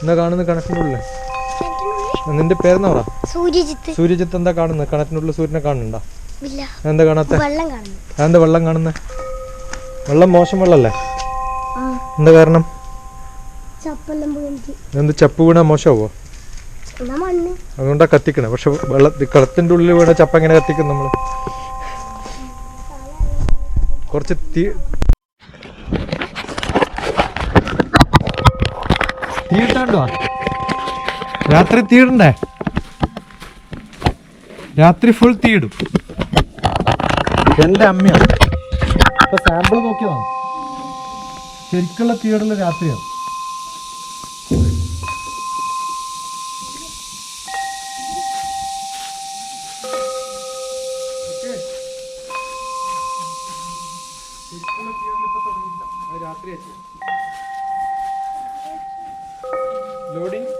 എന്താ കാണുന്നത് കണക്കിനുള്ളിൽ? നിന്റെ പേരെന്നാ പറ? സൂര്യജിത്ത്. എന്താ കാണുന്നത് കണക്കിനുള്ളിൽ? സൂര്യനെ കാണുന്നുണ്ടോ? എന്താ കാണാത്ത? എന്താ വെള്ളം കാണുന്നത്? വെള്ളം മോശം വെള്ളല്ലേ? എന്താ കാരണം? എന്ത് ചപ്പ് വീണാ മോശമാവോ? അതുകൊണ്ടാ കത്തിക്കണേ. പക്ഷെ കളത്തിന്റെ ഉള്ളിൽ വീണ ചപ്പ എങ്ങനെ കത്തിക്കും നമ്മള്? കുറച്ച് തീയിട്ടാണ്ടോ? രാത്രി തീയിടണ്ടേ? രാത്രി ഫുൾ തീയിടും. എന്റെ അമ്മയാണ് ഇപ്പൊ സാമ്പിൾ നോക്കിയതാണ്. ശരിക്കുള്ള തീയിടല് രാത്രിയാണ്. ലോഡിങ്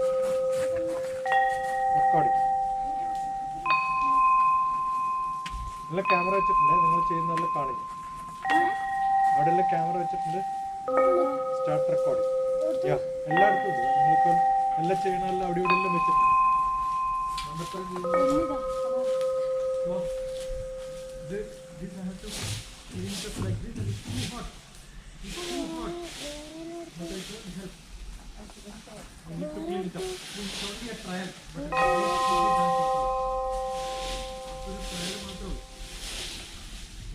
റെക്കോർഡിങ് എല്ലാം ക്യാമറ വെച്ചിട്ടുണ്ട്. നിങ്ങൾ ചെയ്യുന്നതെല്ലാം കാണിക്കും. അവിടെ എല്ലാം ക്യാമറ വെച്ചിട്ടുണ്ട്. സ്റ്റാർട്ട് റെക്കോർഡിങ് എല്ലായിടത്തും ഉണ്ട്. നിങ്ങൾക്ക് എല്ലാം ചെയ്യണമെല്ലാം അവിടെ ഇവിടെ എല്ലാം വെച്ചിട്ടുണ്ട്. I need to clean it up. It's only a trial, but it's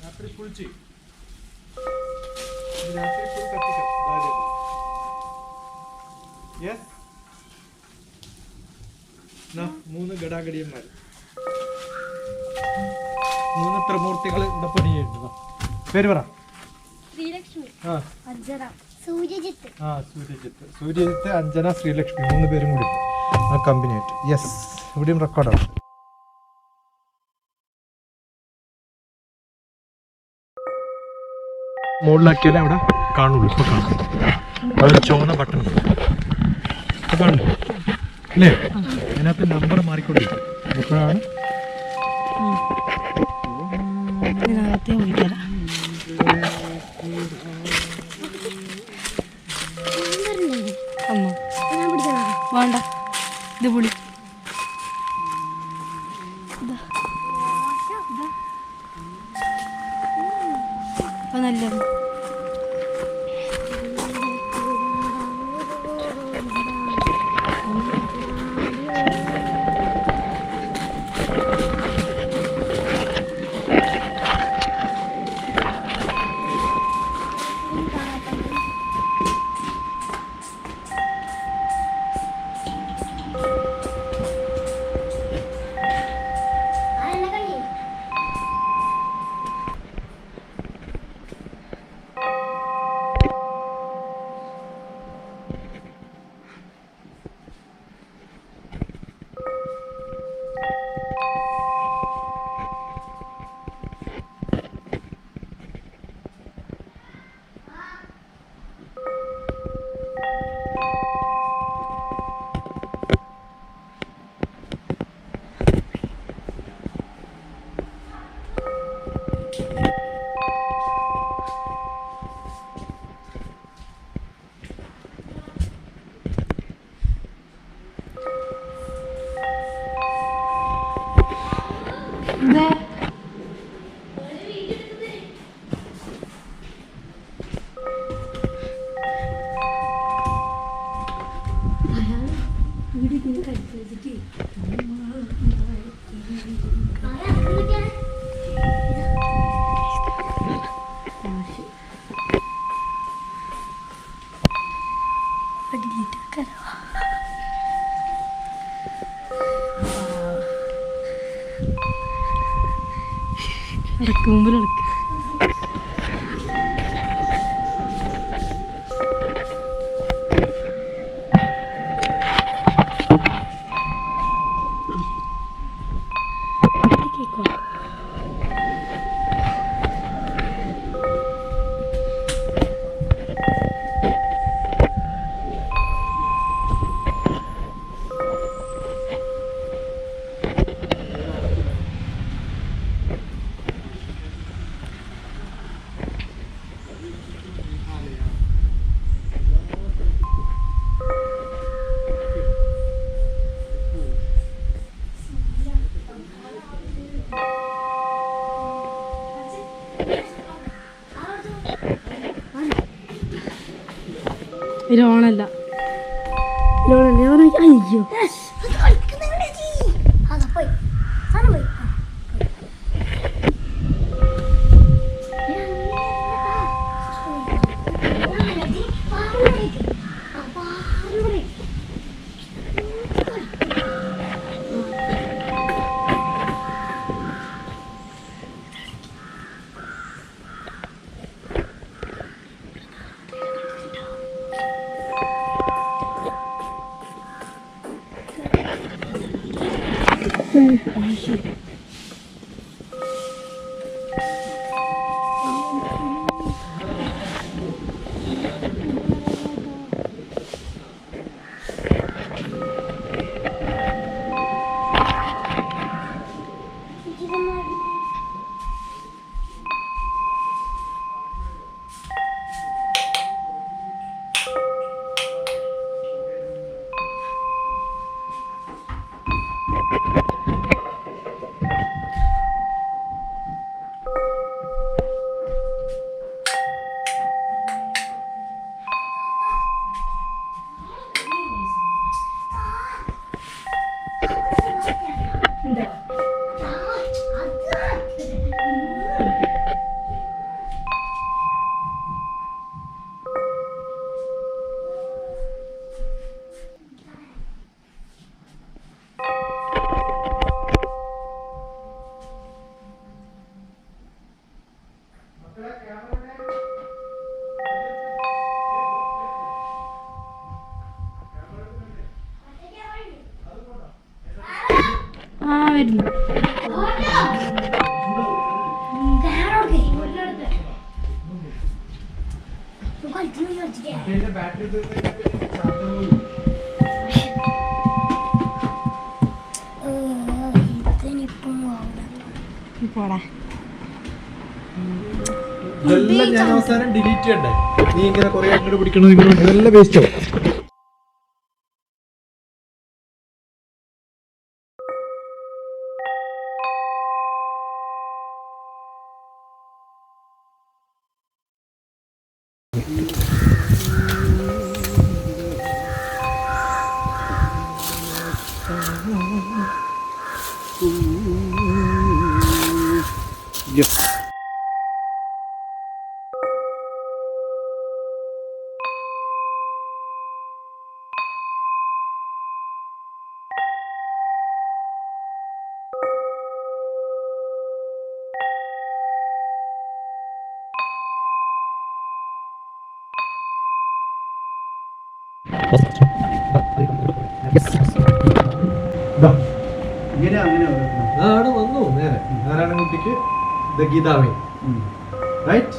രാത്രി ഫുൾ ചെയ്യും. രാത്രി ഫുൾ കത്തിക്കാം. യെസ്, 3 ഗടാഗടിയന്മാർ, 3 ത്രിമൂർത്തികൾ ഇവിടെ പണിയുണ്ട്. പേര് പറ. സൂര്യജിത്ത്, അഞ്ജന, ശ്രീലക്ഷ്മി 3 പേരും കൂടി ആ കമ്പനിയായിട്ട്. യെസ്, ഇവിടെയും റെക്കോർഡാണ്. മുകളിലാക്കിയാലേ അവിടെ കാണുള്ളൂ. ഇപ്പൊ കാണും. അവിടെ ചുവന്ന ബട്ടൺ ഇപ്പൊ കാണുന്നു അല്ലേ? അതിനകത്ത് നമ്പർ മാറിക്കൊണ്ടിരിക്കും. എപ്പോഴാണ് വേണ്ട ഇത് പുളി നല്ലത്. മുമ്പിൽ നടക്കുക. ലോണല്ല അയ്യോ വരുന്നു. ഇതെല്ലാം ഞാൻ അവസാനം ഡിലീറ്റ് ചെയ്യണ്ടേ? നീ ഇങ്ങനെ കുറെ അങ്ങോട്ട് പിടിക്കണോ ഇതെല്ലാം വേസ്റ്റ് ആവും. Yes. ആണ് വന്നു നേരെ നാരായണൻകുട്ടിക്ക് ദ ഗീതാവേ right.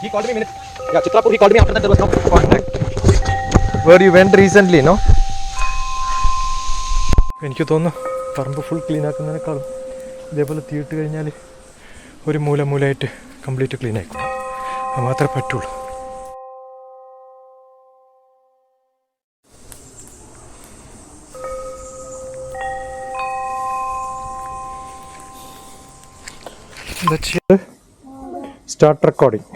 He called me minute. Yeah, Chitrapur. He called me after that. There was no contact. Where you went recently, no? എനിക്ക് തോന്നുന്നു പറമ്പ് ഫുൾ ക്ലീൻ ആക്കുന്നതിനേക്കാളും ഇതേപോലെ തീയിട്ട് കഴിഞ്ഞാൽ ഒരു മൂലമായിട്ട് കംപ്ലീറ്റ് ക്ലീൻ ആയിക്കോളും. അത് മാത്രമേ പറ്റുള്ളൂ. Start recording.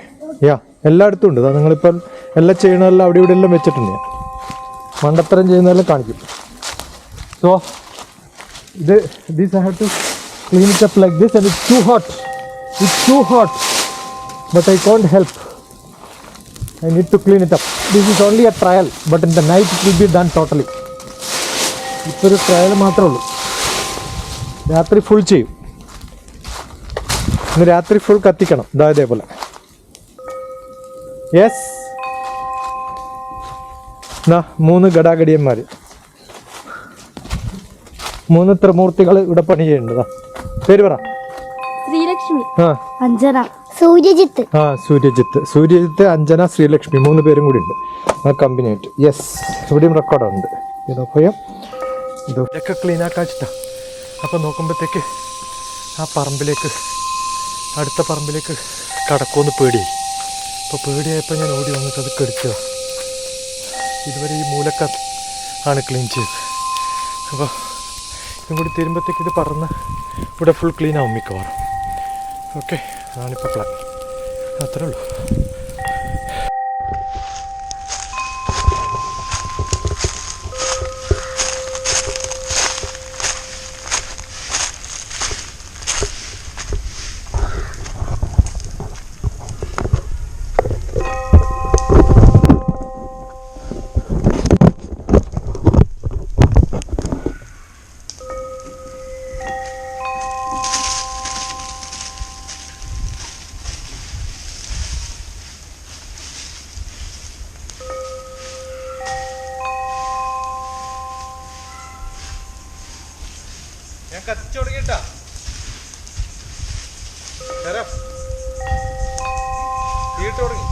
യാ, എല്ലായിടത്തും ഉണ്ട്. നിങ്ങളിപ്പം എല്ലാം ചെയ്യണതെല്ലാം അവിടെ ഇവിടെ എല്ലാം വെച്ചിട്ടുണ്ട്. ഞാൻ മണ്ടത്തരം ചെയ്യുന്നതെല്ലാം കാണിക്കും. So this I have to clean it up like this, and it's too hot, but I can't help. I need to clean it up. This is only a trial, but in the night it will be done totally. ഇപ്പൊരു trial മാത്രമേ ഉള്ളൂ. രാത്രി full ചെയ്യും. ഇന്ന് രാത്രി full കത്തിക്കണം. ഇതേപോലെ. Yes, 3 ഗടാഗടിയന്മാർ, 3 ത്രിമൂർത്തികൾ ഇവിടെ പണി ചെയ്യുന്നുണ്ട്. പേര് പറ. ശ്രീലക്ഷ്മി, ആ, അഞ്ജന, സൂര്യജിത്ത്. സൂര്യജിത്ത്, അഞ്ജന, ശ്രീലക്ഷ്മി 3 പേരും കൂടി ഉണ്ട് ആ കമ്പനിയായിട്ട്. യെസ്, ഇവിടെയും റെക്കോർഡുണ്ട്. ഇതൊക്കെ ക്ലീൻ ആക്കാൻ വെച്ചിട്ടാ. അപ്പം നോക്കുമ്പോഴത്തേക്ക് ആ പറമ്പിലേക്ക്, അടുത്ത പറമ്പിലേക്ക് കടക്കുമെന്ന് പേടിയായി. അപ്പോൾ പേടിയായപ്പോൾ ഞാൻ ഓടി വന്നിട്ട് അത് കെടുക്കുക. ഇതുവരെ ഈ മൂലക്ക ആണ് ക്ലീൻ ചെയ്തത്. അപ്പോൾ ഇതും കൂടി തീരുമ്പോഴത്തേക്ക് ഇത് പറന്ന് ഇവിടെ ഫുൾ ക്ലീൻ ആവും മിക്കവാറും. ഓക്കെ, അതാണിപ്പോൾ പ്ലാൻ. അത്രേ ഉള്ളൂ. ഞാൻ കത്തിച്ചു തുടങ്ങിട്ടാ. തീട്ട് തുടങ്ങി.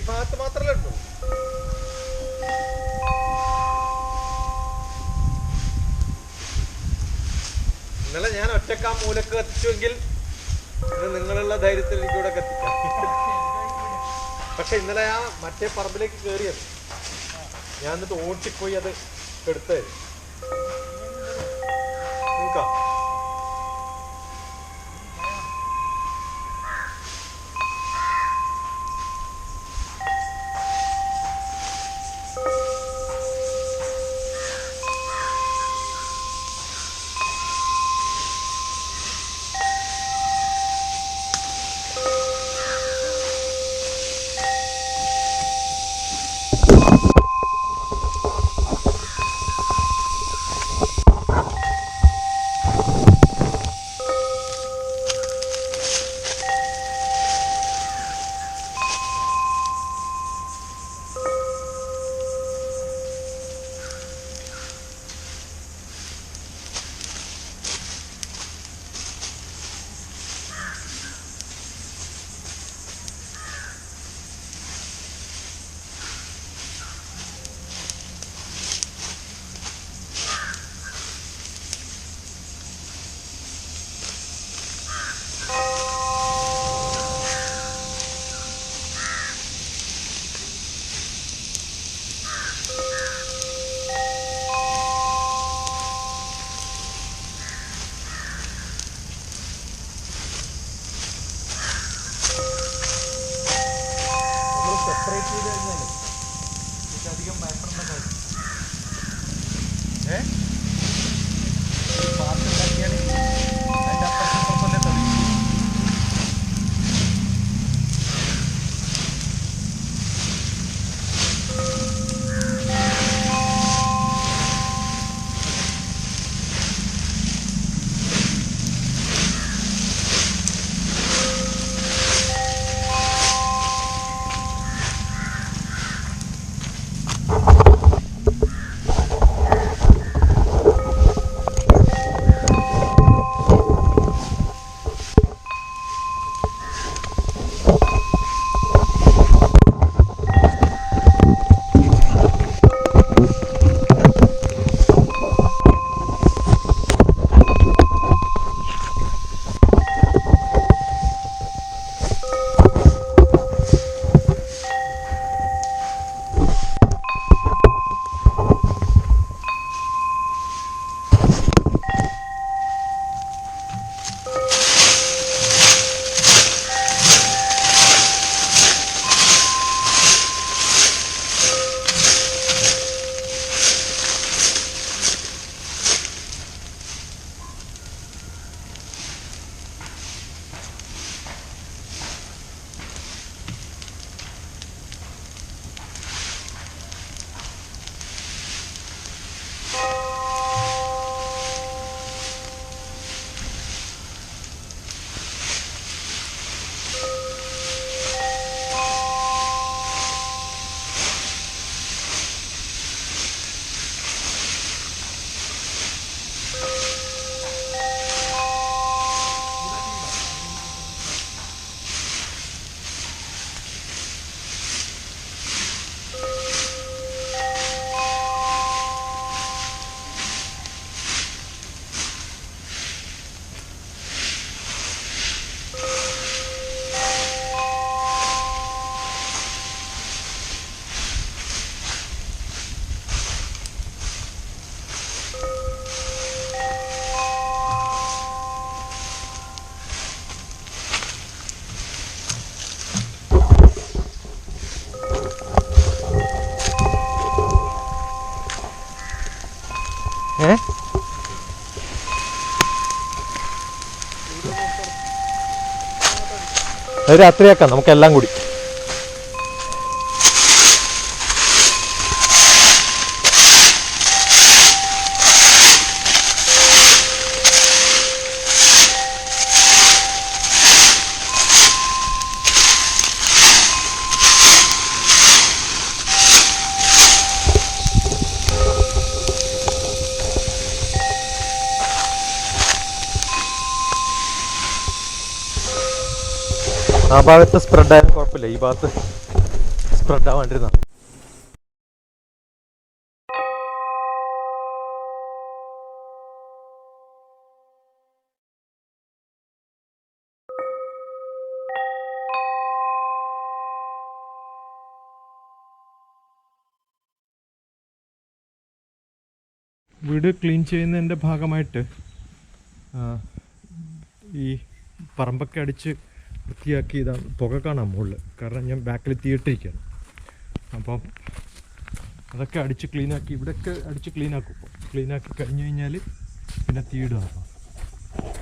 ഭാഗത്ത് മാത്രമല്ലേ ഉള്ളൂ. ഇന്നലെ ഞാൻ ഒറ്റക്കാ മൂലക്ക് കത്തിച്ചുവെങ്കിൽ ഇത് നിങ്ങളുള്ള ധൈര്യത്തിൽ എനിക്കിവിടെ കത്തിക്കാം. പക്ഷെ ഇന്നലെ ആ മറ്റേ പറമ്പിലേക്ക് കയറിയത് ഞാൻ എന്നിട്ട് ഓടിപ്പോയി അത് എടുത്തത് നിൽക്കാം. സെപ്പറേറ്റ് ചെയ്ത് കഴിഞ്ഞാൽ ഇതധികം ഭയപ്പെടേണ്ട കാര്യം പാർട്ട് ഉണ്ടാക്കിയാൽ അതിൻ്റെ അപ്പുറത്തല്ലേ തുടങ്ങി. അത് രാത്രിയാക്കാം നമുക്കെല്ലാം കൂടി. ആ ഭാഗത്ത് സ്പ്രെഡ് ആയാലും കുഴപ്പമില്ല, ഈ ഭാഗത്ത് സ്പ്രെഡ് ആവാണ്ടിരുന്ന. വീട് ക്ലീൻ ചെയ്യുന്നതിൻ്റെ ഭാഗമായിട്ട് ഈ പറമ്പൊക്കെ അടിച്ച് വൃത്തിയാക്കി ഇതാ പുക കാണാം മുകളിൽ. കാരണം ഞാൻ ബാക്കിൽ തീയിട്ടിരിക്കുകയാണ്. അപ്പം അതൊക്കെ അടിച്ച് ക്ലീനാക്കി, ഇവിടെയൊക്കെ അടിച്ച് ക്ലീനാക്കും. ക്ലീനാക്കി കഴിഞ്ഞ് കഴിഞ്ഞാൽ പിന്നെ തീയിടുക. അപ്പം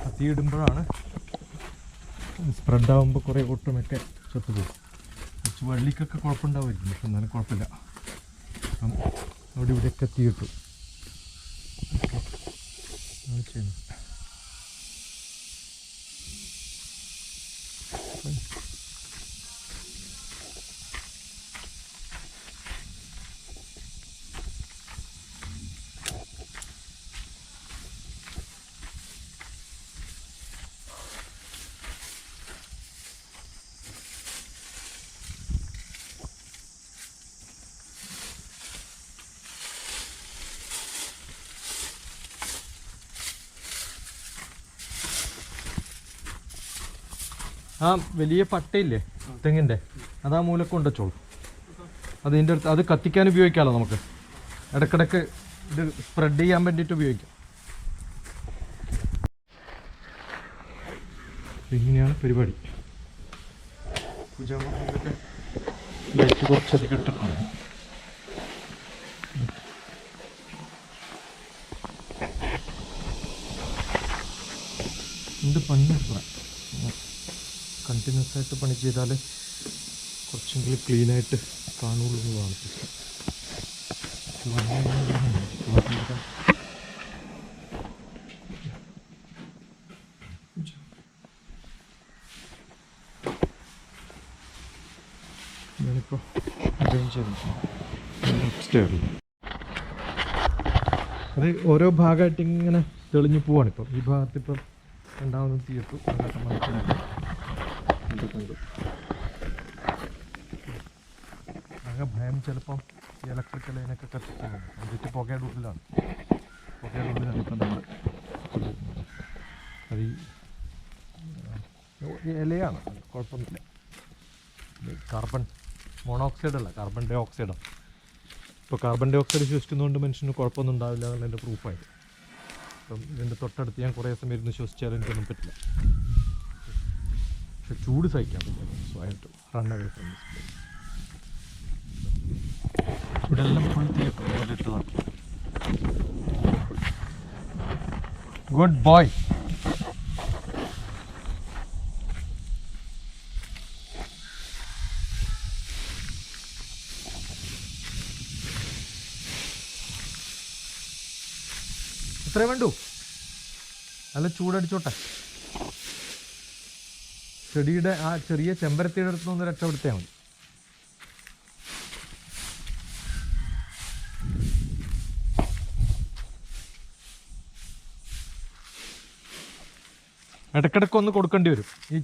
ആ തീയിടുമ്പോഴാണ് സ്പ്രെഡാകുമ്പോൾ കുറേ ഒട്ടുമൊക്കെ ചത്തുപോകും. കുറച്ച് വള്ളിക്കൊക്കെ കുഴപ്പമുണ്ടാവുമായിരിക്കും, പക്ഷെ എന്നാലും കുഴപ്പമില്ല. അപ്പം അവിടെ ഇവിടെയൊക്കെ തീയിട്ടു. ചെയ്യുന്നു. ആ വലിയ പട്ടയില്ലേ തെങ്ങിൻ്റെ, അത് ആ മൂലക്ക് കൊണ്ടുവച്ചോളൂ. അതിൻ്റെ അടുത്ത് അത് കത്തിക്കാൻ ഉപയോഗിക്കാമല്ലോ നമുക്ക്. ഇടയ്ക്കിടയ്ക്ക് ഇത് സ്പ്രെഡ് ചെയ്യാൻ വേണ്ടിയിട്ട് ഉപയോഗിക്കാം. ഇങ്ങനെയാണ് പരിപാടി. പൂജാമുറിയിലൊക്കെ ലൈറ്റ് കുറച്ചധികം ഇട്ടിട്ടുണ്ട്. എന്ത് പണിയാണ്, കണ്ടിന്യൂസ് ആയിട്ട് പണി ചെയ്താൽ കുറച്ചെങ്കിലും ക്ലീനായിട്ട് കാണുള്ളൂ എന്നതാണ് പ്രശ്നം. ഞാനിപ്പോൾ അറേഞ്ച് ചെയ്തിട്ടുണ്ട്. അത് ഓരോ ഭാഗമായിട്ട് ഇങ്ങനെ തെളിഞ്ഞു പോവാണിപ്പം. ഈ ഭാഗത്തിപ്പം രണ്ടാമതും തീർത്തു. അങ്ങോട്ട് മനസ്സിലാക്കി കണ്ടു. ആകെ ഭയം ചിലപ്പം ഈ ഇലക്ട്രിക്കൽ ലൈനൊക്കെ കത്തിക്കുന്നു. എന്നിട്ട് പുകയുടെ ഉള്ളിലാണ് ഇപ്പം നമ്മൾ. അത് ഈ ഇലയാണ്, കുഴപ്പമൊന്നുമില്ല. കാർബൺ മോണോക്സൈഡ് അല്ല, കാർബൺ ഡൈ ഓക്സൈഡാണ്. ഇപ്പോൾ കാർബൺ ഡൈ ഓക്സൈഡ് ശ്വസിക്കുന്നതുകൊണ്ട് മനുഷ്യന് കുഴപ്പമൊന്നും ഉണ്ടാവില്ല എന്നുള്ളതിൻ്റെ പ്രൂഫായിട്ട്. അപ്പം ഇതിൻ്റെ തൊട്ടടുത്ത് ഞാൻ കുറേ സമയം ഇരുന്ന് ശ്വസിച്ചാൽ എനിക്കൊന്നും പറ്റില്ല. പക്ഷെ ചൂട് സഹിക്കാൻ പറ്റില്ല. So I have to run away from this place. ഇവിടെ എല്ലാം ഫുൾ തീയിട്ടതാണ്. Good boy. എത്രേ വേണ്ടു? നല്ല ചൂടടിച്ചോട്ടെ. ചെടിയുടെ ആ ചെറിയ ചെമ്പരത്തിയുടെ അടുത്ത് നിന്ന് രക്ഷപ്പെടുത്തിയാൽ മതി. ഇടയ്ക്കിടയ്ക്ക് ഒന്ന് കൊടുക്കേണ്ടി വരും. ഈ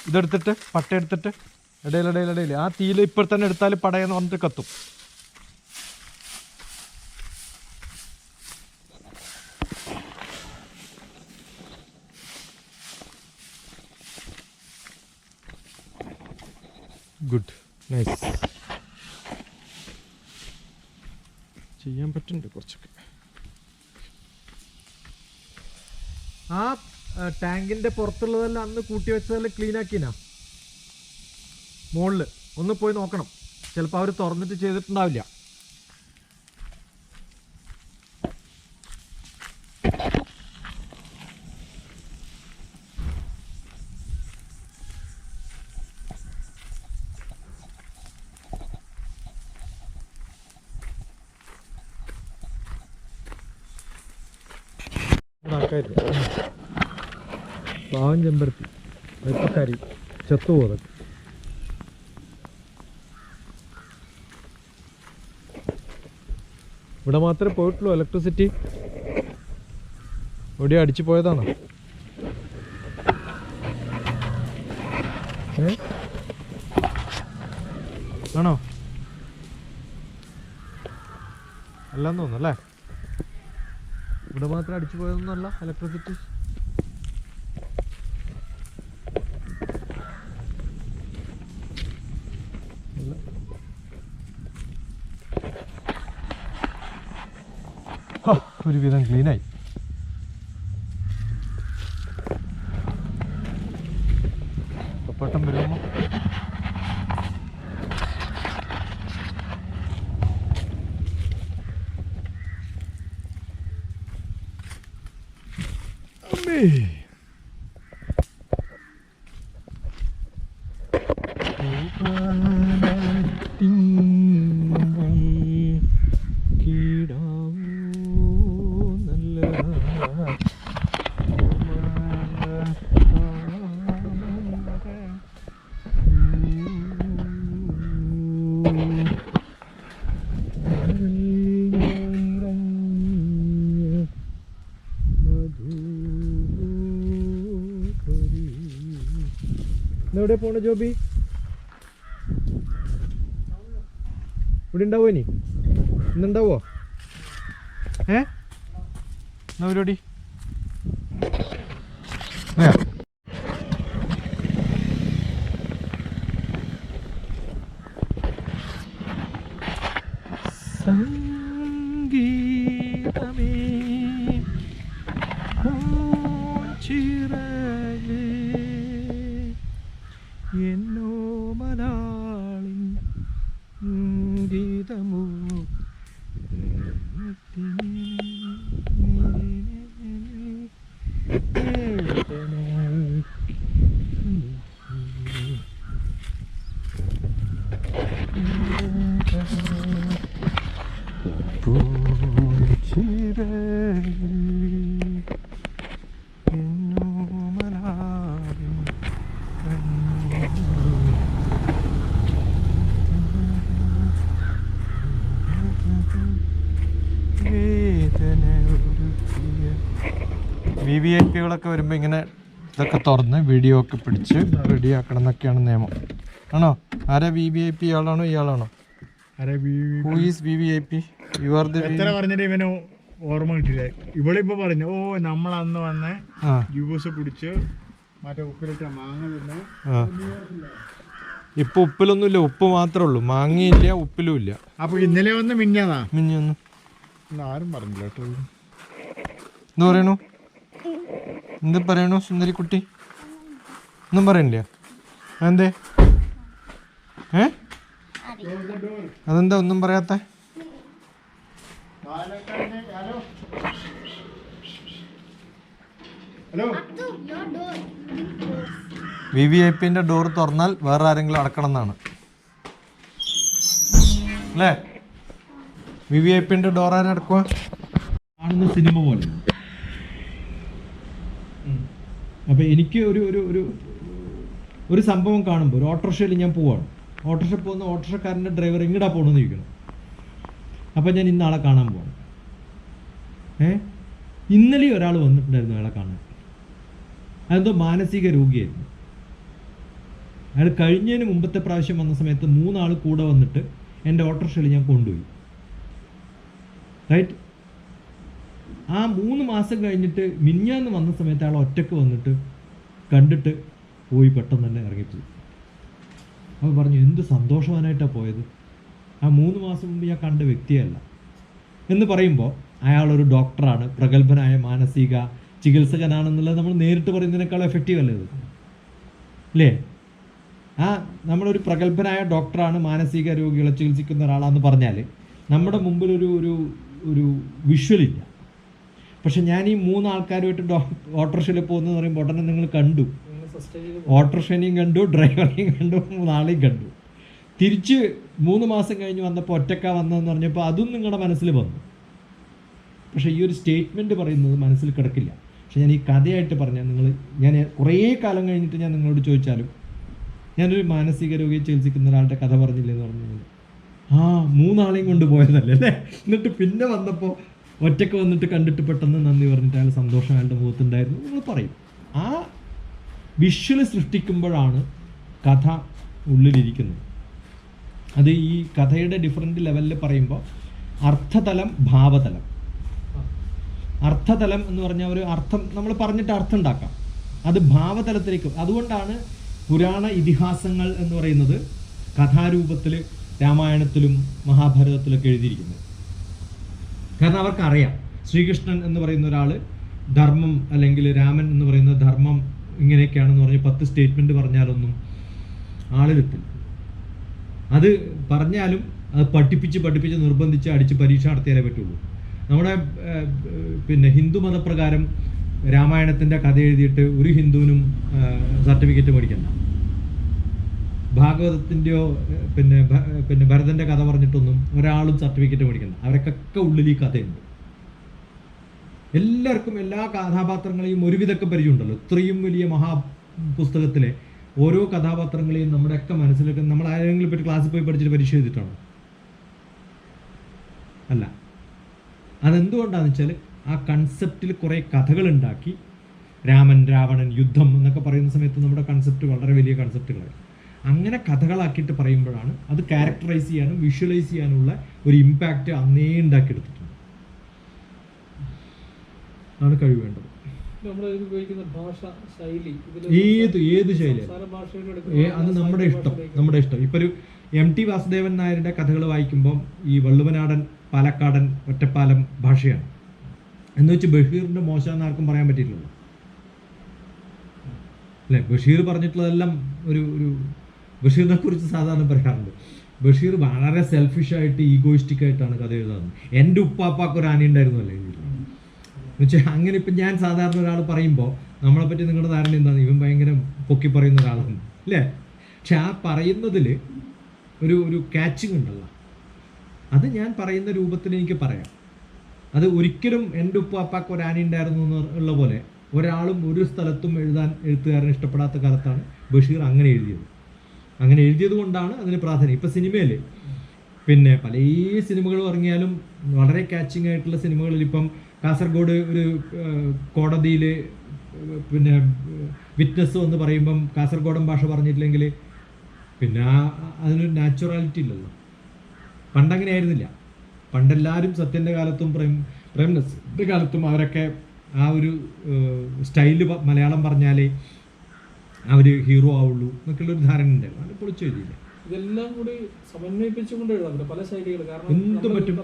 ഇതെടുത്തിട്ട് പട്ട എടുത്തിട്ട് ഇടയിൽ ആ തീയിൽ ഇപ്പോൾ തന്നെ എടുത്താൽ പടയെന്ന് പറഞ്ഞിട്ട് കത്തും. Good, nice. ചെയ്യാൻ പറ്റുന്നുണ്ട് കുറച്ചൊക്കെ. ആ ടാങ്കിൻ്റെ പുറത്തുള്ളതെല്ലാം അന്ന് കൂട്ടി വെച്ചതെല്ലാം ക്ലീൻ ആക്കിനാ മുകളിൽ. ഒന്ന് പോയി നോക്കണം, ചിലപ്പോൾ അവർ തുറന്നിട്ട് ചെയ്തിട്ടുണ്ടാവില്ല. പാവം ചെമ്പരത്തി വെപ്പക്കരി ചത്തുപോകും. ഇവിടെ മാത്രമേ പോയിട്ടുള്ളൂ ഇലക്ട്രിസിറ്റി. ഇവിടെ അടിച്ചു പോയതാണോ? ആണോ? അല്ലെന്ന് തോന്നുന്നു അല്ലേ? ഇവിടെ മാത്രം അടിച്ചു പോയതൊന്നുമല്ല ഇലക്ട്രിസിറ്റി. ഒരുവിധം ക്ലീനായി. പെട്ടെന്ന് വരുമ്പോൾ എവിടെ പോണ ജോബി? ഇവിടെ ഉണ്ടാവോ ഇനി? ഇന്നുണ്ടാവോ? എന്നാ പരിപാടി? സംഗീതമേ എന്നോ മലയാളി ഗീതമോ VIP കളൊക്കെ വരുമ്പോൾ ഇങ്ങനെ ഇതൊക്കെ തുറന്ന് വീഡിയോ ഒക്കെ പിടിച്ച് റെഡിയാക്കണം എന്നൊക്കെയാണ് നിയമം. ആണോ? ആരാ VIP? ആളാണോ ഇയാളാണോ? Who is VVIP? You are the പറഞ്ഞിട്ട് ഇവന് ഓർമ്മ കിട്ടില്ല. ഇവളിപ്പോ പറഞ്ഞു, ഓ നമ്മൾ അന്ന് വന്ന് ജ്യൂസ് കുടിച്ച് മറ്റേ ഉപ്പിലിട്ട മാങ്ങ തിന്ന്. ഇപ്പൊ ഉപ്പിലൊന്നുമില്ല, ഉപ്പ് മാത്രമേ ഉള്ളൂ, മാങ്ങയില്ല, ഉപ്പിലും ഇല്ല. അപ്പൊ ഇന്നലെ വന്ന് മിഞ്ഞൊന്ന് ആരും പറഞ്ഞില്ല കേട്ടോ. എന്ത് പറയണു? എന്ത് പറയണു സുന്ദരിക്കുട്ടി? ഒന്നും പറയണില്ല. എന്തേ? അതെന്താ ഒന്നും പറയാത്ത? VVIPന്റെ ഡോർ തുറന്നാൽ വേറെ ആരെങ്കിലും അടക്കണം എന്നാണ് അല്ലേ? VVIPന്റെ ഡോർ ആരും അടക്കുക? കാണുന്ന സിനിമ പോലെ. അപ്പം എനിക്ക് ഒരു സംഭവം കാണുമ്പോൾ, ഒരു ഓട്ടോറിക്ഷയിൽ ഞാൻ പോവാണ്, ഓട്ടോറിക്ഷ പോകുന്ന ഓട്ടോറിക്ഷക്കാരൻ്റെ ഡ്രൈവർ എങ്ങടാ പോകണമെന്ന് ചോദിക്കണം. അപ്പം ഞാൻ ഇന്നാളെ കാണാൻ പോകണം. ഇന്നലെ ഒരാൾ വന്നിട്ടുണ്ടായിരുന്നു അയാളെ കാണാൻ. അതെന്തോ മാനസിക രോഗിയായിരുന്നു. അയാൾ കഴിഞ്ഞതിന് മുമ്പത്തെ പ്രാവശ്യം വന്ന സമയത്ത് 3 ആൾ കൂടെ വന്നിട്ട് എൻ്റെ ഓട്ടോറിക്ഷയിൽ ഞാൻ കൊണ്ടുപോയി. റൈറ്റ്? ആ 3 മാസം കഴിഞ്ഞിട്ട് മിഞ്ഞാന്ന് വന്ന സമയത്ത് അയാൾ ഒറ്റക്ക് വന്നിട്ട് കണ്ടിട്ട് പോയി, പെട്ടെന്ന് തന്നെ ഇറങ്ങിപ്പോയി. അപ്പോൾ പറഞ്ഞു, എന്ത് സന്തോഷവാനായിട്ടാണ് പോയത്, ആ 3 മാസം മുമ്പ് ഞാൻ കണ്ട വ്യക്തിയല്ല എന്ന് പറയുമ്പോൾ അയാളൊരു ഡോക്ടറാണ്, പ്രഗത്ഭനായ മാനസിക ചികിത്സകനാണെന്നുള്ളത് നമ്മൾ നേരിട്ട് പറയുന്നതിനേക്കാൾ എഫക്റ്റീവ് അല്ലേ ഇത്? അല്ലേ? നമ്മളൊരു പ്രഗത്ഭനായ ഡോക്ടറാണ്, മാനസിക രോഗികളെ ചികിത്സിക്കുന്ന ഒരാളാന്ന് പറഞ്ഞാൽ നമ്മുടെ മുമ്പിൽ ഒരു വിഷ്വലില്ല. പക്ഷെ ഞാൻ ഈ 3 ആൾക്കാരുമായിട്ട് ഓട്ടോറിക്ഷയിൽ പോകുന്നതെന്ന് പറയുമ്പോൾ ഉടനെ നിങ്ങൾ കണ്ടു, ഓട്ടോറിക്ഷനെയും കണ്ടു, ഡ്രൈവറെയും കണ്ടു, 3 ആളെയും കണ്ടു. തിരിച്ച് 3 മാസം കഴിഞ്ഞ് വന്നപ്പോൾ ഒറ്റക്ക വന്നതെന്ന് പറഞ്ഞപ്പോൾ അതും നിങ്ങളുടെ മനസ്സിൽ വന്നു. പക്ഷേ ഈ ഒരു സ്റ്റേറ്റ്മെൻറ്റ് പറയുന്നത് മനസ്സിൽ കിടക്കില്ല. പക്ഷെ ഞാൻ ഈ കഥയായിട്ട് പറഞ്ഞാൽ ഞാൻ കുറേ കാലം കഴിഞ്ഞിട്ട് ഞാൻ നിങ്ങളോട് ചോദിച്ചാലും, ഞാനൊരു മാനസിക രോഗിയെ ചികിത്സിക്കുന്ന ഒരാളുടെ കഥ പറഞ്ഞില്ലെന്ന് പറഞ്ഞു, 3 ആളെയും കൊണ്ട് പോയതല്ലേ അല്ലേ? എന്നിട്ട് പിന്നെ വന്നപ്പോൾ ഒറ്റയ്ക്ക് വന്നിട്ട് കണ്ടിട്ട് പെട്ടെന്ന് നന്ദി പറഞ്ഞിട്ട് അയാൾ സന്തോഷം അയാളുടെ മുഖത്തുണ്ടായിരുന്നു നിങ്ങൾ പറയും. ആ വിഷ്വൽ സൃഷ്ടിക്കുമ്പോഴാണ് കഥ ഉള്ളിലിരിക്കുന്നത്. അത് ഈ കഥയുടെ ഡിഫറെൻ്റ് ലെവലിൽ പറയുമ്പോൾ അർത്ഥതലം, ഭാവതലം. അർത്ഥതലം എന്ന് പറഞ്ഞാൽ ഒരു അർത്ഥം നമ്മൾ പറഞ്ഞിട്ട് അർത്ഥം ഉണ്ടാക്കാം. അത് ഭാവതലത്തിലേക്ക്. അതുകൊണ്ടാണ് പുരാണ ഇതിഹാസങ്ങൾ എന്ന് പറയുന്നത് കഥാരൂപത്തിൽ രാമായണത്തിലും മഹാഭാരതത്തിലൊക്കെ എഴുതിയിരിക്കുന്നത്. കാരണം അവർക്കറിയാം ശ്രീകൃഷ്ണൻ എന്ന് പറയുന്ന ഒരാൾ ധർമ്മം, അല്ലെങ്കിൽ രാമൻ എന്ന് പറയുന്ന ധർമ്മം ഇങ്ങനെയൊക്കെയാണെന്ന് പറഞ്ഞ് 10 സ്റ്റേറ്റ്മെൻറ്റ് പറഞ്ഞാലൊന്നും ആളിലെത്തില്ല. അത് പറഞ്ഞാലും അത് പഠിപ്പിച്ച് നിർബന്ധിച്ച് അടിച്ച് പരീക്ഷ നടത്തിയാലേ പറ്റുള്ളൂ. നമ്മുടെ പിന്നെ ഹിന്ദു മതപ്രകാരം രാമായണത്തിൻ്റെ കഥ എഴുതിയിട്ട് ഒരു ഹിന്ദുവിനും സർട്ടിഫിക്കറ്റ് മേടിക്കണ്ട. ഭാഗവതത്തിൻ്റെയോ പിന്നെ ഭരതൻ്റെ കഥ പറഞ്ഞിട്ടൊന്നും ഒരാളും സർട്ടിഫിക്കറ്റ് മേടിക്കണ്ട. അവരൊക്കെ ഉള്ളിൽ ഈ കഥയുണ്ട്. എല്ലാവർക്കും എല്ലാ കഥാപാത്രങ്ങളെയും ഒരുവിധമൊക്കെ പരിചയമുണ്ടല്ലോ. ഇത്രയും വലിയ മഹാപുസ്തകത്തിലെ ഓരോ കഥാപാത്രങ്ങളെയും നമ്മുടെയൊക്കെ മനസ്സിലൊക്കെ നമ്മൾ ആരെങ്കിലും ഇപ്പോൾ ക്ലാസ്സിൽ പോയി പഠിച്ചിട്ട് പരീക്ഷ എഴുതിയിട്ടാണോ? അല്ല. അതെന്തുകൊണ്ടാണെന്ന് വെച്ചാൽ ആ കൺസെപ്റ്റിൽ കുറേ കഥകളുണ്ടാക്കി രാമൻ, രാവണൻ, യുദ്ധം എന്നൊക്കെ പറയുന്ന സമയത്ത് നമ്മുടെ കൺസെപ്റ്റ് വളരെ വലിയ കൺസെപ്റ്റുകളായി. അങ്ങനെ കഥകളാക്കിയിട്ട് പറയുമ്പോഴാണ് അത് ക്യാരക്ടറൈസ് ചെയ്യാനും വിഷ്വലൈസ് ചെയ്യാനുള്ള ഒരു ഇമ്പാക്റ്റ് അന്നേ ഉണ്ടാക്കിയെടുത്തിട്ടുണ്ട്. ആണ് കഴിവ് വേണ്ടത്. ഏത് ശൈലി അത് നമ്മുടെ ഇഷ്ടം. ഇപ്പൊ ഒരു MT വാസുദേവൻ നായരുടെ കഥകൾ വായിക്കുമ്പോൾ ഈ വള്ളുവനാടൻ, പാലക്കാടൻ, ഒറ്റപ്പാലം ഭാഷയാണ് എന്ന് വെച്ച് ബഷീറിന്റെ മോശമെന്ന് ആർക്കും പറയാൻ പറ്റിയിട്ടില്ലല്ലോ അല്ലെ? ബഷീർ പറഞ്ഞിട്ടുള്ളതെല്ലാം ഒരു ബഷീറിനെ കുറിച്ച് സാധാരണ പറയാറുണ്ട്. ബഷീർ വളരെ സെൽഫിഷായിട്ട് ഈഗോയിസ്റ്റിക് ആയിട്ടാണ് കഥ എഴുതാറുള്ളത്. എൻ്റെ ഉപ്പാപ്പാക്ക് ഒരു ആന ഉണ്ടായിരുന്നു അല്ലേ എന്നുവെച്ചാൽ അങ്ങനെ. ഇപ്പം ഞാൻ സാധാരണ ഒരാൾ പറയുമ്പോൾ നമ്മളെ പറ്റി നിങ്ങളുടെ ധാരണ എന്താണ്? ഇവൻ ഭയങ്കര പൊക്കി പറയുന്ന ഒരാളാണ് അല്ലേ? പക്ഷെ ആ പറയുന്നതിൽ ഒരു ക്യാച്ചിങ് ഉണ്ടല്ലോ. അത് ഞാൻ പറയുന്ന രൂപത്തിൽ എനിക്ക് പറയാം. അത് ഒരിക്കലും എൻ്റെ ഉപ്പാപ്പാക്ക് ഒരു ആന ഉണ്ടായിരുന്നു എന്നുള്ള പോലെ ഒരാളും ഒരു സ്ഥലത്തും എഴുത്തുകാരന് ഇഷ്ടപ്പെടാത്ത കാലത്താണ് ബഷീർ അങ്ങനെ എഴുതിയത്. അങ്ങനെ എഴുതിയത് കൊണ്ടാണ് അതിന് പ്രാധാന്യം. ഇപ്പം സിനിമയിൽ പിന്നെ പല സിനിമകളും ഇറങ്ങിയാലും വളരെ ക്യാച്ചിങ് ആയിട്ടുള്ള സിനിമകളിൽ ഇപ്പം കാസർഗോഡ് ഒരു കോടതിയിൽ പിന്നെ വിറ്റ്നസ് എന്ന് പറയുമ്പം കാസർഗോഡൻ ഭാഷ പറഞ്ഞിട്ടില്ലെങ്കിൽ പിന്നെ അതിനൊരു നാച്ചുറാലിറ്റി ഇല്ലല്ലോ. പണ്ടങ്ങനെ ആയിരുന്നില്ല. പണ്ടെല്ലാവരും സത്യൻ്റെ കാലത്തും പ്രേംനസീറിൻ്റെ കാലത്തും അവരൊക്കെ ആ ഒരു സ്റ്റൈല് മലയാളം പറഞ്ഞാലേ അവർ ഹീറോ ആവുള്ളൂ എന്നൊക്കെയുള്ളൊരു ധാരണ ഉണ്ടായിരുന്നു. അത് പൊളിച്ചു എഴുതിയില്ല. ഇതെല്ലാം കൂടി സമന്വയിപ്പിച്ചുകൊണ്ട് എഴുതാം പല ശൈലികൾ. എന്തും പറ്റും.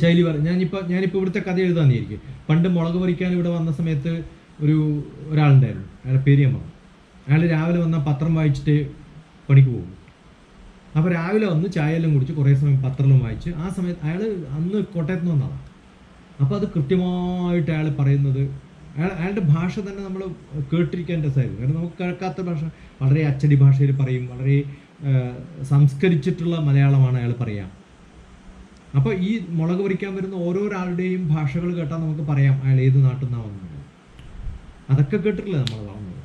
ശൈലി പറയും. ഞാനിപ്പോൾ ഇവിടുത്തെ കഥ എഴുതാന്നിരിക്കും. പണ്ട് മുളക് പറിക്കാൻ ഇവിടെ വന്ന സമയത്ത് ഒരാളുണ്ടായിരുന്നു. അയാളുടെ പേര് ഞാൻ പറഞ്ഞു. അയാൾ രാവിലെ വന്നാൽ പത്രം വായിച്ചിട്ട് പണിക്ക് പോകും. അപ്പോൾ രാവിലെ വന്ന് ചായയെല്ലാം കുടിച്ച് കുറേ സമയം പത്രമെല്ലാം വായിച്ച് ആ സമയത്ത് അയാൾ അന്ന് കോട്ടയത്ത് നിന്ന് വന്നതാണ്. അപ്പോൾ അത് കൃത്യമായിട്ട് അയാൾ പറയുന്നത് അയാളുടെ ഭാഷ തന്നെ നമ്മൾ കേട്ടിരിക്കാൻ രസമായിരുന്നു. കാരണം നമുക്ക് കേൾക്കാത്ത ഭാഷ വളരെ അച്ചടി ഭാഷയിൽ പറയും. വളരെ സംസ്കരിച്ചിട്ടുള്ള മലയാളമാണ് അയാൾ പറയുക. അപ്പോൾ ഈ മുളക് പറിക്കാൻ വരുന്ന ഓരോരാളുടെയും ഭാഷകൾ കേട്ടാൽ നമുക്ക് പറയാം അയാൾ ഏത് നാട്ടിൽ നിന്നാണ് വന്നത്. അതൊക്കെ കേട്ടിട്ടില്ലേ നമ്മൾ വളർന്നത്.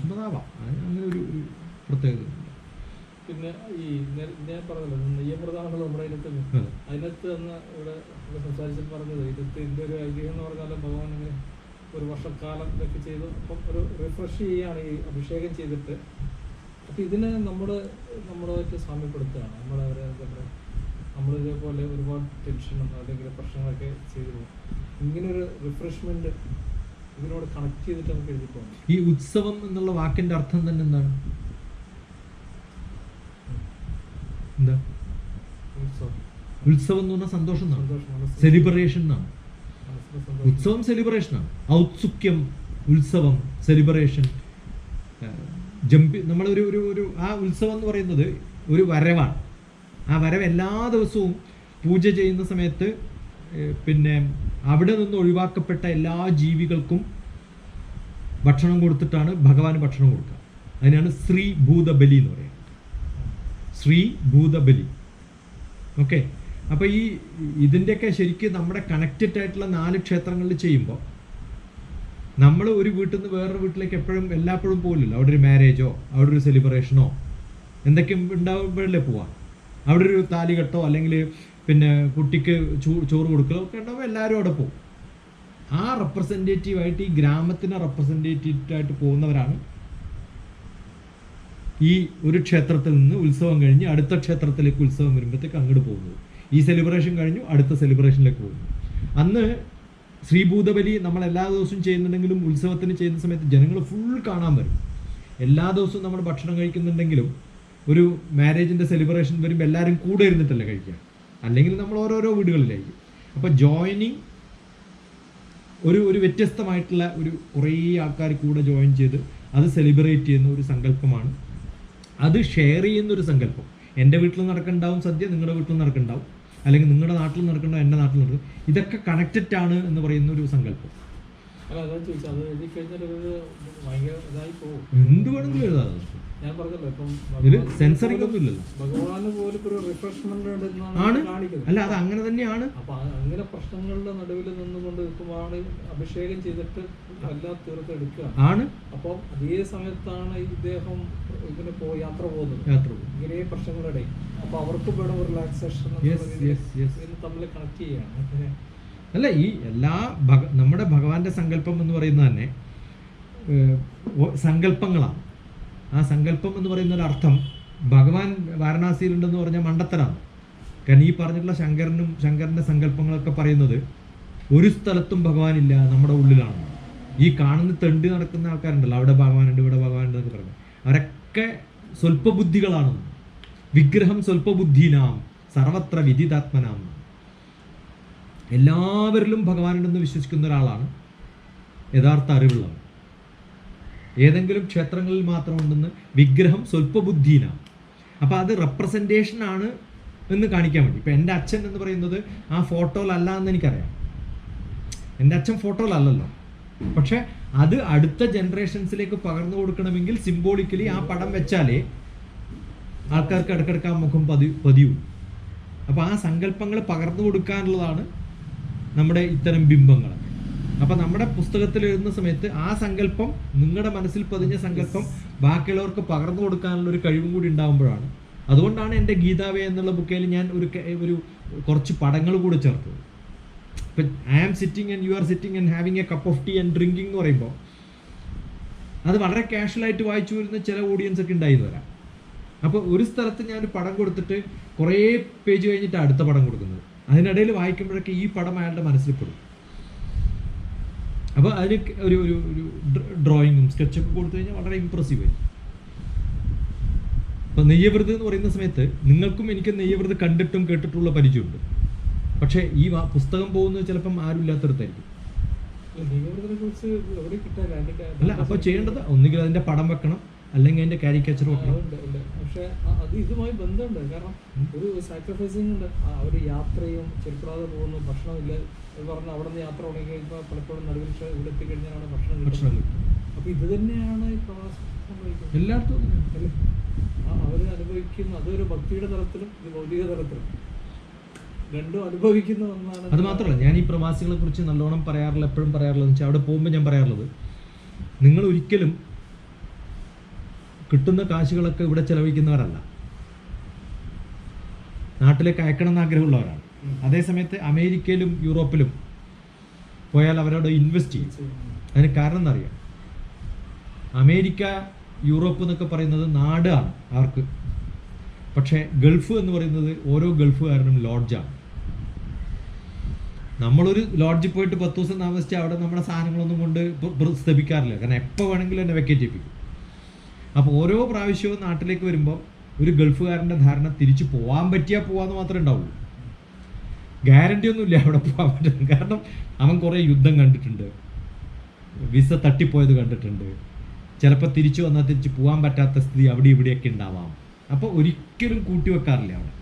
അപ്പോൾ അതാവാം അങ്ങനെ ഒരു പ്രത്യേകത. പിന്നെ ഈ ഞാൻ പറഞ്ഞല്ലോ നെയ്യപ്രധാനങ്ങൾ നമ്മുടെ അതിനകത്ത് അന്ന് ഇവിടെ സംസാരിച്ചിട്ട് പറഞ്ഞത് ഇതിൻ്റെ ഒരു ഐതിഹ്യം എന്ന് പറഞ്ഞാൽ ഭഗവാൻ ഇങ്ങനെ ഒരു വർഷക്കാലം ഇതൊക്കെ ചെയ്തു. അപ്പം ഒരു റിഫ്രഷ് ചെയ്യുകയാണ് ഈ അഭിഷേകം ചെയ്തിട്ട്. അപ്പം ഇതിനെ നമ്മളായിട്ട് സാമ്യപ്പെടുത്തുകയാണ്. നമ്മളവരെ എന്താ പറയുക, നമ്മളിതേപോലെ ഒരുപാട് ടെൻഷനും അല്ലെങ്കിൽ പ്രശ്നങ്ങളൊക്കെ ചെയ്തു പോകും. ഇങ്ങനൊരു റിഫ്രഷ്മെന്റ് ഇതിനോട് കണക്ട് ചെയ്തിട്ട് നമുക്ക് എഴുതി പോകാം. ഈ ഉത്സവം എന്നുള്ള വാക്കിന്റെ അർത്ഥം തന്നെ എന്താണ്? എന്താ ഉത്സവം എന്ന് പറഞ്ഞാൽ സന്തോഷം എന്നാണ്, സെലിബ്രേഷൻ എന്നാണ്. ഉത്സവം സെലിബ്രേഷനാണ്. ഔത്സുക്യം, ഉത്സവം, സെലിബ്രേഷൻ, നമ്മളൊരു ഒരു ആ ഉത്സവം എന്ന് പറയുന്നത് ഒരു വരവാണ്. ആ വരവ് എല്ലാ ദിവസവും പൂജ ചെയ്യുന്ന സമയത്ത് പിന്നെ അവിടെ നിന്ന് ഒഴിവാക്കപ്പെട്ട എല്ലാ ജീവികൾക്കും ഭക്ഷണം കൊടുത്തിട്ടാണ് ഭഗവാന് ഭക്ഷണം കൊടുക്കുക. അതിനാണ് ശ്രീ ഭൂതബലി എന്ന് പറയുന്നത്. ശ്രീ ഭൂതബലി. ഓക്കെ. അപ്പോൾ ഇതിൻ്റെയൊക്കെ ശരിക്കും നമ്മുടെ കണക്റ്റഡ് ആയിട്ടുള്ള 4 ക്ഷേത്രങ്ങളിൽ ചെയ്യുമ്പോൾ നമ്മൾ ഒരു വീട്ടിൽ നിന്ന് വേറൊരു വീട്ടിലേക്ക് എല്ലായ്പ്പോഴും പോകില്ലല്ലോ. അവിടെ ഒരു മാരേജോ അവിടെ ഒരു സെലിബ്രേഷനോ എന്തൊക്കെ ഉണ്ടാകുമ്പോഴല്ലേ പോവാം. അവിടെ ഒരു താലികെട്ടോ അല്ലെങ്കിൽ പിന്നെ കുട്ടിക്ക് ചോറ് കൊടുക്കലോ ഒക്കെ ഉണ്ടാകുമ്പോൾ എല്ലാവരും അവിടെ പോകും. ആ റെപ്രസെൻറ്റേറ്റീവായിട്ട് ഈ ഗ്രാമത്തിനെ റെപ്രസെൻറ്റേറ്റീവായിട്ട് പോകുന്നവരാണ് ഈ ഒരു ക്ഷേത്രത്തിൽ നിന്ന് ഉത്സവം കഴിഞ്ഞ് അടുത്ത ക്ഷേത്രത്തിലേക്ക് ഉത്സവം വരുമ്പോഴത്തേക്ക് അങ്ങോട്ട് പോകുന്നത്. ഈ സെലിബ്രേഷൻ കഴിഞ്ഞു അടുത്ത സെലിബ്രേഷനിലേക്ക് പോകുന്നു. അന്ന് ശ്രീഭൂതബലി നമ്മൾ എല്ലാ ദിവസവും ചെയ്യുന്നുണ്ടെങ്കിലും ഉത്സവത്തിന് ചെയ്യുന്ന സമയത്ത് ജനങ്ങൾ ഫുൾ കാണാൻ വരും. എല്ലാ ദിവസവും നമ്മൾ ഭക്ഷണം കഴിക്കുന്നുണ്ടെങ്കിലും ഒരു മാരേജിൻ്റെ സെലിബ്രേഷൻ വരുമ്പോൾ എല്ലാവരും കൂടെ ഇരുന്നിട്ടല്ലേ കഴിക്കുക, അല്ലെങ്കിൽ നമ്മൾ ഓരോരോ വീടുകളിലായിരിക്കും. അപ്പോൾ ജോയിനിങ് ഒരു വ്യത്യസ്തമായിട്ടുള്ള കുറേ ആൾക്കാർ കൂടെ ജോയിൻ ചെയ്ത് അത് സെലിബ്രേറ്റ് ചെയ്യുന്ന ഒരു സങ്കല്പമാണ്. അത് ഷെയർ ചെയ്യുന്നൊരു സങ്കല്പം. എൻ്റെ വീട്ടിൽ നടക്കുന്നുണ്ടാവും സദ്യ, നിങ്ങളുടെ വീട്ടിൽ നടക്കുന്നുണ്ടാവും, അല്ലെങ്കിൽ നിങ്ങളുടെ നാട്ടിൽ നടക്കുന്നുണ്ടാവും, എൻ്റെ നാട്ടിൽ നടക്കും. ഇതൊക്കെ കണക്റ്റഡ് ആണ് എന്ന് പറയുന്ന ഒരു സങ്കല്പം. എന്ത് വേണമെങ്കിലും എഴുതാം. ഞാൻ പറഞ്ഞല്ലോ ഇപ്പം ഇതിൽ സെൻസറിംഗ് ഒന്നും ഇല്ലല്ലോ. ഭഗവാന് പോലും ഒരു റിഫ്രഷ്മെന്റ് ആണ്. അല്ല, അത് അങ്ങനെ തന്നെയാണ്. അപ്പൊ അങ്ങനെ പ്രശ്നങ്ങളുടെ നടുവിൽ നിന്നുകൊണ്ട് ഇപ്പമാണ് അഭിഷേകം ചെയ്തിട്ട് എല്ലാം തീർത്തെടുക്കുക ആണ്. അപ്പൊ അതേ സമയത്താണ് ഇദ്ദേഹം ഇതിന് യാത്ര പോകുന്നത്. ഇങ്ങനെ പ്രശ്നങ്ങളുടെ അപ്പൊ അവർക്ക് വേണം ഒരു റിലാക്സേഷൻ തമ്മിൽ കണക്ട് ചെയ്യാണ്. അല്ല, ഈ എല്ലാ നമ്മുടെ ഭഗവാന്റെ സങ്കല്പം എന്ന് പറയുന്നത് തന്നെ സങ്കല്പങ്ങളാണ്. ആ സങ്കല്പം എന്ന് പറയുന്ന ഒരു അർത്ഥം ഭഗവാൻ വാരണാസിയിലുണ്ടെന്ന് പറഞ്ഞാൽ മണ്ടത്തരാണ്. കാരണം ഈ പറഞ്ഞിട്ടുള്ള ശങ്കരൻ്റെ സങ്കല്പങ്ങളൊക്കെ പറയുന്നത് ഒരു സ്ഥലത്തും ഭഗവാനില്ല, നമ്മുടെ ഉള്ളിലാണ്. ഈ കാണുന്ന തെണ്ടി നടക്കുന്ന ആൾക്കാരുണ്ടല്ലോ, അവിടെ ഭഗവാനുണ്ട് ഇവിടെ ഭഗവാനുണ്ട് എന്നൊക്കെ പറയുന്നത്, അവരൊക്കെ സ്വല്പബുദ്ധികളാണ്. വിഗ്രഹം സ്വല്പബുദ്ധീനാം സർവത്ര വിദിതാത്മനാം. എല്ലാവരിലും ഭഗവാനുണ്ടെന്ന് വിശ്വസിക്കുന്ന ഒരാളാണ് യഥാർത്ഥ അറിവുള്ളവർ. ഏതെങ്കിലും ക്ഷേത്രങ്ങളിൽ മാത്രം ഉണ്ടെന്ന് വിഗ്രഹം സ്വല്പബുദ്ധീനാം. അപ്പോൾ അത് റെപ്രസെൻറ്റേഷൻ ആണ് എന്ന് കാണിക്കാൻ വേണ്ടി. ഇപ്പം എൻ്റെ അച്ഛൻ എന്ന് പറയുന്നത് ആ ഫോട്ടോയിലല്ല എന്ന് എനിക്കറിയാം. എൻ്റെ അച്ഛൻ ഫോട്ടോയിലല്ലല്ലോ. പക്ഷെ അത് അടുത്ത ജനറേഷൻസിലേക്ക് പകർന്നു കൊടുക്കണമെങ്കിൽ സിംബോളിക്കലി ആ പടം വെച്ചാലേ ആൾക്കാർക്ക് ഇടയ്ക്കിടയ്ക്ക് ആ മുഖം പതിയൂ. അപ്പോൾ ആ സങ്കല്പങ്ങൾ പകർന്നു കൊടുക്കാനുള്ളതാണ് നമ്മുടെ ഇത്തരം ബിംബങ്ങൾ. അപ്പം നമ്മുടെ പുസ്തകത്തിൽ എഴുതുന്ന സമയത്ത് ആ സങ്കല്പം, നിങ്ങളുടെ മനസ്സിൽ പതിഞ്ഞ സങ്കല്പം ബാക്കിയുള്ളവർക്ക് പകർന്നു കൊടുക്കാനുള്ള ഒരു കഴിവും കൂടി ഉണ്ടാകുമ്പോഴാണ്. അതുകൊണ്ടാണ് എൻ്റെ ഗീതാവേ എന്നുള്ള ബുക്കിൽ ഞാൻ ഒരു കുറച്ച് പടങ്ങൾ കൂടി ചേർത്തത്. ഇപ്പം I am sitting and you are sitting and having a cup of tea and drinking എന്ന് പറയുമ്പോൾ അത് വളരെ കാഷ്വലായിട്ട് വായിച്ചു വരുന്ന ചില ഓഡിയൻസ് ഒക്കെ ഉണ്ടായിരുന്നു വരാം. അപ്പോൾ ഒരു സ്ഥലത്ത് ഞാനൊരു പടം കൊടുത്തിട്ട് കുറേ പേജ് കഴിഞ്ഞിട്ട് അടുത്ത പടം കൊടുക്കുന്നത്. അതിനിടയിൽ വായിക്കുമ്പോഴൊക്കെ ഈ പടം അയാളുടെ മനസ്സിൽ പെടും. അപ്പോൾ അതിന് ഒരു ഡ്രോയിങ്ങും സ്കെച്ചൊക്കെ കൊടുത്തു കഴിഞ്ഞാൽ വളരെ ഇമ്പ്രസീവ് ആയി. അപ്പോൾ നെയ്യവൃത് എന്ന് പറയുന്ന സമയത്ത് നിങ്ങൾക്കും എനിക്ക് നെയ്യവൃത് കണ്ടിട്ടും കേട്ടിട്ടുള്ള പരിചയമുണ്ട്. പക്ഷേ ഈ പുസ്തകം പോകുന്നത് ചിലപ്പം ആരും ഇല്ലാത്തടത്തായിരിക്കും. അല്ല, അപ്പോൾ ചെയ്യേണ്ടത് ഒന്നുകിൽ അതിൻ്റെ പടം വെക്കണം, അല്ലെങ്കിൽ അതിൻ്റെ കാരിക്കേച്ചർ വെക്കണം. പക്ഷേ അത് ഇതുമായി ബന്ധമുണ്ട്. കാരണം ഒരു സാക്രിഫൈസിങ് ഉണ്ട്. ഒരു യാത്രയും ചെറുപ്പടാതെ പോകുന്നു, ഭക്ഷണമില്ല പറഞ്ഞ് അവിടെ നിന്ന് യാത്ര തുടങ്ങി കഴിയുമ്പോൾ പലപ്പോഴും നടുവിൽ ഇവിടെ എത്തിക്കഴിഞ്ഞാലാണ് ഭക്ഷണം കിട്ടുന്നത്. അപ്പോൾ ഇത് തന്നെയാണ് ഈ പ്രവാസം സംഭവിക്കുന്നത് എല്ലായിടത്തും. അവർ അനുഭവിക്കുന്ന അതൊരു ഭക്തിയുടെ തലത്തിലും ഇത് ഭൗതിക തലത്തിലും രണ്ടും അനുഭവിക്കുന്ന ഒന്നാണ്. അത് മാത്രമല്ല, ഞാൻ ഈ പ്രവാസികളെ കുറിച്ച് നല്ലോണം പറയാറില്ല, എപ്പോഴും പറയാറുള്ളത് വെച്ചാൽ അവിടെ പോകുമ്പോൾ ഞാൻ പറയാറുള്ളത്, നിങ്ങൾ ഒരിക്കലും കിട്ടുന്ന കാശുകളൊക്കെ ഇവിടെ ചെലവഴിക്കുന്നവരല്ല, നാട്ടിലേക്ക് അയക്കണം എന്ന് ആഗ്രഹമുള്ളവരാണ്. അതേസമയത്ത് അമേരിക്കയിലും യൂറോപ്പിലും പോയാൽ അവരോട് ഇൻവെസ്റ്റ് ചെയ്യും. അതിന് കാരണം എന്നറിയാം, അമേരിക്ക യൂറോപ്പ് എന്നൊക്കെ പറയുന്നത് നാടാണ് അവർക്ക്. പക്ഷേ ഗൾഫ് എന്ന് പറയുന്നത് ഓരോ ഗൾഫുകാരനും ലോഡ്ജാണ്. നമ്മളൊരു ലോഡ്ജിൽ പോയിട്ട് 10 ദിവസം താമസിച്ച് അവിടെ നമ്മുടെ സാധനങ്ങളൊന്നും കൊണ്ട് സ്ഥാപിക്കാറില്ല. കാരണം എപ്പോൾ വേണമെങ്കിലും എന്നെ വെക്കേറ്റ് ചെയ്യിപ്പിക്കും. അപ്പോൾ ഓരോ പ്രാവശ്യവും നാട്ടിലേക്ക് വരുമ്പോൾ ഒരു ഗൾഫുകാരൻ്റെ ധാരണ തിരിച്ചു പോകാൻ പറ്റിയാൽ പോകാമെന്ന് മാത്രമേ ഉണ്ടാവുള്ളൂ. ഗ്യാരണ്ടി ഒന്നുമില്ല അവിടെ പോകാൻ പറ്റും. കാരണം അവൻ കുറേ യുദ്ധം കണ്ടിട്ടുണ്ട്, വിസ തട്ടിപ്പോയത് കണ്ടിട്ടുണ്ട്, ചിലപ്പോൾ തിരിച്ചു വന്നാൽ തിരിച്ച് പോകാൻ പറ്റാത്ത സ്ഥിതി അവിടെ ഇവിടെയൊക്കെ ഉണ്ടാവാം. അപ്പോൾ ഒരിക്കലും കൂട്ടി വെക്കാറില്ല അവിടെ.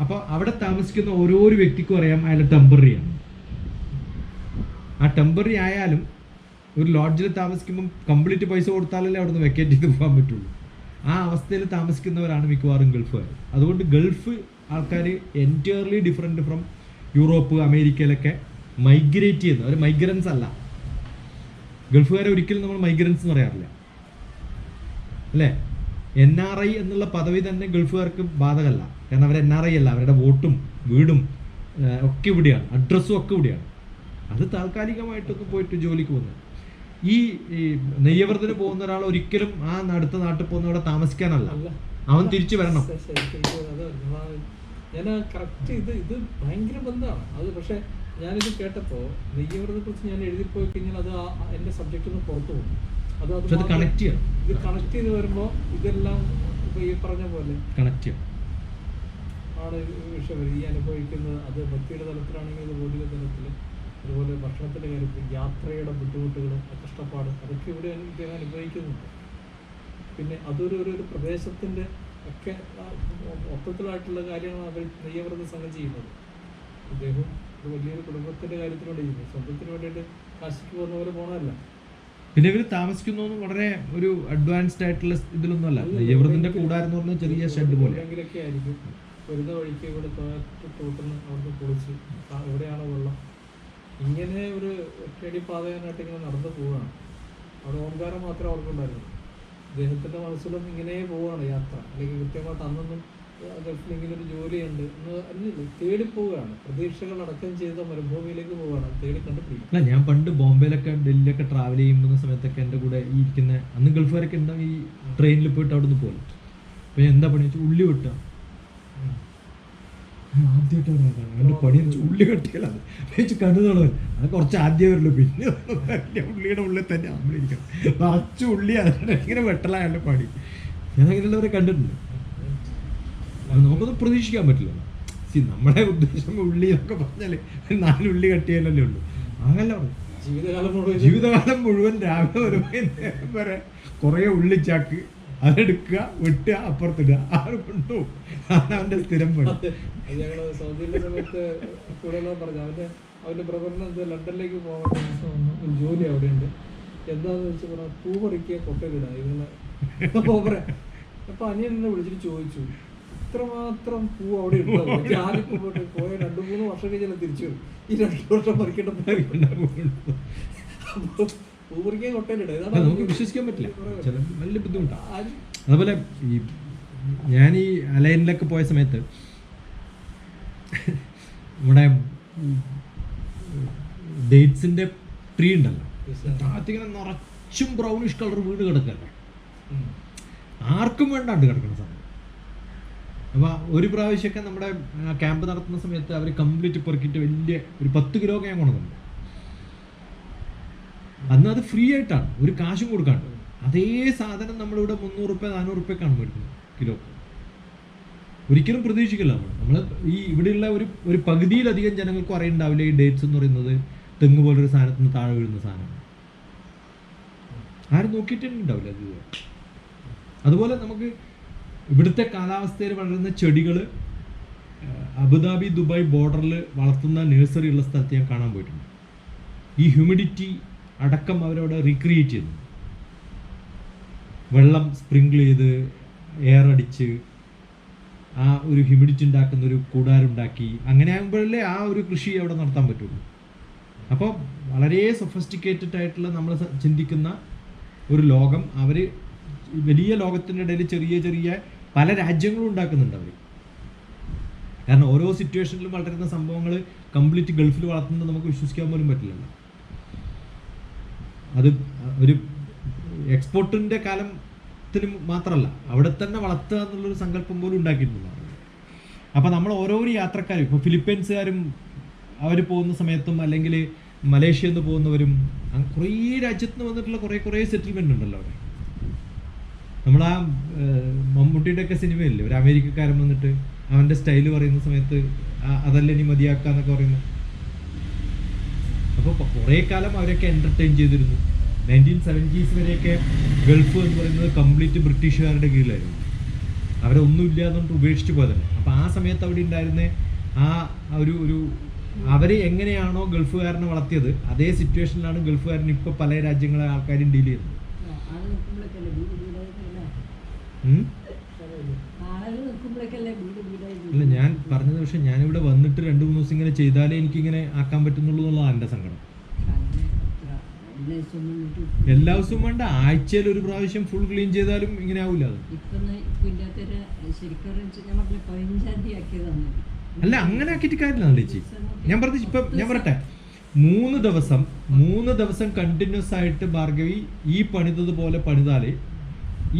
അപ്പോൾ അവിടെ താമസിക്കുന്ന ഓരോരോ വ്യക്തിക്കും അറിയാം അയാൾ ടെമ്പററിയാണ്. ആ ടെമ്പററി ആയാലും ഒരു ലോഡ്ജിൽ താമസിക്കുമ്പം കംപ്ലീറ്റ് പൈസ കൊടുത്താലല്ലേ അവിടെ നിന്ന് വെക്കേറ്റ് ചെയ്ത് പോകാൻ പറ്റുള്ളൂ. ആ അവസ്ഥയിൽ താമസിക്കുന്നവരാണ് മിക്കവാറും ഗൾഫുകാർ. അതുകൊണ്ട് ഗൾഫ് ആൾക്കാർ എൻറ്റയർലി ഡിഫറെൻറ്റ് ഫ്രം യൂറോപ്പ് അമേരിക്കയിലൊക്കെ മൈഗ്രേറ്റ് ചെയ്യുന്ന അവർ മൈഗ്രൻസ് അല്ല. ഗൾഫുകാരെ ഒരിക്കലും നമ്മൾ മൈഗ്രൻസ് എന്ന് പറയാറില്ല, അല്ലേ? NRI എന്നുള്ള പദവി തന്നെ ഗൾഫുകാർക്ക് ബാധകമല്ല. കാരണം അവർ NRI അല്ല, അവരുടെ വോട്ടും വീടും ഒക്കെ ഇവിടെയാണ്, അഡ്രസ്സും ഒക്കെ ഇവിടെയാണ്. അത് താൽക്കാലികമായിട്ടൊന്ന് പോയിട്ട് ജോലിക്ക് പോകുന്നത്. ഈ നെയ്യവ്രതത്തിന് പോകുന്ന ഒരാൾ ഒരിക്കലും ആ അടുത്ത നാട്ടിൽ പോകുന്നവിടെ താമസിക്കാനല്ല, അവൻ തിരിച്ചു വരണം. ഞാൻ കറക്റ്റ് ഇത് ഭയങ്കര ബന്ധമാണ് അത്. പക്ഷെ ഞാനിത് കേട്ടപ്പോൾ നെയ്യവ്രതത്തെ കുറിച്ച് ഞാൻ എഴുതിപ്പോയി കഴിഞ്ഞാൽ അത് എൻ്റെ സബ്ജക്റ്റിൽ നിന്ന് പുറത്തു പോകും. അത് കണക്ട് ചെയ്യണം. ഇത് കണക്ട് ചെയ്ത് വരുമ്പോൾ ഇതെല്ലാം ഇപ്പൊ ഈ പറഞ്ഞ പോലെ കണക്ട് ചെയ്യണം ആണ് വിഷയം ഈ അനുഭവിക്കുന്നത്. അത് ഭക്തിയുടെ തലത്തിലാണെങ്കിൽ അത് ഭൗതിക തലത്തിൽ, അതുപോലെ ഭക്ഷണത്തിൻ്റെ കാര്യത്തിൽ, യാത്രയുടെ ബുദ്ധിമുട്ടുകൾ, കഷ്ടപ്പാട്, അതൊക്കെ ഇവിടെ ഇദ്ദേഹം അനുഭവിക്കുന്നുണ്ട്. പിന്നെ അതൊരു പ്രദേശത്തിൻ്റെ ഒക്കെ മൊത്തത്തിലായിട്ടുള്ള കാര്യങ്ങളാണ് അവർ നെയ്യവ്രത സംഘം ചെയ്യുന്നത്. ഇദ്ദേഹം ഒരു വലിയൊരു കുടുംബത്തിൻ്റെ കാര്യത്തിന് വേണ്ടി ചെയ്യുന്നു, സ്വന്തത്തിന് വേണ്ടിയിട്ട് കാശിക്ക് പോകുന്ന പോലെ പോകണമല്ല. പിന്നെ ഇവർ താമസിക്കുന്നൊന്നും വളരെ ഒരു അഡ്വാൻസ്ഡ് ആയിട്ടുള്ള ഇതിലൊന്നും അല്ല. നെയ്യവ്രതത്തിന്റെ കൂടാരെന്ന് പറഞ്ഞാൽ ചെറിയ ഷെഡ് പോലെ എങ്കിലൊക്കെ ആയിരിക്കും. വരുന്ന വഴിക്ക് ഇവിടെ തോട്ടുന്ന അവിടുന്ന് പൊളിച്ച് എവിടെയാണ് വെള്ളം, ഇങ്ങനെ ഒരു ഒറ്റയടി പാതയാനായിട്ട് ഇങ്ങനെ നടന്നു പോവുകയാണ്. അവിടെ ഓംകാരം മാത്രമേ അവർക്കുണ്ടായിരുന്നു. അദ്ദേഹത്തിൻ്റെ മനസ്സിലും ഇങ്ങനെ പോവുകയാണ് യാത്ര. അല്ലെങ്കിൽ കൃത്യമായിട്ട് അന്നൊന്നും ഗൾഫിൽ ഇങ്ങനെ ഒരു ജോലിയുണ്ട് എന്ന് അറിഞ്ഞില്ല, തേടി പോവുകയാണ്. പ്രതീക്ഷകൾ അടക്കം ചെയ്ത മരുഭൂമിയിലേക്ക് പോവുകയാണ്, തേടി കണ്ടുപിടിക്കും. അല്ല, ഞാൻ പണ്ട് ബോംബെയിലൊക്കെ ഡൽഹിയിലൊക്കെ ട്രാവൽ ചെയ്യുന്ന സമയത്തൊക്കെ എൻ്റെ കൂടെ ഈ ഇരിക്കുന്ന അന്ന് ഗൾഫുകാരൊക്കെ ഉണ്ടാവും. ഈ ട്രെയിനിൽ പോയിട്ട് അവിടെ നിന്ന് പോകും. അപ്പം എന്താ പണി വെച്ചാൽ ഉള്ളി വെട്ടുക. ആദ്യമായിട്ടാണ് പണി ഉള്ളി കെട്ടിയാലാണ് കണ്ടുതോളവൻ. അത് കുറച്ച് ആദ്യം വരുള്ളൂ, പിന്നെ വലിയ ഉള്ളിയുടെ ഉള്ളിൽ തന്നെ നമ്മളിരിക്കണം. അച്ചു ഉള്ളി ഇങ്ങനെ വെട്ടലായുള്ള പണി. ഞാൻ അങ്ങനെയുള്ളവരെ കണ്ടിട്ടുണ്ട്. നമുക്കൊന്നും പ്രതീക്ഷിക്കാൻ പറ്റില്ല. നമ്മളെ ഉദ്ദേശം ഉള്ളി എന്നൊക്കെ പറഞ്ഞാൽ 4 ഉള്ളി കട്ടിയാലല്ലേ ഉള്ളൂ. അങ്ങനല്ല ജീവിതകാലം മുഴുവൻ രാവിലെ ഒരു നേരം വരെ കുറേ ഉള്ളിച്ചാക്ക് അതെടുക്കുക, വെട്ടുക, അപ്പുറത്തിടുക, ആരും കൊണ്ടുപോകും. അവന്റെ സ്ഥിരം പണി. ഞങ്ങള് സൗദിയിലെ സമയത്ത് കൂടെ പറഞ്ഞു അവന്റെ ബ്രദറിന് ലണ്ടനിലേക്ക് പോകാൻ ഒരു ജോലി അവിടെ ഉണ്ട്. എന്താന്ന് വെച്ചാൽ പറഞ്ഞാൽ പൂ പറിക്കുക, കൊട്ടയിലിടുക, ഇങ്ങനെ. അപ്പൊ അനിയൻ എന്നെ വിളിച്ചിട്ട് ചോദിച്ചു, ഇത്രമാത്രം പൂ അവിടെ ഉണ്ടാവും? ഞാനിപ്പോ പോയ 2-3 വർഷം കഴിഞ്ഞാൽ തിരിച്ചു വരും. ഈ 2 വർഷം പറിക്കേണ്ട പൂ പറിക്കാൻ കൊട്ടയിലിടുക, നമുക്ക് വിശ്വസിക്കാൻ പറ്റില്ല. ചില വലിയ ബുദ്ധിമുട്ടാണ്. അതുപോലെ ഈ ഞാൻ ഈ അലൈനിലൊക്കെ പോയ സമയത്ത് ഇവിടെ ഡേറ്റ്സിന്റെ ട്രീ ഉണ്ടല്ലോ, താഴത്തിങ്ങനെ നിറച്ചും ബ്രൗണിഷ് കളർ വീട് കിടക്കല്ലേ, ആർക്കും വേണ്ടാണ്ട് കിടക്കുന്ന സമയം. അപ്പോൾ ഒരു പ്രാവശ്യമൊക്കെ നമ്മുടെ ക്യാമ്പ് നടത്തുന്ന സമയത്ത് അവർ കംപ്ലീറ്റ് പെറുക്കിയിട്ട് വലിയ ഒരു 10 കിലോ ഞാൻ കൊണ്ടുവന്നു. അന്ന് അത് ഫ്രീ ആയിട്ടാണ്, ഒരു കാശും കൊടുക്കാണ്ട്. അതേ സാധനം നമ്മളിവിടെ 300 രൂപ 400 രൂപയ്ക്കാണ് മേടിക്കുന്നത് കിലോ. ഒരിക്കലും പ്രതീക്ഷിക്കില്ല നമ്മൾ ഈ ഇവിടെയുള്ള ഒരു പകുതിയിലധികം ജനങ്ങൾക്ക് അറിയുന്നുണ്ടാവില്ല ഈ ഡേറ്റ്സ് എന്ന് പറയുന്നത് തെങ്ങ് പോലൊരു സാധനത്തിൽ നിന്ന് താഴെ വീഴുന്ന സാധനമാണ്. ആരും നോക്കിയിട്ടേ ഉണ്ടാവില്ല അത്. അതുപോലെ നമുക്ക് ഇവിടുത്തെ കാലാവസ്ഥയിൽ വളരുന്ന ചെടികൾ അബുദാബി ദുബായ് ബോർഡറിൽ വളർത്തുന്ന നഴ്സറി ഉള്ള സ്ഥലത്ത് ഞാൻ കാണാൻ പോയിട്ടുണ്ട്. ഈ ഹ്യൂമിഡിറ്റി അടക്കം അവരവിടെ റീക്രിയേറ്റ് ചെയ്യുന്നു. വെള്ളം സ്പ്രിങ്കിൾ ചെയ്ത് എയർ അടിച്ച് ആ ഒരു ഹ്യൂമിഡിറ്റി ഉണ്ടാക്കുന്ന ഒരു കൂടാരുണ്ടാക്കി, അങ്ങനെ ആകുമ്പോഴല്ലേ ആ ഒരു കൃഷി അവിടെ നടത്താൻ പറ്റുള്ളൂ. അപ്പോൾ വളരെ സൊഫിസ്റ്റിക്കേറ്റഡ് ആയിട്ടുള്ള നമ്മൾ ചിന്തിക്കുന്ന ഒരു ലോകം അവർ വലിയ ലോകത്തിൻ്റെ ഇടയിൽ ചെറിയ ചെറിയ പല രാജ്യങ്ങളും ഉണ്ടാക്കുന്നുണ്ട് അവർ. കാരണം ഓരോ സിറ്റുവേഷനിലും വളരുന്ന സംഭവങ്ങൾ കംപ്ലീറ്റ് ഗൾഫിൽ വളർത്തുന്നത് നമുക്ക് വിശ്വസിക്കാൻ പോലും പറ്റില്ലല്ലോ. അത് ഒരു എക്സ്പോർട്ടിൻ്റെ കാലത്തിന് മാത്രമല്ല, അവിടെ തന്നെ വളർത്തുക എന്നുള്ളൊരു സങ്കല്പം പോലും ഉണ്ടാക്കിയിട്ടുള്ളതാണ്. അപ്പോൾ നമ്മൾ ഓരോരോ യാത്രക്കാരും, ഇപ്പോൾ ഫിലിപ്പീൻസുകാരും അവർ പോകുന്ന സമയത്തും അല്ലെങ്കിൽ മലേഷ്യയിൽ നിന്ന് പോകുന്നവരും കുറേ രാജ്യത്ത് നിന്ന് വന്നിട്ടുള്ള കുറേ സെറ്റിൽമെൻ്റ് ഉണ്ടല്ലോ അവിടെ. നമ്മളാ മമ്മൂട്ടിയുടെയൊക്കെ സിനിമയില്ലേ, ഒരു അമേരിക്കക്കാരൻ വന്നിട്ട് അവൻ്റെ സ്റ്റൈല് പറയുന്ന സമയത്ത് അതല്ല ഇനി മതിയാക്കുക എന്നൊക്കെ പറയുന്നത്. അപ്പോൾ കുറേ കാലം അവരൊക്കെ എൻ്റർടൈൻ ചെയ്തിരുന്നു. 1970s വരെയൊക്കെ ഗൾഫ് എന്ന് പറയുന്നത് കംപ്ലീറ്റ് ബ്രിട്ടീഷുകാരുടെ കീഴിലായിരുന്നു. അവരെ ഒന്നുമില്ല എന്നുകൊണ്ട് ഉപേക്ഷിച്ച് പോയതല്ലേ. അപ്പോൾ ആ സമയത്ത് അവിടെ ഉണ്ടായിരുന്ന ആ ഒരു അവർ എങ്ങനെയാണോ ഗൾഫുകാരനെ വളർത്തിയത് അതേ സിറ്റുവേഷനിലാണ് ഗൾഫുകാരൻ ഇപ്പോൾ പല രാജ്യങ്ങളെ ആൾക്കാരും ഡീൽ ചെയ്യുന്നത്. അല്ല, ഞാൻ പറഞ്ഞത് പക്ഷെ ഞാനിവിടെ വന്നിട്ട് 2-3 ദിവസം ഇങ്ങനെ ചെയ്താലേ എനിക്കിങ്ങനെ ആക്കാൻ പറ്റുന്നുള്ളൂ എന്നുള്ളതാണ് എൻ്റെ സങ്കടം. എല്ലാ ദിവസവും വേണ്ട, ആഴ്ചയിൽ ഒരു പ്രാവശ്യം ഫുൾ ക്ലീൻ ചെയ്താലും ഇങ്ങനെ ആവില്ല. അത് അല്ല, അങ്ങനെ ആക്കിയിട്ട് കാര്യമില്ല ചേച്ചി. ഞാൻ പറയട്ടെ, മൂന്ന് ദിവസം കണ്ടിന്യൂസ് ആയിട്ട് ഭാർഗവി ഈ പണിതതുപോലെ പണിതാല്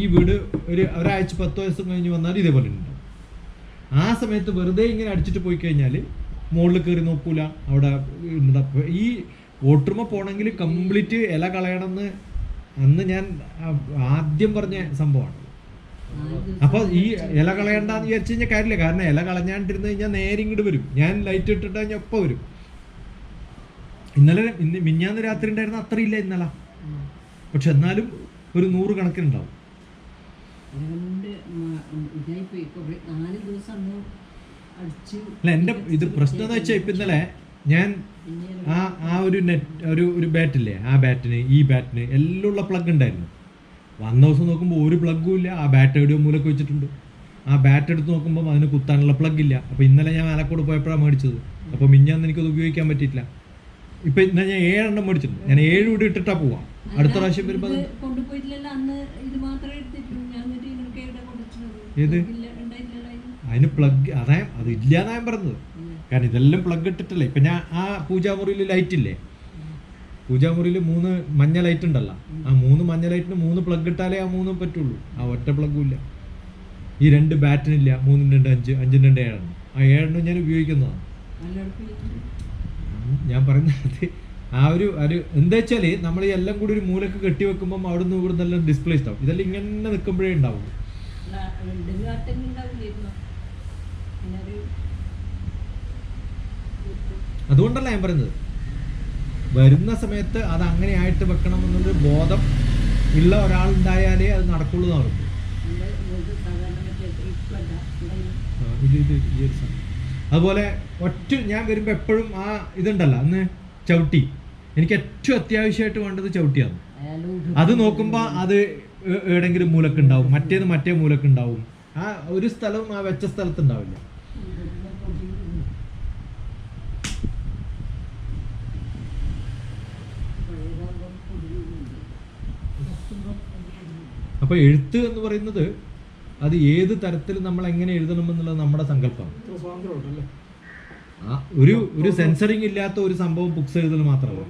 ഈ വീട് ഒരാഴ്ച 10 ദിവസം കഴിഞ്ഞ് വന്നാൽ ഇതേപോലെ ഉണ്ടാവും. ആ സമയത്ത് വെറുതെ ഇങ്ങനെ അടിച്ചിട്ട് പോയി കഴിഞ്ഞാൽ മുകളിൽ കയറി നോക്കൂല. അവിടെ ഈ ഓട്ടുമ പോണെങ്കിൽ കംപ്ലീറ്റ് ഇല കളയണമെന്ന് അന്ന് ഞാൻ ആദ്യം പറഞ്ഞ സംഭവമാണ്. അപ്പൊ ഈ ഇല കളയണ്ടെന്ന് വിചാരിച്ചു കഴിഞ്ഞാൽ കാര്യമില്ല. കാരണം ഇല കളഞ്ഞാണ്ടിരുന്ന് കഴിഞ്ഞാൽ നേരെ ഇങ്ങോട്ട് വരും. ഞാൻ ലൈറ്റ് ഇട്ടിട്ട് കഴിഞ്ഞാൽ ഒപ്പം വരും. മിഞ്ഞാന്ന് രാത്രി ഉണ്ടായിരുന്ന അത്രയില്ല ഇന്നലെ. പക്ഷെ എന്നാലും ഒരു 100 കണക്കിനുണ്ടാവും. അല്ല എന്റെ ഇത് പ്രശ്നം എന്ന് വെച്ചാൽ ഇപ്പൊ ഇന്നലെ ഞാൻ ആ ഒരു ബാറ്റില്ലേ, ആ ബാറ്റിന് ഈ ബാറ്റിന് എല്ലാം ഉള്ള പ്ലഗ് ഉണ്ടായിരുന്നു. വന്ന ദിവസം നോക്കുമ്പോൾ ഒരു പ്ലഗും ഇല്ല. ആ ബാറ്റ് എവിടെയോ മൂലക്ക് വെച്ചിട്ടുണ്ട്. ആ ബാറ്റ് എടുത്ത് നോക്കുമ്പോൾ അതിന് കുത്താനുള്ള പ്ലഗ് ഇല്ല. അപ്പോൾ ഇന്നലെ ഞാൻ ആലക്കോട് പോയപ്പോഴാണ് മേടിച്ചത്. അപ്പോൾ മിഞ്ഞാന്ന് എനിക്കത് ഉപയോഗിക്കാൻ പറ്റിയിട്ടില്ല. ഇപ്പം ഇന്നലെ ഞാൻ 7 എണ്ണം മേടിച്ചിട്ടുണ്ട്. ഞാൻ 7 കൂടി ഇട്ടിട്ടാ പോവാം. അടുത്ത പ്രാവശ്യം വരുമ്പോൾ ഏത് അതിന് പ്ലഗ് അത് ഇല്ലാന്നാ ഞാൻ പറഞ്ഞത്. കാരണം ഇതെല്ലാം പ്ലഗ് ഇട്ടിട്ടല്ലേ. ഇപ്പം ഞാൻ ആ പൂജാമുറിയിൽ ലൈറ്റ് ഇല്ലേ, പൂജാമുറിയിൽ 3 മഞ്ഞ ലൈറ്റ് ഉണ്ടല്ലോ. ആ 3 മഞ്ഞ ലൈറ്റിന് 3 പ്ലഗ് ഇട്ടാലേ ആ 3 പറ്റുള്ളൂ. ആ ഒറ്റ പ്ലഗും ഇല്ല. ഈ 2 ബാറ്റിനില്ല. 3 2 5 5 2 7 ആ 7 ഞാൻ ഉപയോഗിക്കുന്നതാണ്. ഞാൻ പറയുന്നത് ആ ഒരു എന്താ വെച്ചാല് നമ്മൾ ഈ എല്ലാം കൂടി ഒരു മൂലക്ക് കെട്ടി വെക്കുമ്പോൾ അവിടെ നിന്ന് ഇവിടെ നിന്നെല്ലാം ഡിസ്പ്ലേസ്ഡ് ആവും. ഇതെല്ലാം ഇങ്ങനെ നിൽക്കുമ്പോഴേ ഉണ്ടാവും. അതുകൊണ്ടല്ല ഞാൻ പറയുന്നത്, വരുന്ന സമയത്ത് അത് അങ്ങനെ ആയിട്ട് വെക്കണം എന്നൊരു ബോധം ഉള്ള ഒരാളുണ്ടായാലേ അത് നടക്കുള്ളൂ എന്ന് പറഞ്ഞു. അതുപോലെ ഞാൻ വരുമ്പോൾ എപ്പോഴും ആ ഇതുണ്ടല്ലോ അന്ന് ചവിട്ടി, എനിക്ക് ഏറ്റവും അത്യാവശ്യമായിട്ട് വേണ്ടത് ചവിട്ടിയാണ്. അത് നോക്കുമ്പോൾ അത് എവിടെയെങ്കിലും മൂലക്കുണ്ടാവും, മറ്റേ മൂലക്കുണ്ടാവും. ആ ഒരു സ്ഥലവും ആ വെച്ച സ്ഥലത്തുണ്ടാവില്ല. അപ്പൊ എഴുത്ത് എന്ന് പറയുന്നത് അത് ഏത് തരത്തിൽ നമ്മൾ എങ്ങനെ എഴുതണം എന്നുള്ളത് നമ്മുടെ സങ്കല്പമാണ്. ഒരു സെൻസറിങ് ഇല്ലാത്ത ഒരു സംഭവം ബുക്സ് എഴുതൽ മാത്രമല്ല.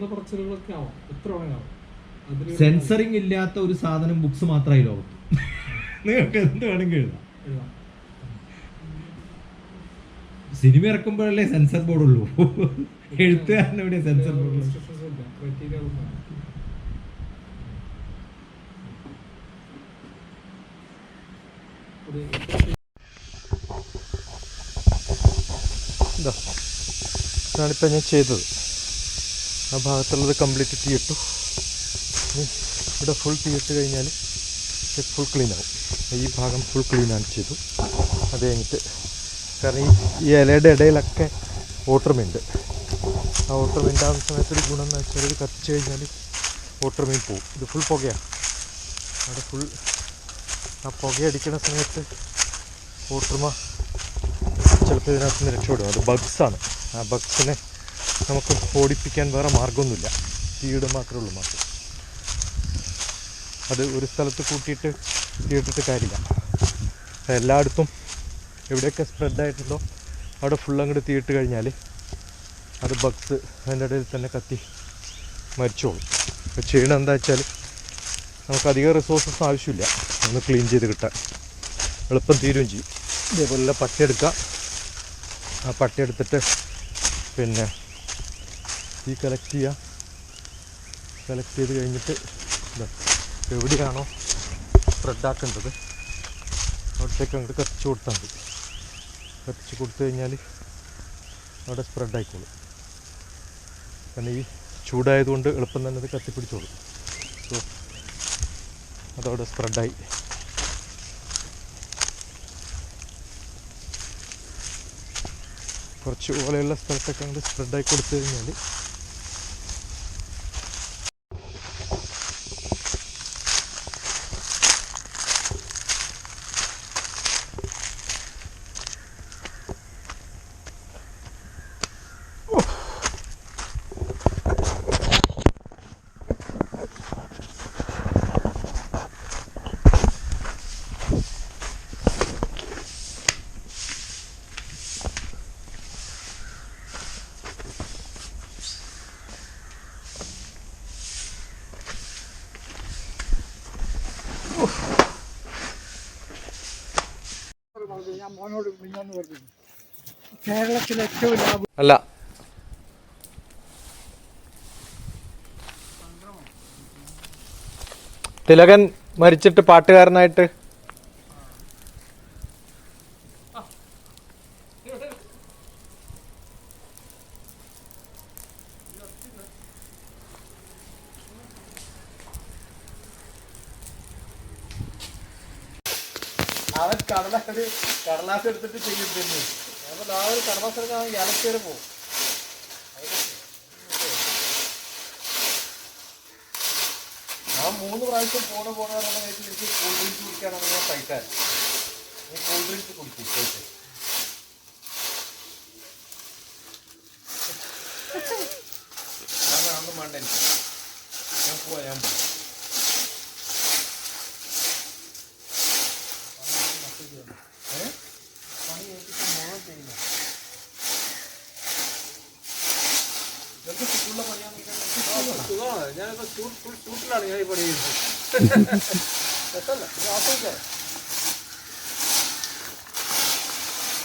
സെൻസറിങ് ഇല്ലാത്ത ഒരു സാധനം ബുക്സ് മാത്രമായി ലോകത്ത്. നിങ്ങൾക്ക് എന്ത് വേണമെങ്കിൽ എഴുതാം. സിനിമ ഇറക്കുമ്പോഴല്ലേ സെൻസർ ബോർഡ് ഉള്ളൂ. എഴുത്തുകാരൻ എവിടെ സെൻസർ ബോർഡ്? ഇതാണിപ്പോൾ ഞാൻ ചെയ്തത്. ആ ഭാഗത്തുള്ളത് കംപ്ലീറ്റ് തീയിട്ടു. ഇവിടെ ഫുൾ തീയിട്ട് കഴിഞ്ഞാൽ ഫുൾ ക്ലീൻ ആവും. ഈ ഭാഗം ഫുൾ ക്ലീനാണ് ചെയ്തു. അത് കഴിഞ്ഞിട്ട് കാരണം ഈ ഇലയുടെ ഇടയിലൊക്കെ ഓട്ടർമീനുണ്ട്. ആ ഓട്ടർമീൻ ഉണ്ടാകുന്ന സമയത്തൊരു ഗുണം എന്ന് വെച്ചാൽ ഇത് കത്തിച്ച് കഴിഞ്ഞാൽ ഓട്ടർമീൻ പോവും. ഇത് ഫുൾ പുകയാണ്. അവിടെ ഫുൾ ആ പുകയടിക്കുന്ന സമയത്ത് ഓട്ടർമ ചിലപ്പോൾ ഇതിനകത്ത് നിന്ന് രക്ഷപ്പെടും. അത് ബഗ്സാണ്. ആ ബഗ്സിനെ നമുക്ക് ഓടിപ്പിക്കാൻ വേറെ മാർഗമൊന്നുമില്ല. തീയിട മാത്രമേ ഉള്ളൂ മാത്രം. അത് ഒരു സ്ഥലത്ത് കൂട്ടിയിട്ട് തീയിട്ടിട്ട് കാര്യമില്ല. എല്ലായിടത്തും എവിടെയൊക്കെ സ്പ്രെഡായിട്ടുണ്ടോ അവിടെ ഫുൾ അങ്ങോട്ട് തീയിട്ട് കഴിഞ്ഞാൽ അത് ബഗ്സ് അതിൻ്റെ ഇടയിൽ തന്നെ കത്തി മരിച്ചോളും. അപ്പോൾ ചെയ്യണം എന്താ വെച്ചാൽ നമുക്ക് അധികം റിസോഴ്സസ് ആവശ്യമില്ല ഒന്ന് ക്ലീൻ ചെയ്ത് കിട്ടാൻ. എളുപ്പം തീരുകയും ചെയ്യും. ഇതേപോലെ പട്ടിയെടുക്കുക. ആ പട്ടിയെടുത്തിട്ട് പിന്നെ ഈ കളക്ട് ചെയ്യുക. കളക്ട് ചെയ്ത് കഴിഞ്ഞിട്ട് എവിടെയാണോ സ്പ്രെഡാക്കേണ്ടത് അവിടത്തേക്ക് അങ്ങോട്ട് കത്തിച്ച് കൊടുത്താൽ മതി. കത്തിച്ച് കൊടുത്തു കഴിഞ്ഞാൽ അവിടെ സ്പ്രെഡായിക്കോളും. കാരണം ഈ ചൂടായതുകൊണ്ട് എളുപ്പം തന്നെ അത് കത്തിപ്പിടിച്ചോളും. സോ അതവിടെ സ്പ്രെഡായി. കുറച്ച് പോലെയുള്ള സ്ഥലത്തൊക്കെ അങ്ങോട്ട് സ്പ്രെഡായി കൊടുത്തു കഴിഞ്ഞാൽ ഞാൻ മോനോട് മിഞ്ഞാന്ന് പറഞ്ഞു കേരളത്തിലെ ഏറ്റവും ലാഭം അല്ല, തിലകൻ മരിച്ചിട്ട് പാട്ടുകാരനായിട്ട് അവൻ കടലാസ് എടുത്തിട്ട് ചെയ്യുന്നു. അപ്പോൾ ആ ഒരു കടലാസ് എടുക്കാൻ ഇലക്ക് വരെ പോകും. ആ 3 പ്രാവശ്യം പോണ എനിക്ക് കൂൾ ഡ്രിങ്ക്സ് കുടിക്കാനാണ് ഞാൻ കഴിക്കാൻ. നീ കൂൾ ഡ്രിങ്ക്സ് കുടിക്കും പോയിട്ട്. അതൊന്നും വേണ്ട എനിക്ക്. ഞാൻ പോവാം. ഞാനിപ്പോ ഷൂട്ടിലാണ് ഞാൻ ഈ പണി ചെയ്യുന്നത്.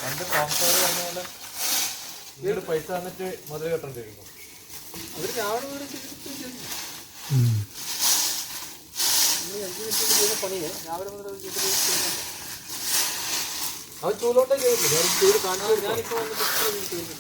പണ്ട് താമസക്കാർ പറഞ്ഞ പോലെ വീട് പൈസ തന്നിട്ട് മുതൽ കെട്ടേണ്ടിരിക്കുന്നു. അവര് രാവിലെ വീട് 5 മിനിറ്റ് ചെയ്യുന്ന പണിയെ രാവിലെ മുതൽ അവൻ ചൂലോട്ടേ ചെയ്തിട്ടില്ല. ചൂട് കാണിച്ചു. ഞാനിപ്പോ വന്നിട്ട് എത്ര മിനിറ്റ് ചെയ്തു.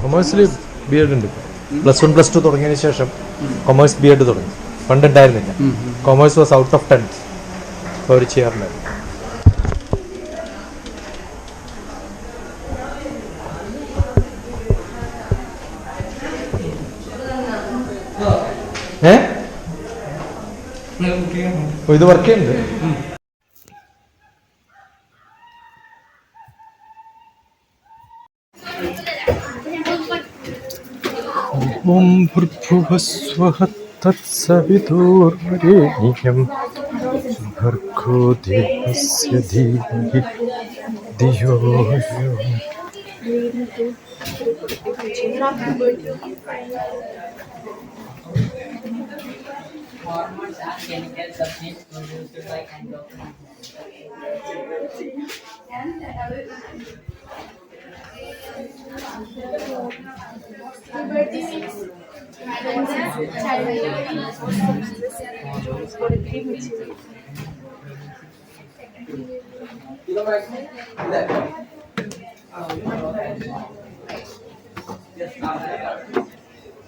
കൊമേഴ്സിൽ ബി എഡ് ഉണ്ട്. +1 +2 തുടങ്ങിയതിന് ശേഷം കൊമേഴ്സ് ബി എഡ് തുടങ്ങി. പണ്ട് ഉണ്ടായിരുന്നില്ല. Commerce was out of 10th. അപ്പോൾ അവർ ചെയ്യാറുണ്ടായിരുന്നു. ഇത് വർക്ക് ചെയ്യുന്നുണ്ട്. ഓം ഭൂർഭുവസ്വഃ തത്സവിതുർവരേണ്യം ഭർഗോ ദേവസ്യ ധീമഹി ധിയോ യോ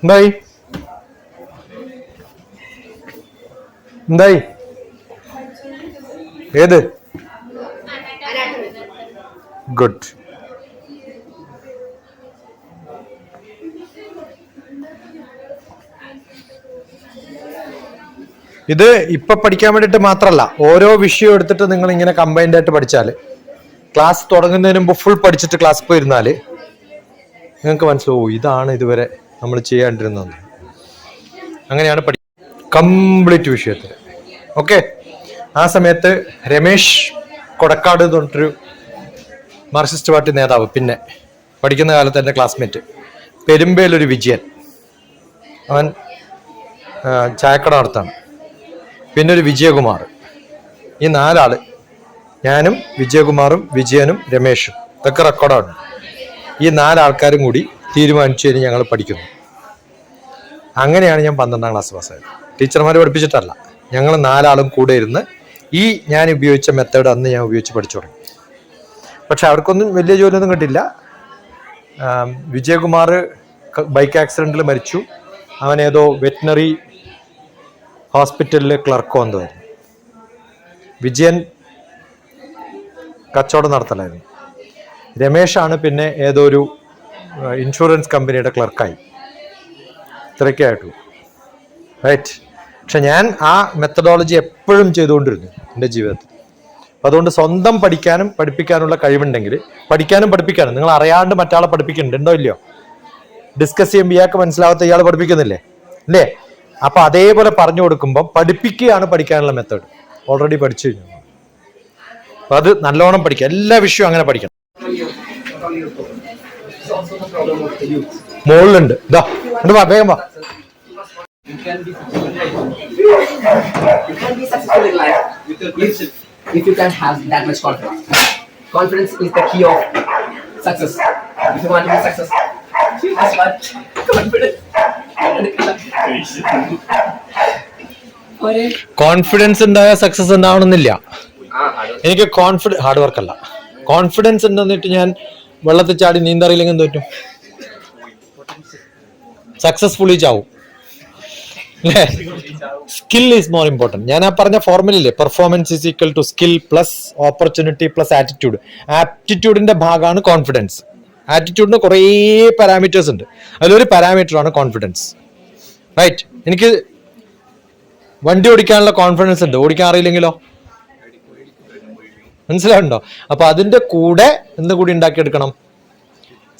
എന്തായി എന്തായി ഏത് ഗുഡ്. ഇത് ഇപ്പൊ പഠിക്കാൻ വേണ്ടിയിട്ട് മാത്രമല്ല, ഓരോ വിഷയം എടുത്തിട്ട് നിങ്ങൾ ഇങ്ങനെ കമ്പൈൻഡ് ആയിട്ട് പഠിച്ചാൽ, ക്ലാസ് തുടങ്ങുന്നതിന് മുമ്പ് ഫുൾ പഠിച്ചിട്ട് ക്ലാസ് പോയിരുന്നാല് നിങ്ങൾക്ക് മനസ്സിലാവും ഇതാണ് ഇതുവരെ നമ്മൾ ചെയ്യാണ്ടിരുന്നത്. അങ്ങനെയാണ് കംപ്ലീറ്റ് വിഷയത്തിൽ. ഓക്കെ, ആ സമയത്ത് രമേശ് കൊടക്കാട് എന്ന് പറഞ്ഞിട്ടൊരു മാർക്സിസ്റ്റ് പാർട്ടി നേതാവ്, പിന്നെ പഠിക്കുന്ന കാലത്ത് എൻ്റെ ക്ലാസ്മേറ്റ്, പെരുമ്പേലൊരു വിജയൻ, അവൻ ചായക്കട നടത്താണ്, പിന്നെ ഒരു വിജയകുമാർ, ഈ 4 ആള്, ഞാനും വിജയകുമാറും വിജയനും രമേശും, ഇതൊക്കെ റെക്കോർഡാണ്. ഈ 4 ആൾക്കാരും കൂടി തീരുമാനിച്ചു കഴിഞ്ഞ് ഞങ്ങൾ പഠിക്കുന്നു. അങ്ങനെയാണ് ഞാൻ 12ാം ക്ലാസ് പാസ്സായത്. ടീച്ചർമാർ പഠിപ്പിച്ചിട്ടല്ല, ഞങ്ങൾ 4 ആളും കൂടെ ഇരുന്ന് ഈ ഞാൻ ഉപയോഗിച്ച മെത്തേഡ് അന്ന് ഞാൻ ഉപയോഗിച്ച് പഠിച്ചു തുടങ്ങി. പക്ഷെ അവർക്കൊന്നും വലിയ ജോലിയൊന്നും കിട്ടില്ല. വിജയകുമാർ ബൈക്ക് ആക്സിഡന്റിൽ മരിച്ചു. അവൻ ഏതോ വെറ്റിനറി ഹോസ്പിറ്റലിൽ ക്ലർക്കോ എന്തായിരുന്നു. വിജയൻ കച്ചവടം നടത്തലായിരുന്നു. രമേശാണ് പിന്നെ ഏതോ ഒരു ഇൻഷുറൻസ് കമ്പനിയുടെ ക്ലർക്കായി. ഇത്രയൊക്കെ ആയിട്ടുള്ളൂ, റൈറ്റ്. പക്ഷെ ഞാൻ ആ മെത്തഡോളജി എപ്പോഴും ചെയ്തുകൊണ്ടിരുന്നു എൻ്റെ ജീവിതത്തിൽ. അപ്പം അതുകൊണ്ട് സ്വന്തം പഠിക്കാനും പഠിപ്പിക്കാനുള്ള കഴിവുണ്ടെങ്കിൽ, പഠിക്കാനും പഠിപ്പിക്കാനും, നിങ്ങൾ അറിയാണ്ട് മറ്റാളെ പഠിപ്പിക്കുന്നുണ്ട്, ഉണ്ടോ ഇല്ലയോ? ഡിസ്കസ് ചെയ്യുമ്പോൾ ഇയാൾക്ക് മനസ്സിലാവാത്ത ഇയാൾ പഠിപ്പിക്കുന്നില്ലേ, അല്ലേ? അപ്പൊ അതേപോലെ പറഞ്ഞു കൊടുക്കുമ്പോൾ പഠിപ്പിക്കുകയാണ് പഠിക്കാനുള്ള മെത്തേഡ്. ഓൾറെഡി പഠിച്ചു കഴിഞ്ഞു. അപ്പൊ അത് നല്ലോണം പഠിക്കുക, എല്ലാ വിഷയവും അങ്ങനെ പഠിക്കണം. മുകളിലുണ്ട്, ഇതാ വേഗം വാ. You can be successful in life if you can have that much confidence. Confidence is the key of success. If you want to be successful, you must have confidence. Confidence ഉണ്ടായാൽ സക്സസ് ഉണ്ടാവണമെന്നില്ല. എനിക്ക് hard work അല്ല, confidence ഉണ്ടെന്നിട്ട് ഞാൻ വെള്ളത്തിൽ ചാടി നീന്തറിയില്ലെങ്കിൽ എന്ത് പറ്റും? സക്സസ്ഫുള്ളി ചാവും. Skill is more important. ഞാൻ ആ പറഞ്ഞ ഫോർമുലയില്ലേ, performance is equal to skill plus opportunity plus attitude. ആപ്റ്റിറ്റ്യൂഡിന്റെ ഭാഗമാണ് കോൺഫിഡൻസ്. ആറ്റിറ്റ്യൂഡിന് കുറേ പാരാമീറ്റേഴ്സ് ഉണ്ട്, അതിലൊരു പാരാമീറ്ററാണ് കോൺഫിഡൻസ്, റൈറ്റ്. എനിക്ക് വണ്ടി ഓടിക്കാനുള്ള കോൺഫിഡൻസ് ഉണ്ട്, ഓടിക്കാൻ അറിയില്ലെങ്കിലോ? മനസ്സിലാവുണ്ടോ? അപ്പൊ അതിന്റെ കൂടെ എന്ത് കൂടി ഉണ്ടാക്കിയെടുക്കണം?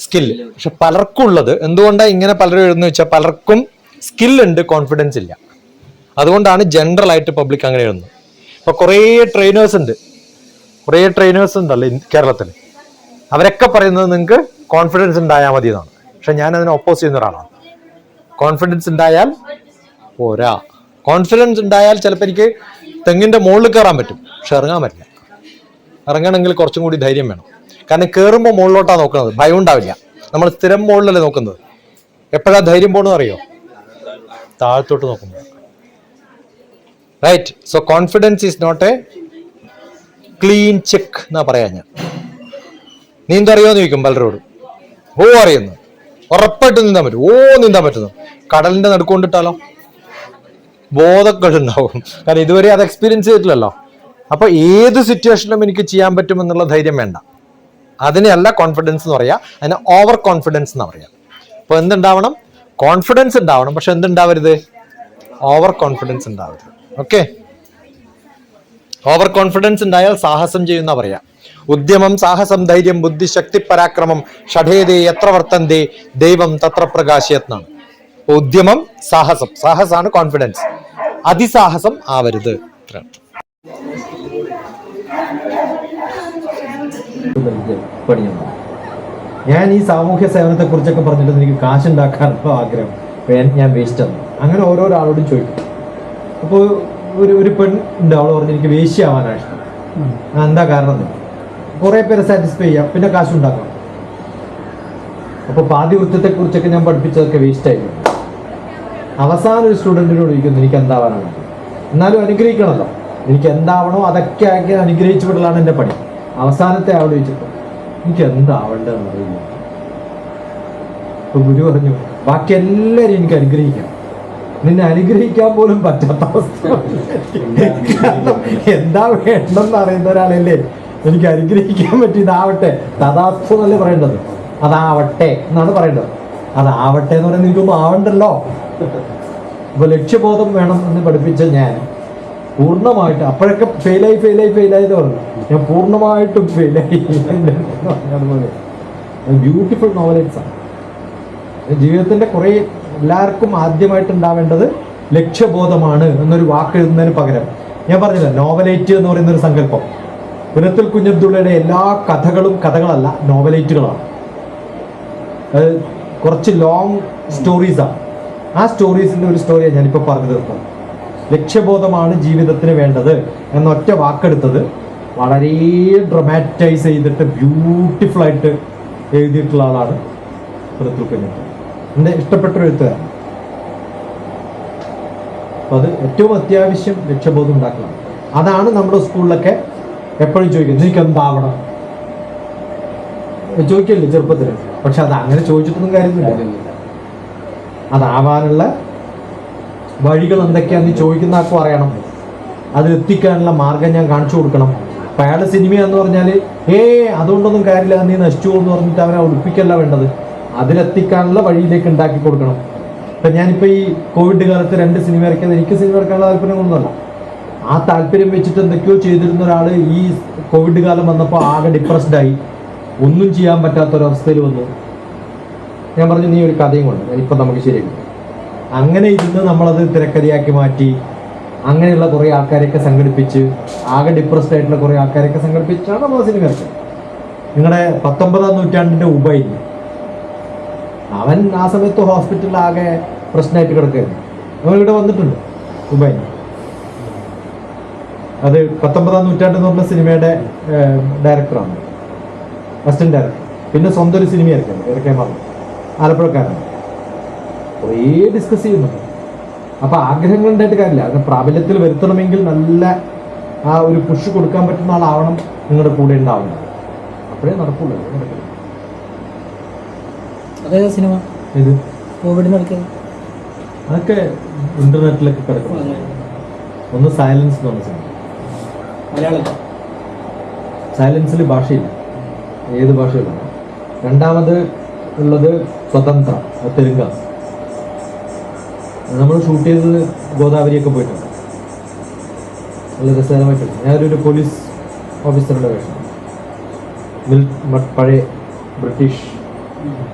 സ്കില്ല്. പക്ഷെ പലർക്കും ഉള്ളത് എന്തുകൊണ്ടാണ് ഇങ്ങനെ പലരും എഴുതുന്ന വെച്ചാൽ, പലർക്കും സ്കില്ലുണ്ട്, കോൺഫിഡൻസ് ഇല്ല. അതുകൊണ്ടാണ് ജനറൽ ആയിട്ട് പബ്ലിക് അങ്ങനെ എഴുതുന്നത്. ഇപ്പൊ കുറേ ട്രെയിനേഴ്സ് ഉണ്ടല്ലോ കേരളത്തിൽ. അവരൊക്കെ പറയുന്നത് നിങ്ങൾക്ക് കോൺഫിഡൻസ് ഉണ്ടായാൽ മതി എന്നാണ്. പക്ഷെ ഞാൻ അതിനെ ഓപ്പോസ് ചെയ്യുന്ന ഒരാളാണ്. കോൺഫിഡൻസ് ഉണ്ടായാൽ പോരാ. കോൺഫിഡൻസ് ഉണ്ടായാൽ ചിലപ്പോൾ എനിക്ക് തെങ്ങിന്റെ മുകളിൽ കയറാൻ പറ്റും, പക്ഷെ ഇറങ്ങാൻ പറ്റില്ല. ഇറങ്ങണമെങ്കിൽ കുറച്ചും കൂടി ധൈര്യം വേണം. കാരണം കയറുമ്പോൾ മുകളിലോട്ടാണ് നോക്കുന്നത്, ഭയം ഉണ്ടാവില്ല. നമ്മൾ സ്ഥിരം മുകളിലല്ലേ നോക്കുന്നത്. എപ്പോഴാ ധൈര്യം പോകണമെന്ന് അറിയോ? താഴത്തോട്ട് നോക്കുമ്പോൾ, right. So confidence is not a clean check എന്നാ പറയാ ഞാൻ. നീന്തറിയോന്ന് ചോദിക്കും പലരോട്. ഓ അറിയുന്നു, ഉറപ്പായിട്ട് നീന്താൻ പറ്റും. നീന്താൻ പറ്റുന്നു. കടലിന്റെ നടുക്കൊണ്ടിട്ടാലോ ബോധക്കേടുണ്ടാവും. കാരണം ഇതുവരെ അത് എക്സ്പീരിയൻസ് ചെയ്തിട്ടില്ലല്ലോ. അപ്പൊ ഏത് സിറ്റുവേഷനിലും എനിക്ക് ചെയ്യാൻ പറ്റുമെന്നുള്ള ധൈര്യം വേണ്ട. അതിനെയല്ല കോൺഫിഡൻസ് എന്ന് പറയാ, അതിനെ ഓവർ കോൺഫിഡൻസ് എന്ന് പറയാം. അപ്പൊ എന്തുണ്ടാവണം? കോൺഫിഡൻസ് ഉണ്ടാവണം, പക്ഷെ എന്തുണ്ടാവരുത്? ഓവർ കോൺഫിഡൻസ് ഉണ്ടാവരുത്. ഓക്കെ, ഓവർ കോൺഫിഡൻസ് ഉണ്ടായാൽ സാഹസം ചെയ്യുന്ന പറയാം. ഉദ്യമം, സാഹസം, ധൈര്യം, ബുദ്ധി, ശക്തി, പരാക്രമം, ഷഠേതേ എത്ര വർത്തന്തേ ദൈവം തത്ര പ്രകാശയത്നാണ്. ഉദ്യമം സാഹസം, സാഹസാണ് കോൺഫിഡൻസ്, അതിസാഹസം ആവരുത്. ഞാൻ ഈ സാമൂഹ്യ സേവനത്തെ കുറിച്ചൊക്കെ പറഞ്ഞിട്ട് എനിക്ക് കാശുണ്ടാക്കാനുള്ള ആഗ്രഹം, ഞാൻ വേസ്റ്റ് ആണ്. അങ്ങനെ ഓരോരാളോടും ചോദിക്കും. അപ്പോൾ ഒരു പെൺ ഉണ്ട്, അവൾ പറഞ്ഞു എനിക്ക് വേശ്യാവാനാണ് ഇഷ്ടം. എന്താ കാരണം? കുറേ പേരെ സാറ്റിസ്ഫൈ ചെയ്യാം, പിന്നെ കാശുണ്ടാക്കാം. അപ്പോൾ പാതിവൃത്യത്തെ കുറിച്ചൊക്കെ ഞാൻ പഠിപ്പിച്ചതൊക്കെ വേസ്റ്റായിരുന്നു. അവസാനം ഒരു സ്റ്റുഡൻറ്റിനോട് ചോദിക്കുന്നു എനിക്ക് എന്താവാനാണ്. എന്നാലും അനുഗ്രഹിക്കണമല്ലോ, എനിക്ക് എന്താവണോ അതൊക്കെ ആക്കി അനുഗ്രഹിച്ചു വിടലാണ് എൻ്റെ പണി. അവസാനത്തെ ആളോട് ചോദിച്ചപ്പോൾ എനിക്ക് എന്താവണ്ടെന്ന് അറിയില്ല. അപ്പോൾ ഗുരു പറഞ്ഞു ബാക്കി എല്ലാവരും എനിക്ക് അനുഗ്രഹിക്കാം, നിന്നെ അനുഗ്രഹിക്കാൻ പോലും പറ്റാത്ത അവസ്ഥ. എന്താ വേണ്ടെന്ന് അറിയുന്ന ഒരാളല്ലേ എനിക്ക് അനുഗ്രഹിക്കാൻ പറ്റി. ഇതാവട്ടെ, തഥാസ്തു എന്നല്ലേ പറയേണ്ടത്, അതാവട്ടെ എന്നാണ് പറയേണ്ടത്. അതാവട്ടെ എന്ന് പറയുന്നത് എനിക്കൊന്നും ആവണ്ടല്ലോ. അപ്പൊ ലക്ഷ്യബോധം വേണം എന്ന് പഠിപ്പിച്ച ഞാൻ പൂർണ്ണമായിട്ട്, അപ്പോഴൊക്കെ ഫെയിലായി എന്ന് പറഞ്ഞു. ഞാൻ പൂർണ്ണമായിട്ടും ഫെയിലായി. അതുപോലെ ബ്യൂട്ടിഫുൾ നോവലേഴ്സ് ആണ് ജീവിതത്തിന്റെ കുറെ. എല്ലാവർക്കും ആദ്യമായിട്ട് ഉണ്ടാവേണ്ടത് ലക്ഷ്യബോധമാണ് എന്നൊരു വാക്ക് എഴുതുന്നതിന് പകരം ഞാൻ പറഞ്ഞില്ല, നോവലേറ്റ് എന്ന് പറയുന്ന ഒരു സങ്കല്പം. പുനത്തിൽ കുഞ്ഞബ്ദുള്ളയുടെ എല്ലാ കഥകളും കഥകളല്ല, നോവലേറ്റുകളാണ്. അത് കുറച്ച് ലോങ് സ്റ്റോറീസാണ്. ആ സ്റ്റോറീസിൻ്റെ ഒരു സ്റ്റോറിയാണ് ഞാനിപ്പോൾ പറഞ്ഞു തീർത്തത്. ലക്ഷ്യബോധമാണ് ജീവിതത്തിന് വേണ്ടത് എന്നൊറ്റ വാക്കെടുത്തത് വളരെ ഡ്രമാറ്റൈസ് ചെയ്തിട്ട് ബ്യൂട്ടിഫുൾ ആയിട്ട് എഴുതിയിട്ടുള്ള ആളാണ് പുനത്തിൽ കുഞ്ഞബ്ദുള്ള. എൻ്റെ ഇഷ്ടപ്പെട്ടൊരു എഴുത്തുകാരൻ. അപ്പോൾ അത് ഏറ്റവും അത്യാവശ്യം ലക്ഷ്യബോധം ഉണ്ടാക്കണം. അതാണ് നമ്മുടെ സ്കൂളിലൊക്കെ എപ്പോഴും ചോദിക്കുന്നത്, എനിക്ക് എന്താവണം ചോദിക്കില്ലേ ചെറുപ്പത്തിൽ. പക്ഷെ അത് അങ്ങനെ ചോദിച്ചിട്ടൊന്നും കാര്യമൊന്നുമില്ല. അതാവാനുള്ള വഴികൾ എന്തൊക്കെയാണെന്ന് ചോദിക്കുന്ന ആൾക്കും അറിയണം. അതിലെത്തിക്കാനുള്ള മാർഗം ഞാൻ കാണിച്ചു കൊടുക്കണം. അപ്പം അയാളുടെ സിനിമയെന്ന് പറഞ്ഞാൽ അതുകൊണ്ടൊന്നും കാര്യമില്ല, നീ നശിച്ചു എന്ന് പറഞ്ഞിട്ട് അവനെ ഒളിപ്പിക്കല്ല വേണ്ടത്, അതിലെത്തിക്കാനുള്ള വഴിയിലേക്ക് ഉണ്ടാക്കി കൊടുക്കണം. ഇപ്പം ഞാനിപ്പോൾ ഈ കോവിഡ് കാലത്ത് 2 സിനിമ ഇറക്കിയത് എനിക്ക് സിനിമ ഇറക്കാനുള്ള താല്പര്യമൊന്നുമല്ല. ആ താല്പര്യം വെച്ചിട്ട് എന്തൊക്കെയോ ചെയ്തിരുന്ന ഒരാൾ ഈ കോവിഡ് കാലം വന്നപ്പോൾ ആകെ ഡിപ്രസ്ഡായി, ഒന്നും ചെയ്യാൻ പറ്റാത്തൊരവസ്ഥയിൽ വന്നു. ഞാൻ പറഞ്ഞു നീ ഒരു കഥയും കൊണ്ട് ഇപ്പം നമുക്ക് ശരിയാക്കി. അങ്ങനെ ഇരുന്ന് നമ്മളത് തിരക്കഥയാക്കി മാറ്റി, അങ്ങനെയുള്ള കുറേ ആൾക്കാരെയൊക്കെ സംഘടിപ്പിച്ച്, ആകെ ഡിപ്രസ്ഡ് ആയിട്ടുള്ള കുറേ ആൾക്കാരെയൊക്കെ സംഘടിപ്പിച്ചാണ് നമ്മൾ സിനിമ ഇറക്കിയത്. നിങ്ങളുടെ 19-ാം നൂറ്റാണ്ടിൻ്റെ ഉബൈൻ, അവൻ ആ സമയത്ത് ഹോസ്പിറ്റലിൽ ആകെ പ്രശ്നമായിട്ട് കിടക്കുകയായിരുന്നു. അവനിവിടെ വന്നിട്ടുണ്ട് ഉബൈൻ. അത് 19-ാം നൂറ്റാണ്ട് എന്ന് പറഞ്ഞ സിനിമയുടെ ഡയറക്ടറാണ്, അസിസ്റ്റന്റ് ഡയറക്ടർ. പിന്നെ സ്വന്തം ഒരു സിനിമ ഇറക്കാൻ പറഞ്ഞു, ആലപ്പുഴക്കാരനാണ്. കുറേ ഡിസ്കസ് ചെയ്യുന്നുണ്ട്. അപ്പോൾ ആഗ്രഹങ്ങളുണ്ടായിട്ട് കാര്യമില്ല, അതിനെ പ്രാബല്യത്തിൽ വരുത്തണമെങ്കിൽ നല്ല ആ ഒരു പുഷ് കൊടുക്കാൻ പറ്റുന്ന ആളാവണം നിങ്ങളുടെ കൂടെ ഉണ്ടാവുന്നത്. അപ്പോഴേ നടക്കുള്ളൂ. അതേതാ സിനിമ? ഇത് കോവിഡ് നടക്കിയത് അതൊക്കെ ഇന്റർനെറ്റിലൊക്കെ കിടക്കുന്നു. ഒന്ന് സൈലൻസ് എന്ന് പറഞ്ഞ സിനിമ, മലയാളം. സൈലൻസിൽ ഭാഷയില്ല, ഏത് ഭാഷയില്ല. രണ്ടാമത് ഉള്ളത് സ്വതന്ത്ര, തെലുങ്കാണ്. നമ്മൾ ഷൂട്ട് ചെയ്തത് ഗോദാവരിയൊക്കെ പോയിട്ടുണ്ട്. നല്ല രസകരമായിട്ടുണ്ട്. ഞാനൊരു പോലീസ് ഓഫീസറുടെ വേഷം, പഴയ ബ്രിട്ടീഷ്.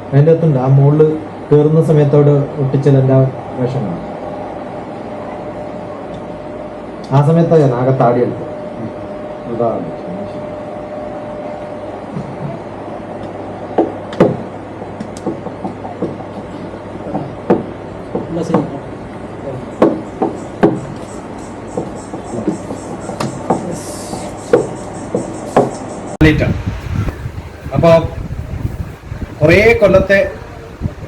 അതിൻ്റെ അകത്തുണ്ട്, ആ മുകളിൽ കയറുന്ന സമയത്ത് അവിടെ ഒട്ടിച്ചത് എൻ്റെ വേഷം കാണാം. ആ സമയത്താണ് ഞാൻ ആകെ താടിയെടുത്തത്. അപ്പോൾ കുറേ കൊല്ലത്തെ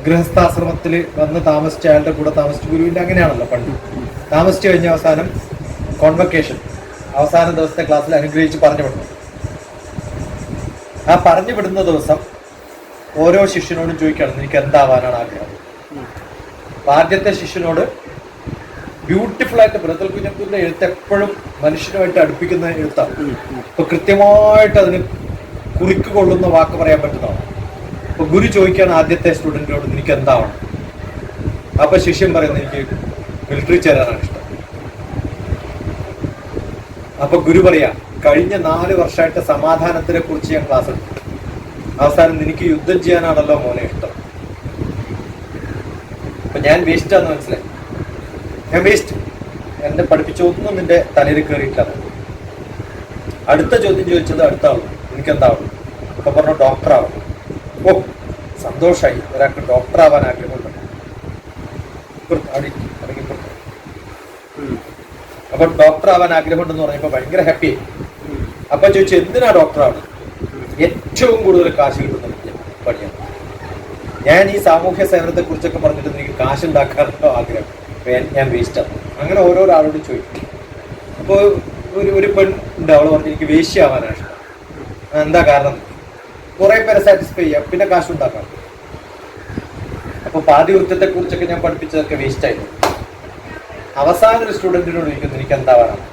ഗൃഹസ്ഥാശ്രമത്തിൽ വന്ന് താമസിച്ച അയാളുടെ കൂടെ താമസിച്ച ഗുരുവിൻ്റെ അങ്ങനെയാണല്ലോ പണ്ട്. താമസിച്ചു കഴിഞ്ഞ അവസാനം കോൺവക്കേഷൻ, അവസാന ദിവസത്തെ ക്ലാസ്സിൽ അനുഗ്രഹിച്ച് പറഞ്ഞു വിടുന്നു. ആ പറഞ്ഞു വിടുന്ന ദിവസം ഓരോ ശിഷ്യനോടും ചോദിക്കുകയാണ് നിനക്ക് എന്താവാനാണ് ആഗ്രഹം. ആദ്യത്തെ ശിഷ്യനോട് ബ്യൂട്ടിഫുൾ ആയിട്ട് ബ്രദർ കുഞ്ഞബ്ദുള്ള എഴുത്ത് എപ്പോഴും മനുഷ്യനുമായിട്ട് അടുപ്പിക്കുന്ന എഴുത്താണ്. ഇപ്പൊ കൃത്യമായിട്ട് അതിന് കുറിക്ക് കൊള്ളുന്ന വാക്ക് പറയാൻ പറ്റുന്നതാണ്. അപ്പൊ ഗുരു ചോദിക്കുകയാണ് ആദ്യത്തെ സ്റ്റുഡൻറ്റിനോട് നിനക്ക് എന്താവണം. അപ്പൊ ശിഷ്യൻ പറയുന്നത് എനിക്ക് മിലിറ്ററി ചേരാനാണ് ഇഷ്ടം. അപ്പൊ ഗുരു പറയാ കഴിഞ്ഞ 4 വർഷമായിട്ട് സമാധാനത്തിനെ കുറിച്ച് ഞാൻ ക്ലാസ് എടുത്തു. അവസാനം നിനക്ക് യുദ്ധം ചെയ്യാനാണല്ലോ മോനെ ഇഷ്ടം. അപ്പൊ ഞാൻ വേസ്റ്റാന്ന് മനസ്സിലായി. ഞാൻ വേസ്റ്റ്, എന്നെ പഠിപ്പിച്ചൊന്നും നിന്റെ തലയിൽ കയറിയിട്ടില്ല. അടുത്ത ചോദ്യം ചോദിച്ചത് അടുത്ത ആളും എനിക്കെന്താവണം. അപ്പൊ പറഞ്ഞു ഡോക്ടർ ആവണം. ഓ സന്തോഷമായി, ഒരാൾക്ക് ഡോക്ടർ ആവാൻ ആഗ്രഹമുണ്ട്. അപ്പൊ ഡോക്ടർ ആവാൻ ആഗ്രഹമുണ്ടെന്ന് പറഞ്ഞപ്പോ ഭയങ്കര ഹാപ്പിയായി. അപ്പൊ ചോദിച്ചു എന്തിനാ ഡോക്ടർ ആവണം? ഏറ്റവും കൂടുതൽ കാശ് കിട്ടുന്ന പണിയാണ്. ഞാൻ ഈ സാമൂഹ്യ സേവനത്തെ കുറിച്ചൊക്കെ പറഞ്ഞിട്ട് എനിക്ക് കാശ് ഉണ്ടാക്കാനുള്ള ആഗ്രഹം, ഞാൻ വേസ്റ്റാണ്. അങ്ങനെ ഓരോരോ ആളോട് ചോദിക്കും. അപ്പോൾ ഒരു പെണ്ണുണ്ട്, അവള് പറഞ്ഞു എനിക്ക് വേശ്യാവാനാണ് ഇഷ്ടം. എന്താ കാരണം? കുറെ പേരെ സാറ്റിസ്ഫൈ ചെയ്യാം, പിന്നെ കാശുണ്ടാക്കാം. അപ്പൊ പാതിവൃത്യത്തെ കുറിച്ചൊക്കെ ഞാൻ പഠിപ്പിച്ചതൊക്കെ വേസ്റ്റ് ആയിരുന്നു. അവസാനം ഒരു സ്റ്റുഡന്റിനോട് ചോദിക്കുന്നു എനിക്ക് എന്താവാനാണ്.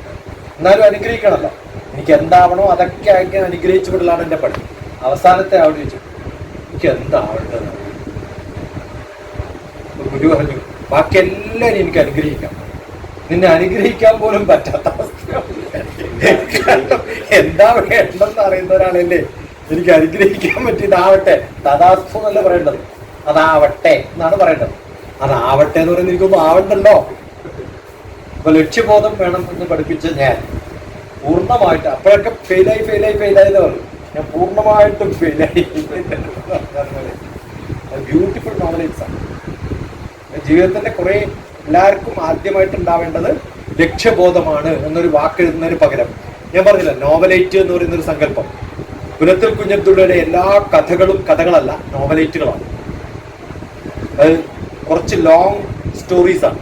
എന്നാലും അനുഗ്രഹിക്കണമല്ലോ, എനിക്ക് എന്താവണോ അതൊക്കെ ആക്കി അനുഗ്രഹിച്ചു വിടലാണ് എന്റെ പണി. അവസാനത്തെ ആളോട് ചോദിച്ചു എനിക്ക് എന്താവേണ്ടത്. ഗുരു പറഞ്ഞു ബാക്കി എല്ലാവരും എനിക്ക് അനുഗ്രഹിക്കാം, നിന്നെ അനുഗ്രഹിക്കാൻ പോലും പറ്റാത്ത അവസ്ഥ. എന്താ വേണ്ടെന്ന് അറിയുന്ന ഒരാളല്ലേ എനിക്ക് അനുഗ്രഹിക്കാൻ പറ്റിയതാവട്ടെ, തഥാസ്തു എന്നല്ല പറയേണ്ടത്, അതാവട്ടെ എന്നാണ് പറയേണ്ടത്. അതാവട്ടെ എന്ന് പറയുന്നത് എനിക്കൊന്നും ആവണ്ടല്ലോ. അപ്പൊ ലക്ഷ്യബോധം വേണം എന്ന് പഠിപ്പിച്ച ഞാൻ പൂർണ്ണമായിട്ട്, അപ്പോഴൊക്കെ ഫെയിലായി എന്ന് പറഞ്ഞു. ഞാൻ പൂർണ്ണമായിട്ടും ഫെയിലായി. ബ്യൂട്ടിഫുൾ നോവലേജ് ആണ് ജീവിതത്തിന്റെ കുറെ. എല്ലാവർക്കും ആദ്യമായിട്ട് ഉണ്ടാവേണ്ടത് ലക്ഷ്യബോധമാണ് എന്നൊരു വാക്ക് എഴുതുന്നതിന് പകരം ഞാൻ പറഞ്ഞില്ല, നോവലൈറ്റ് എന്ന് പറയുന്നൊരു സങ്കല്പം. പുനത്തിൽ കുഞ്ഞബ്ദുള്ളയുടെ എല്ലാ കഥകളും കഥകളല്ല, നോവലൈറ്റുകളാണ്. അത് കുറച്ച് ലോങ് സ്റ്റോറീസാണ്.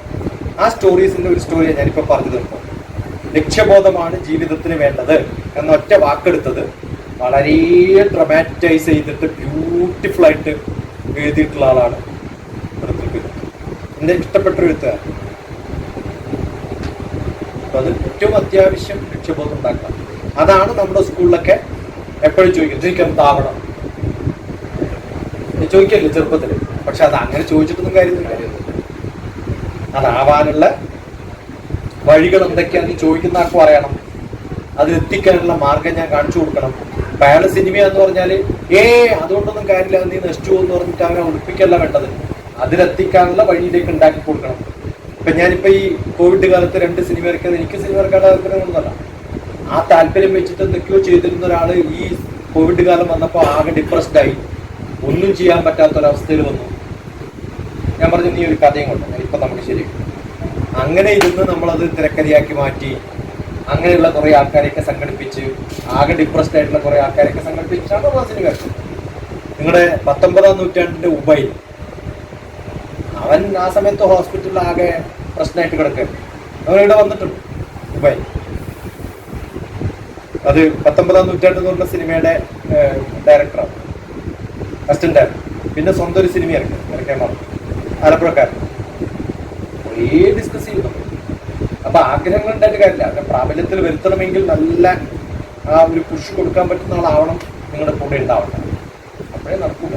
ആ സ്റ്റോറീസിന്റെ ഒരു സ്റ്റോറിയാണ് ഞാനിപ്പോ പറഞ്ഞു തീർക്കും. ലക്ഷ്യബോധമാണ് ജീവിതത്തിന് വേണ്ടത് എന്ന ഒറ്റ വാക്കെടുത്തത് വളരെ ഡ്രമാറ്റൈസ് ചെയ്തിട്ട് ബ്യൂട്ടിഫുൾ ആയിട്ട് എഴുതിയിട്ടുള്ള ആളാണ് എന്റെ ഇഷ്ടപ്പെട്ടൊരു എഴുത്തുകാരൻ. അപ്പൊ അത് ഏറ്റവും അത്യാവശ്യം ലക്ഷ്യബോധം ഉണ്ടാക്കാം. അതാണ് നമ്മുടെ സ്കൂളിലൊക്കെ എപ്പോഴും ചോദിക്കുന്നത് എനിക്ക് എന്താവണം ചോദിക്കല്ലേ ചെറുപ്പത്തില്. പക്ഷെ അത് അങ്ങനെ ചോദിച്ചിട്ടൊന്നും കാര്യമൊന്നും. അതാവാനുള്ള വഴികൾ എന്തൊക്കെയാണെന്ന് ചോദിക്കുന്ന ആർക്കും അറിയണം. അതിലെത്തിക്കാനുള്ള മാർഗം ഞാൻ കാണിച്ചു കൊടുക്കണം. അപ്പൊ അയാള് സിനിമ എന്ന് പറഞ്ഞാല് അതുകൊണ്ടൊന്നും കാര്യമില്ല, നീ നശിച്ചു എന്ന് പറഞ്ഞിട്ട് അവനെ ഒളിപ്പിക്കല്ല വേണ്ടത്. അതിലെത്തിക്കാനുള്ള വഴിയിലേക്ക് ഉണ്ടാക്കി കൊടുക്കണം. ഇപ്പൊ ഞാനിപ്പോ ഈ കോവിഡ് കാലത്ത് 2 സിനിമ ഇറക്കിയത് എനിക്ക് സിനിമ ഇറക്കാനുള്ള താല്പര്യമൊന്നുമല്ല. ആ താല്പര്യം വെച്ചിട്ട് എന്തൊക്കെയോ ചെയ്തിരുന്ന ഒരാള് ഈ കോവിഡ് കാലം വന്നപ്പോ ആകെ ഡിപ്രസ്ഡ് ആയി, ഒന്നും ചെയ്യാൻ പറ്റാത്തൊരവസ്ഥയിൽ വന്നു. ഞാൻ പറഞ്ഞു നീ ഒരു കഥയും കൊണ്ട് ഇപ്പൊ നമുക്ക് ശരി. അങ്ങനെ ഇരുന്ന് നമ്മളത് തിരക്കഥയാക്കി മാറ്റി, അങ്ങനെയുള്ള കുറെ ആൾക്കാരെയൊക്കെ സംഘടിപ്പിച്ച്, ആകെ ഡിപ്രസ്ഡ് ആയിട്ടുള്ള കുറെ ആൾക്കാരെയൊക്കെ സംഘടിപ്പിച്ചാണ് നമ്മൾ സിനിമ കളിച്ചത്. നിങ്ങളുടെ 19-ാം നൂറ്റാണ്ടിന്റെ ഉബൈൽ, അവൻ ആ സമയത്ത് ഹോസ്പിറ്റലിൽ ആകെ പ്രശ്നമായിട്ട് കിടക്കുകയാണ്. അവനിവിടെ വന്നിട്ടുണ്ട് ഉബൈൽ. അത് 19-ാം നൂറ്റാണ്ട് എന്ന് പറഞ്ഞ സിനിമയുടെ ഡയറക്ടറാണ്, അസിസ്റ്റന്റ് ഡയറക്ടർ. പിന്നെ സ്വന്തം ഒരു സിനിമ ഇറക്കാൻ പറഞ്ഞു, ആലപ്പുഴക്കാരൻ. കുറേ ഡിസ്കസ് ചെയ്യുന്നു. അപ്പൊ ആഗ്രഹങ്ങൾ ഉണ്ടായിട്ട് കാര്യമില്ല, അതിനെ പ്രാബല്യത്തിൽ വരുത്തണമെങ്കിൽ നല്ല ആ ഒരു പുഷ് കൊടുക്കാൻ പറ്റുന്ന ആളാവണം നിങ്ങളുടെ കൂടെ ഉണ്ടാവണ്ട. അപ്പോഴേ നടക്കൂല.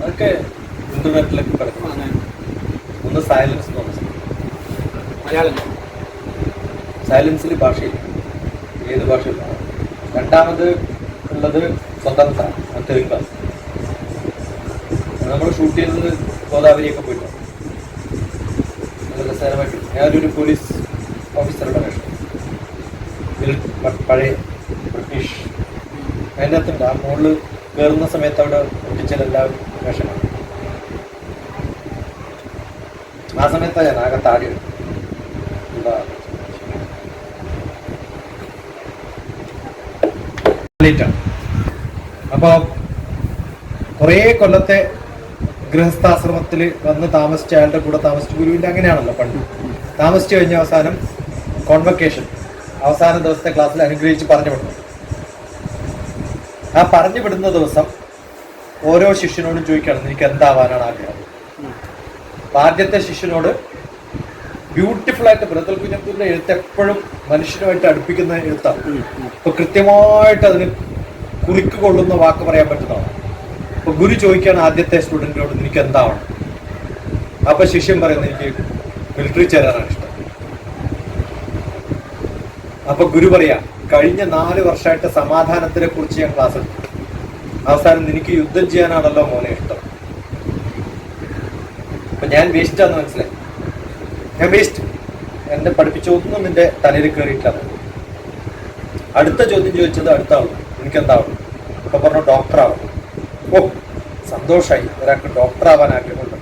അതൊക്കെ ഇന്റർനെറ്റിലൊക്കെ കിടക്കും. ഒന്ന് സൈലൻസ് എന്ന് പറഞ്ഞ മലയാളം, സൈലൻസിൽ ഭാഷയില്ല, ഏത് ഭാഷയില്ല. രണ്ടാമത് ഉള്ളത് സ്വതന്ത്ര, തെലുങ്ക് ക്ലാസ്. നമ്മൾ ഷൂട്ട് ചെയ്യുന്നത് ഗോദാവരിയൊക്കെ പോയിട്ട് നല്ല രസകരമായിട്ട്. ഞാനൊരു പോലീസ് ഓഫീസറുടെ വേഷം, പഴയ ബ്രിട്ടീഷ്. അതിൻ്റെ അകത്തുണ്ട് ആ മുകളിൽ കയറുന്ന സമയത്ത് അവിടെ ഒട്ടിച്ചെല്ലാവരും വേഷമാണ്. ആ സമയത്താണ് ഞാൻ ആകെ താടി അപ്പൊ കുറേ കൊല്ലത്തെ ഗൃഹസ്ഥാശ്രമത്തിൽ വന്ന് താമസിച്ച അയാളുടെ കൂടെ താമസിച്ച ഗുരുവിന്റെ അങ്ങനെയാണല്ലോ പണ്ട്. താമസിച്ചു കഴിഞ്ഞ അവസാനം കോൺവക്കേഷൻ, അവസാന ദിവസത്തെ ക്ലാസ്സിൽ അനുഗ്രഹിച്ച് പറഞ്ഞു വിടുന്നു. ആ പറഞ്ഞു വിടുന്ന ദിവസം ഓരോ ശിഷ്യനോടും ചോദിക്കണം എനിക്ക് എന്താവാനാണ് ആഗ്രഹം. ആദ്യത്തെ ശിഷ്യനോട് ബ്യൂട്ടിഫുൾ ആയിട്ട് ബ്രദർ കുഞ്ഞപ്പൂരിന്റെ എഴുത്ത് എപ്പോഴും മനുഷ്യനുമായിട്ട് അടുപ്പിക്കുന്ന എഴുത്താണ്. ഇപ്പൊ കൃത്യമായിട്ട് അതിന് കുറിക്ക് കൊള്ളുന്ന വാക്ക് പറയാൻ പറ്റുന്നതാണ്. അപ്പൊ ഗുരു ചോദിക്കുകയാണ് ആദ്യത്തെ സ്റ്റുഡന്റിനോട് എനിക്ക് എന്താവണം. അപ്പൊ ശിഷ്യൻ പറയുന്നത് എനിക്ക് മിലിറ്ററി ചേരാനാണ് ഇഷ്ടം. അപ്പൊ ഗുരു പറയാ കഴിഞ്ഞ 4 വർഷമായിട്ട് സമാധാനത്തിനെ കുറിച്ച് ഞാൻ ക്ലാസ് എടുത്തു. അവസാനം നിനക്ക് യുദ്ധം ചെയ്യാനാണല്ലോ മോനെ ഇഷ്ടം. അപ്പൊ ഞാൻ വേസ്റ്റാന്ന് മനസ്സിലായി. ഞാൻ വേസ്റ്റ്. എന്നെ പഠിപ്പിച്ചൊന്നും നിന്റെ തലയിൽ കയറിയിട്ടാണ്. അടുത്ത ചോദ്യം ചോദിച്ചത് അടുത്ത ആളും എനിക്കെന്താവണം. അപ്പൊ പറഞ്ഞു ഡോക്ടർ ആവണം. ഓ സന്തോഷമായി, ഒരാൾക്ക് ഡോക്ടർ ആവാൻ ആഗ്രഹമുണ്ട്.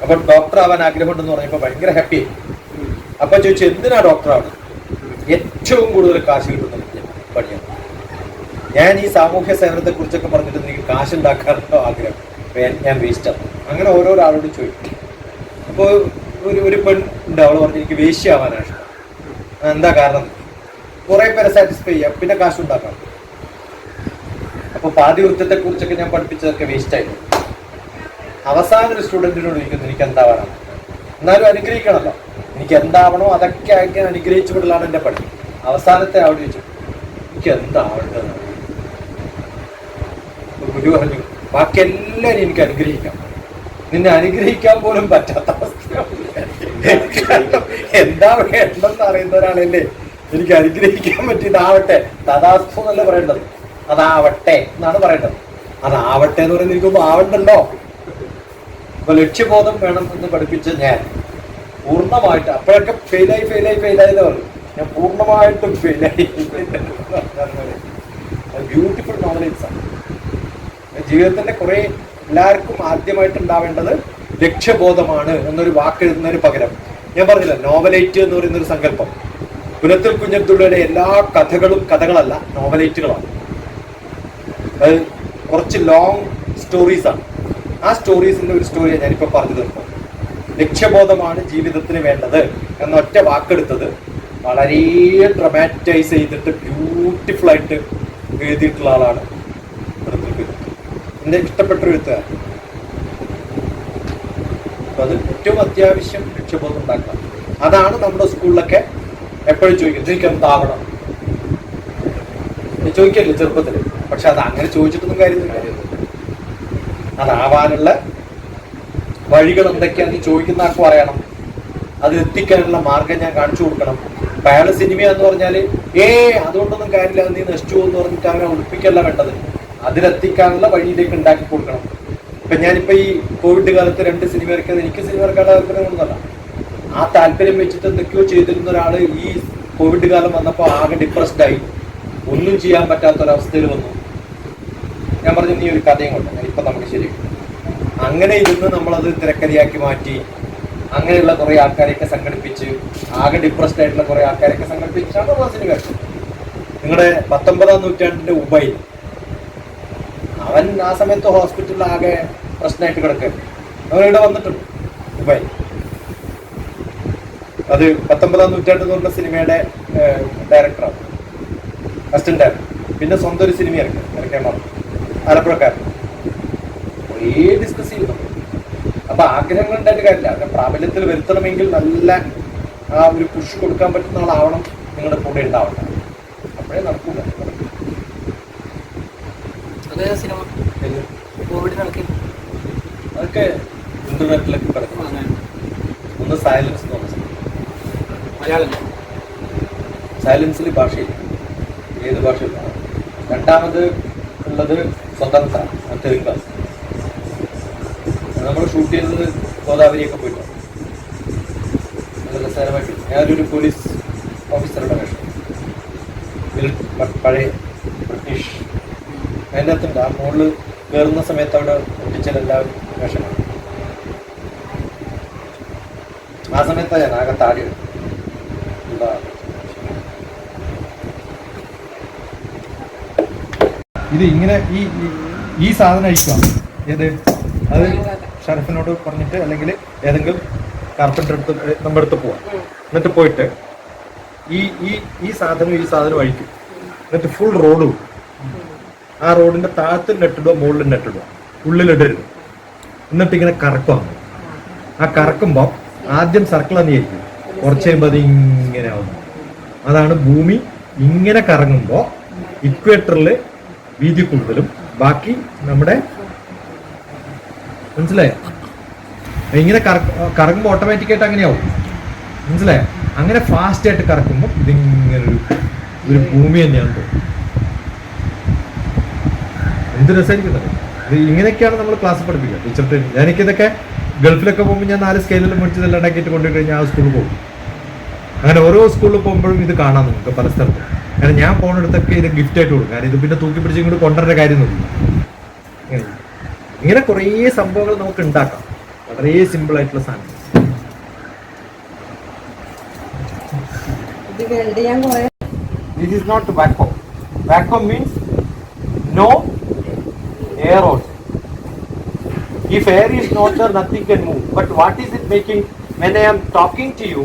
അപ്പൊ ഡോക്ടർ ആവാൻ ആഗ്രഹമുണ്ടെന്ന് പറഞ്ഞപ്പോ ഭയങ്കര ഹാപ്പിയായി. അപ്പൊ ചോദിച്ചു എന്തിനാ ഡോക്ടർ ആവുന്നത്? ഏറ്റവും കൂടുതൽ കാശ് കിട്ടുന്ന പണിയാണ്. ഞാൻ ഈ സാമൂഹ്യ സേവനത്തെ കുറിച്ചൊക്കെ പറഞ്ഞിട്ട് എനിക്ക് കാശ് ഉണ്ടാക്കാനുള്ള ആഗ്രഹം, ഞാൻ വേസ്റ്റാണ്. അങ്ങനെ ഓരോരാളോട് ചോദിക്കും. അപ്പോൾ ഒരു പെണ്ണുണ്ട്, അവൾ പറഞ്ഞു എനിക്ക് വേശ്യാവാനാണ് ഇഷ്ടം. എന്താ കാരണം? കുറെ പേരെ സാറ്റിസ്ഫൈ ചെയ്യാം, പിന്നെ കാശ് ഉണ്ടാക്കാം. അപ്പൊ പാതിവൃത്യത്തെ കുറിച്ചൊക്കെ ഞാൻ പഠിപ്പിച്ചതൊക്കെ വേസ്റ്റ് ആയിരുന്നു. അവസാനം ഒരു സ്റ്റുഡന്റിനോട് ചോദിക്കുന്നു എനിക്ക് എന്താവാനാണ്. എന്നാലും അനുഗ്രഹിക്കണമല്ലോ, എനിക്ക് എന്താവണോ അതൊക്കെ ആക്കി അനുഗ്രഹിച്ചു വിടലാണ് എൻ്റെ പണി. അവസാനത്തെ അവിടെ ചോദിച്ചു എനിക്ക് എന്താവേണ്ടതെന്ന്. ഗുരു പറഞ്ഞു ബാക്കി എല്ലാവരും എനിക്ക് അനുഗ്രഹിക്കാം, നിന്നെ അനുഗ്രഹിക്കാൻ പോലും പറ്റാത്ത അവസ്ഥയാണ്. എന്താ വേണ്ടെന്ന് അറിയുന്ന ഒരാളല്ലേ എനിക്ക് അനുഗ്രഹിക്കാൻ പറ്റിയതാവട്ടെ, തഥാസ്തു എന്നല്ല പറയേണ്ടത്, അതാവട്ടെ എന്നാണ് പറയേണ്ടത്. അതാവട്ടെ എന്ന് പറയുന്നത് എനിക്കൊന്നും ആവണ്ടല്ലോ. അപ്പൊ ലക്ഷ്യബോധം വേണം എന്ന് പഠിപ്പിച്ച ഞാൻ പൂർണ്ണമായിട്ട്, അപ്പോഴൊക്കെ ഫെയിലായി പറഞ്ഞു. ഞാൻ പൂർണ്ണമായിട്ടും ഫെയിലായി. ബ്യൂട്ടിഫുൾ നോവലേജ് ആണ് ജീവിതത്തിന്റെ കുറെ. എല്ലാവർക്കും ആദ്യമായിട്ട് ഉണ്ടാവേണ്ടത് ലക്ഷ്യബോധമാണ് എന്നൊരു വാക്ക് എഴുതുന്നതിന് പകരം ഞാൻ പറഞ്ഞില്ല, നോവലൈറ്റ് എന്ന് പറയുന്നൊരു സങ്കല്പം. പുലത്തിൽ കുഞ്ഞബ്ദുള്ളയുടെ എല്ലാ കഥകളും കഥകളല്ല, നോവലൈറ്റുകളാണ്. അത് കുറച്ച് ലോങ് സ്റ്റോറീസാണ്. ആ സ്റ്റോറീസിന്റെ ഒരു സ്റ്റോറിയാണ് ഞാനിപ്പോൾ പറഞ്ഞു തീർക്കുന്നത്. ലക്ഷ്യബോധമാണ് ജീവിതത്തിന് വേണ്ടത് എന്നൊറ്റ വാക്കെടുത്തത് വളരെ ഡ്രമാറ്റൈസ് ചെയ്തിട്ട് ബ്യൂട്ടിഫുൾ ആയിട്ട് എഴുതിയിട്ടുള്ള ആളാണ് എൻ്റെ ഇഷ്ടപ്പെട്ടൊരു എഴുത്തുകാരൻ. അപ്പൊ അത് ഏറ്റവും അത്യാവശ്യം ലക്ഷ്യബോധം ഉണ്ടാക്കണം. അതാണ് നമ്മുടെ സ്കൂളിലൊക്കെ എപ്പോഴും ചോദിക്കുന്നത് എനിക്ക് എന്താവണം ചോദിക്കല്ലേ ചെറുപ്പത്തിൽ. പക്ഷെ അത് അങ്ങനെ ചോദിച്ചിട്ടൊന്നും കാര്യമൊന്നുമില്ല. അതാവാനുള്ള വഴികൾ എന്തൊക്കെയാന്ന് ചോദിക്കുന്ന ആൾക്ക് പറയണം. അത് എത്തിക്കാനുള്ള മാർഗം ഞാൻ കാണിച്ചു കൊടുക്കണം. അപ്പൊ അയാള് സിനിമ എന്ന് പറഞ്ഞാല് അതുകൊണ്ടൊന്നും കാര്യമില്ല, നീ നശിച്ചു എന്ന് പറഞ്ഞിട്ട് അവനെ ഒളിപ്പിക്കല്ല വേണ്ടത്, അതിലെത്തിക്കാനുള്ള വഴിയിലേക്ക് ഉണ്ടാക്കി കൊടുക്കണം. ഇപ്പൊ ഞാനിപ്പോ ഈ കോവിഡ് കാലത്ത് 2 സിനിമ ഇറക്കിയത് എനിക്ക് സിനിമ ഇറക്കാൻ താല്പര്യമൊന്നുമല്ല. ആ താല്പര്യം വെച്ചിട്ട് എന്തൊക്കെയോ ചെയ്തിരുന്ന ഒരാള് ഈ കോവിഡ് കാലം വന്നപ്പോൾ ആകെ ഡിപ്രസ്ഡായി, ഒന്നും ചെയ്യാൻ പറ്റാത്തൊരവസ്ഥയിൽ വന്നു. ഞാൻ പറഞ്ഞു നീ ഒരു കഥയും കൊണ്ട് ഇപ്പൊ നമുക്ക് ശരി. അങ്ങനെ ഇരുന്ന് നമ്മളത് തിരക്കഥയാക്കി മാറ്റി, അങ്ങനെയുള്ള കുറെ ആൾക്കാരെയൊക്കെ സംഘടിപ്പിച്ച്, ആകെ ഡിപ്രസ്ഡ് ആയിട്ടുള്ള കുറെ ആൾക്കാരെയൊക്കെ സംഘടിപ്പിച്ചാണ് നമ്മൾ സിനിമ ഇറക്കുന്നത്. നിങ്ങളുടെ 19-ാം നൂറ്റാണ്ടിന്റെ ഉബൈ, അവൻ ആ സമയത്ത് ഹോസ്പിറ്റലിൽ ആകെ പ്രശ്നമായിട്ട് കിടക്കുകയാണ്. അവനിവിടെ വന്നിട്ടുണ്ട് ഉബൈ. അത് 19-ാം നൂറ്റാണ്ട് എന്ന് പറഞ്ഞ സിനിമയുടെ ഡയറക്ടറാണ്, അസിസ്റ്റന്റ് ഡയറക്ടർ. പിന്നെ സ്വന്തം ഒരു സിനിമ ഇറക്കാൻ മാറും, ആലപ്പുഴക്കാരൻ. കുറേ ഡിസ്കസ് ചെയ്യുന്നു. അപ്പൊ ആഗ്രഹങ്ങൾ ഉണ്ടായിട്ട് കാര്യമില്ല, അതിനെ പ്രാബല്യത്തിൽ വരുത്തണമെങ്കിൽ നല്ല ആ ഒരു പുഷ് കൊടുക്കാൻ പറ്റുന്ന ആളാവണം നിങ്ങളുടെ കൂടെ ഉണ്ടാവണം. അപ്പോഴേ നടക്കൂല. അതൊക്കെ ഇന്റർനെറ്റിലൊക്കെ കിടക്കും. ഒന്ന് സൈലൻസ് എന്ന് പറഞ്ഞ മലയാളം, സൈലൻസിൽ ഭാഷയില്ല, ഏത് ഭാഷയില്ല. രണ്ടാമത് ഉള്ളത് സ്വതന്ത്ര, തെലുങ്ക്. നമ്മൾ ഷൂട്ട് ചെയ്തത് ഗോദാവരിയൊക്കെ പോയിട്ടാണ്. നല്ല രസകരമായിട്ട് ഞാനൊരു പോലീസ് ഓഫീസറുടെ വേഷം, പഴയ ബ്രിട്ടീഷ്. അതിൻ്റെ അകത്തുണ്ട് ആ മുകളിൽ കയറുന്ന സമയത്ത് അവിടെ ഒട്ടിച്ചെല്ലാവരും വേഷമാണ്. ആ സമയത്താണ് ഞാൻ ആകെ താടി. ഇത് ഇങ്ങനെ ഈ സാധനം അയക്കാം. ഏത് അത് ഷറഫിനോട് പറഞ്ഞിട്ട് അല്ലെങ്കിൽ ഏതെങ്കിലും കാർപ്പൻ്റർ അടുത്ത് നമ്മുടെ അടുത്ത് പോവാം. എന്നിട്ട് പോയിട്ട് ഈ സാധനം അഴിക്കും. എന്നിട്ട് ഫുൾ റോഡ് വിടും. ആ റോഡിന്റെ താഴത്ത് നെട്ടിടുക, മുകളിൽ നെട്ടിടുക, ഉള്ളിലിടരുത്. എന്നിട്ട് ഇങ്ങനെ കറക്കുവാണ്. ആ കറക്കുമ്പോൾ ആദ്യം സർക്കിൾ തന്നെയായിരിക്കും, കുറച്ച് കഴിയുമ്പോൾ അത് ഇങ്ങനെ ആവുന്നു. അതാണ് ഭൂമി ഇങ്ങനെ കറങ്ങുമ്പോൾ ഇക്വേറ്ററിൽ വീതി കൂടുതലും, ബാക്കി നമ്മുടെ മനസ്സിലായോ? ഇങ്ങനെ കറങ്ങുമ്പോൾ ഓട്ടോമാറ്റിക്കായിട്ട് അങ്ങനെയാവും. മനസ്സിലായോ? അങ്ങനെ ഫാസ്റ്റ് ആയിട്ട് കറക്കുമ്പോൾ ഇതിങ്ങനെ ഒരു ഒരു ഭൂമി തന്നെയാണ് തോന്നുന്നത്. എന്ത് രസമായിരിക്കുന്നത്. ഇത് ഇങ്ങനെയൊക്കെയാണ് നമ്മൾ ക്ലാസ് പഠിപ്പിക്കുക, ടീച്ചർ ട്രെയിനിങ്. എനിക്കിതൊക്കെ ഗൾഫിലൊക്കെ പോകുമ്പോൾ ഞാൻ 4 സ്കെയിലെല്ലാം മേടിച്ചതെല്ലാം ഉണ്ടാക്കിയിട്ട് കൊണ്ടുപോയി കഴിഞ്ഞാൽ ആ സ്കൂളിൽ പോകും. അങ്ങനെ ഓരോ സ്കൂളിൽ പോകുമ്പോഴും ഇത് കാണാം നമുക്ക് പല സ്ഥലത്തും. കാരണം ഞാൻ പോകുന്നിടത്തൊക്കെ ഇത് ഗിഫ്റ്റ് ആയിട്ട് കൊടുക്കും. കാരണം ഇത് പിന്നെ തൂക്കി പിടിച്ച് ഇങ്ങോട്ട് കൊണ്ടുവരേണ്ട കാര്യമൊന്നുമില്ല. ഇങ്ങനെ കുറേ സംഭവങ്ങൾ നമുക്ക് ഉണ്ടാക്കാം, വളരെ സിമ്പിൾ ആയിട്ടുള്ള സാധനം. This is not vacuum. Vacuum means no air also. If air is not there, nothing can move. But what is it making? When I am talking to you,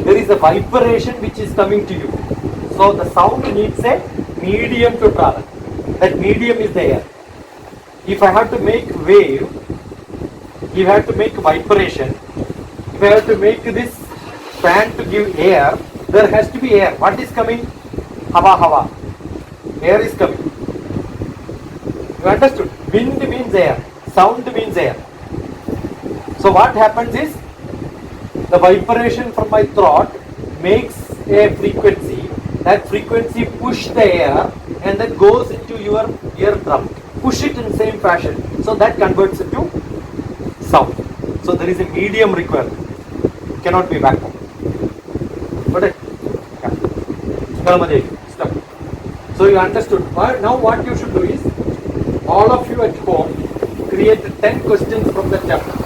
there is a vibration which is coming to you. So the sound needs a medium to travel. That medium is the air. If I have to make wave, if I have to make vibration, if I have to make this fan to give air, there has to be air. What is coming? Hawa, hawa. Air is coming. You understood? Wind means air. Sound means air. So what happens is, the vibration from my throat makes a frequency. That frequency push the air and then goes into your eardrum. Push it in same fashion. So that converts into sound. So there is a medium required. It cannot be vacuum. Got it? Yeah. Stop. So you understood. Now what you should do is, all of you at home create 10 questions from the chapter.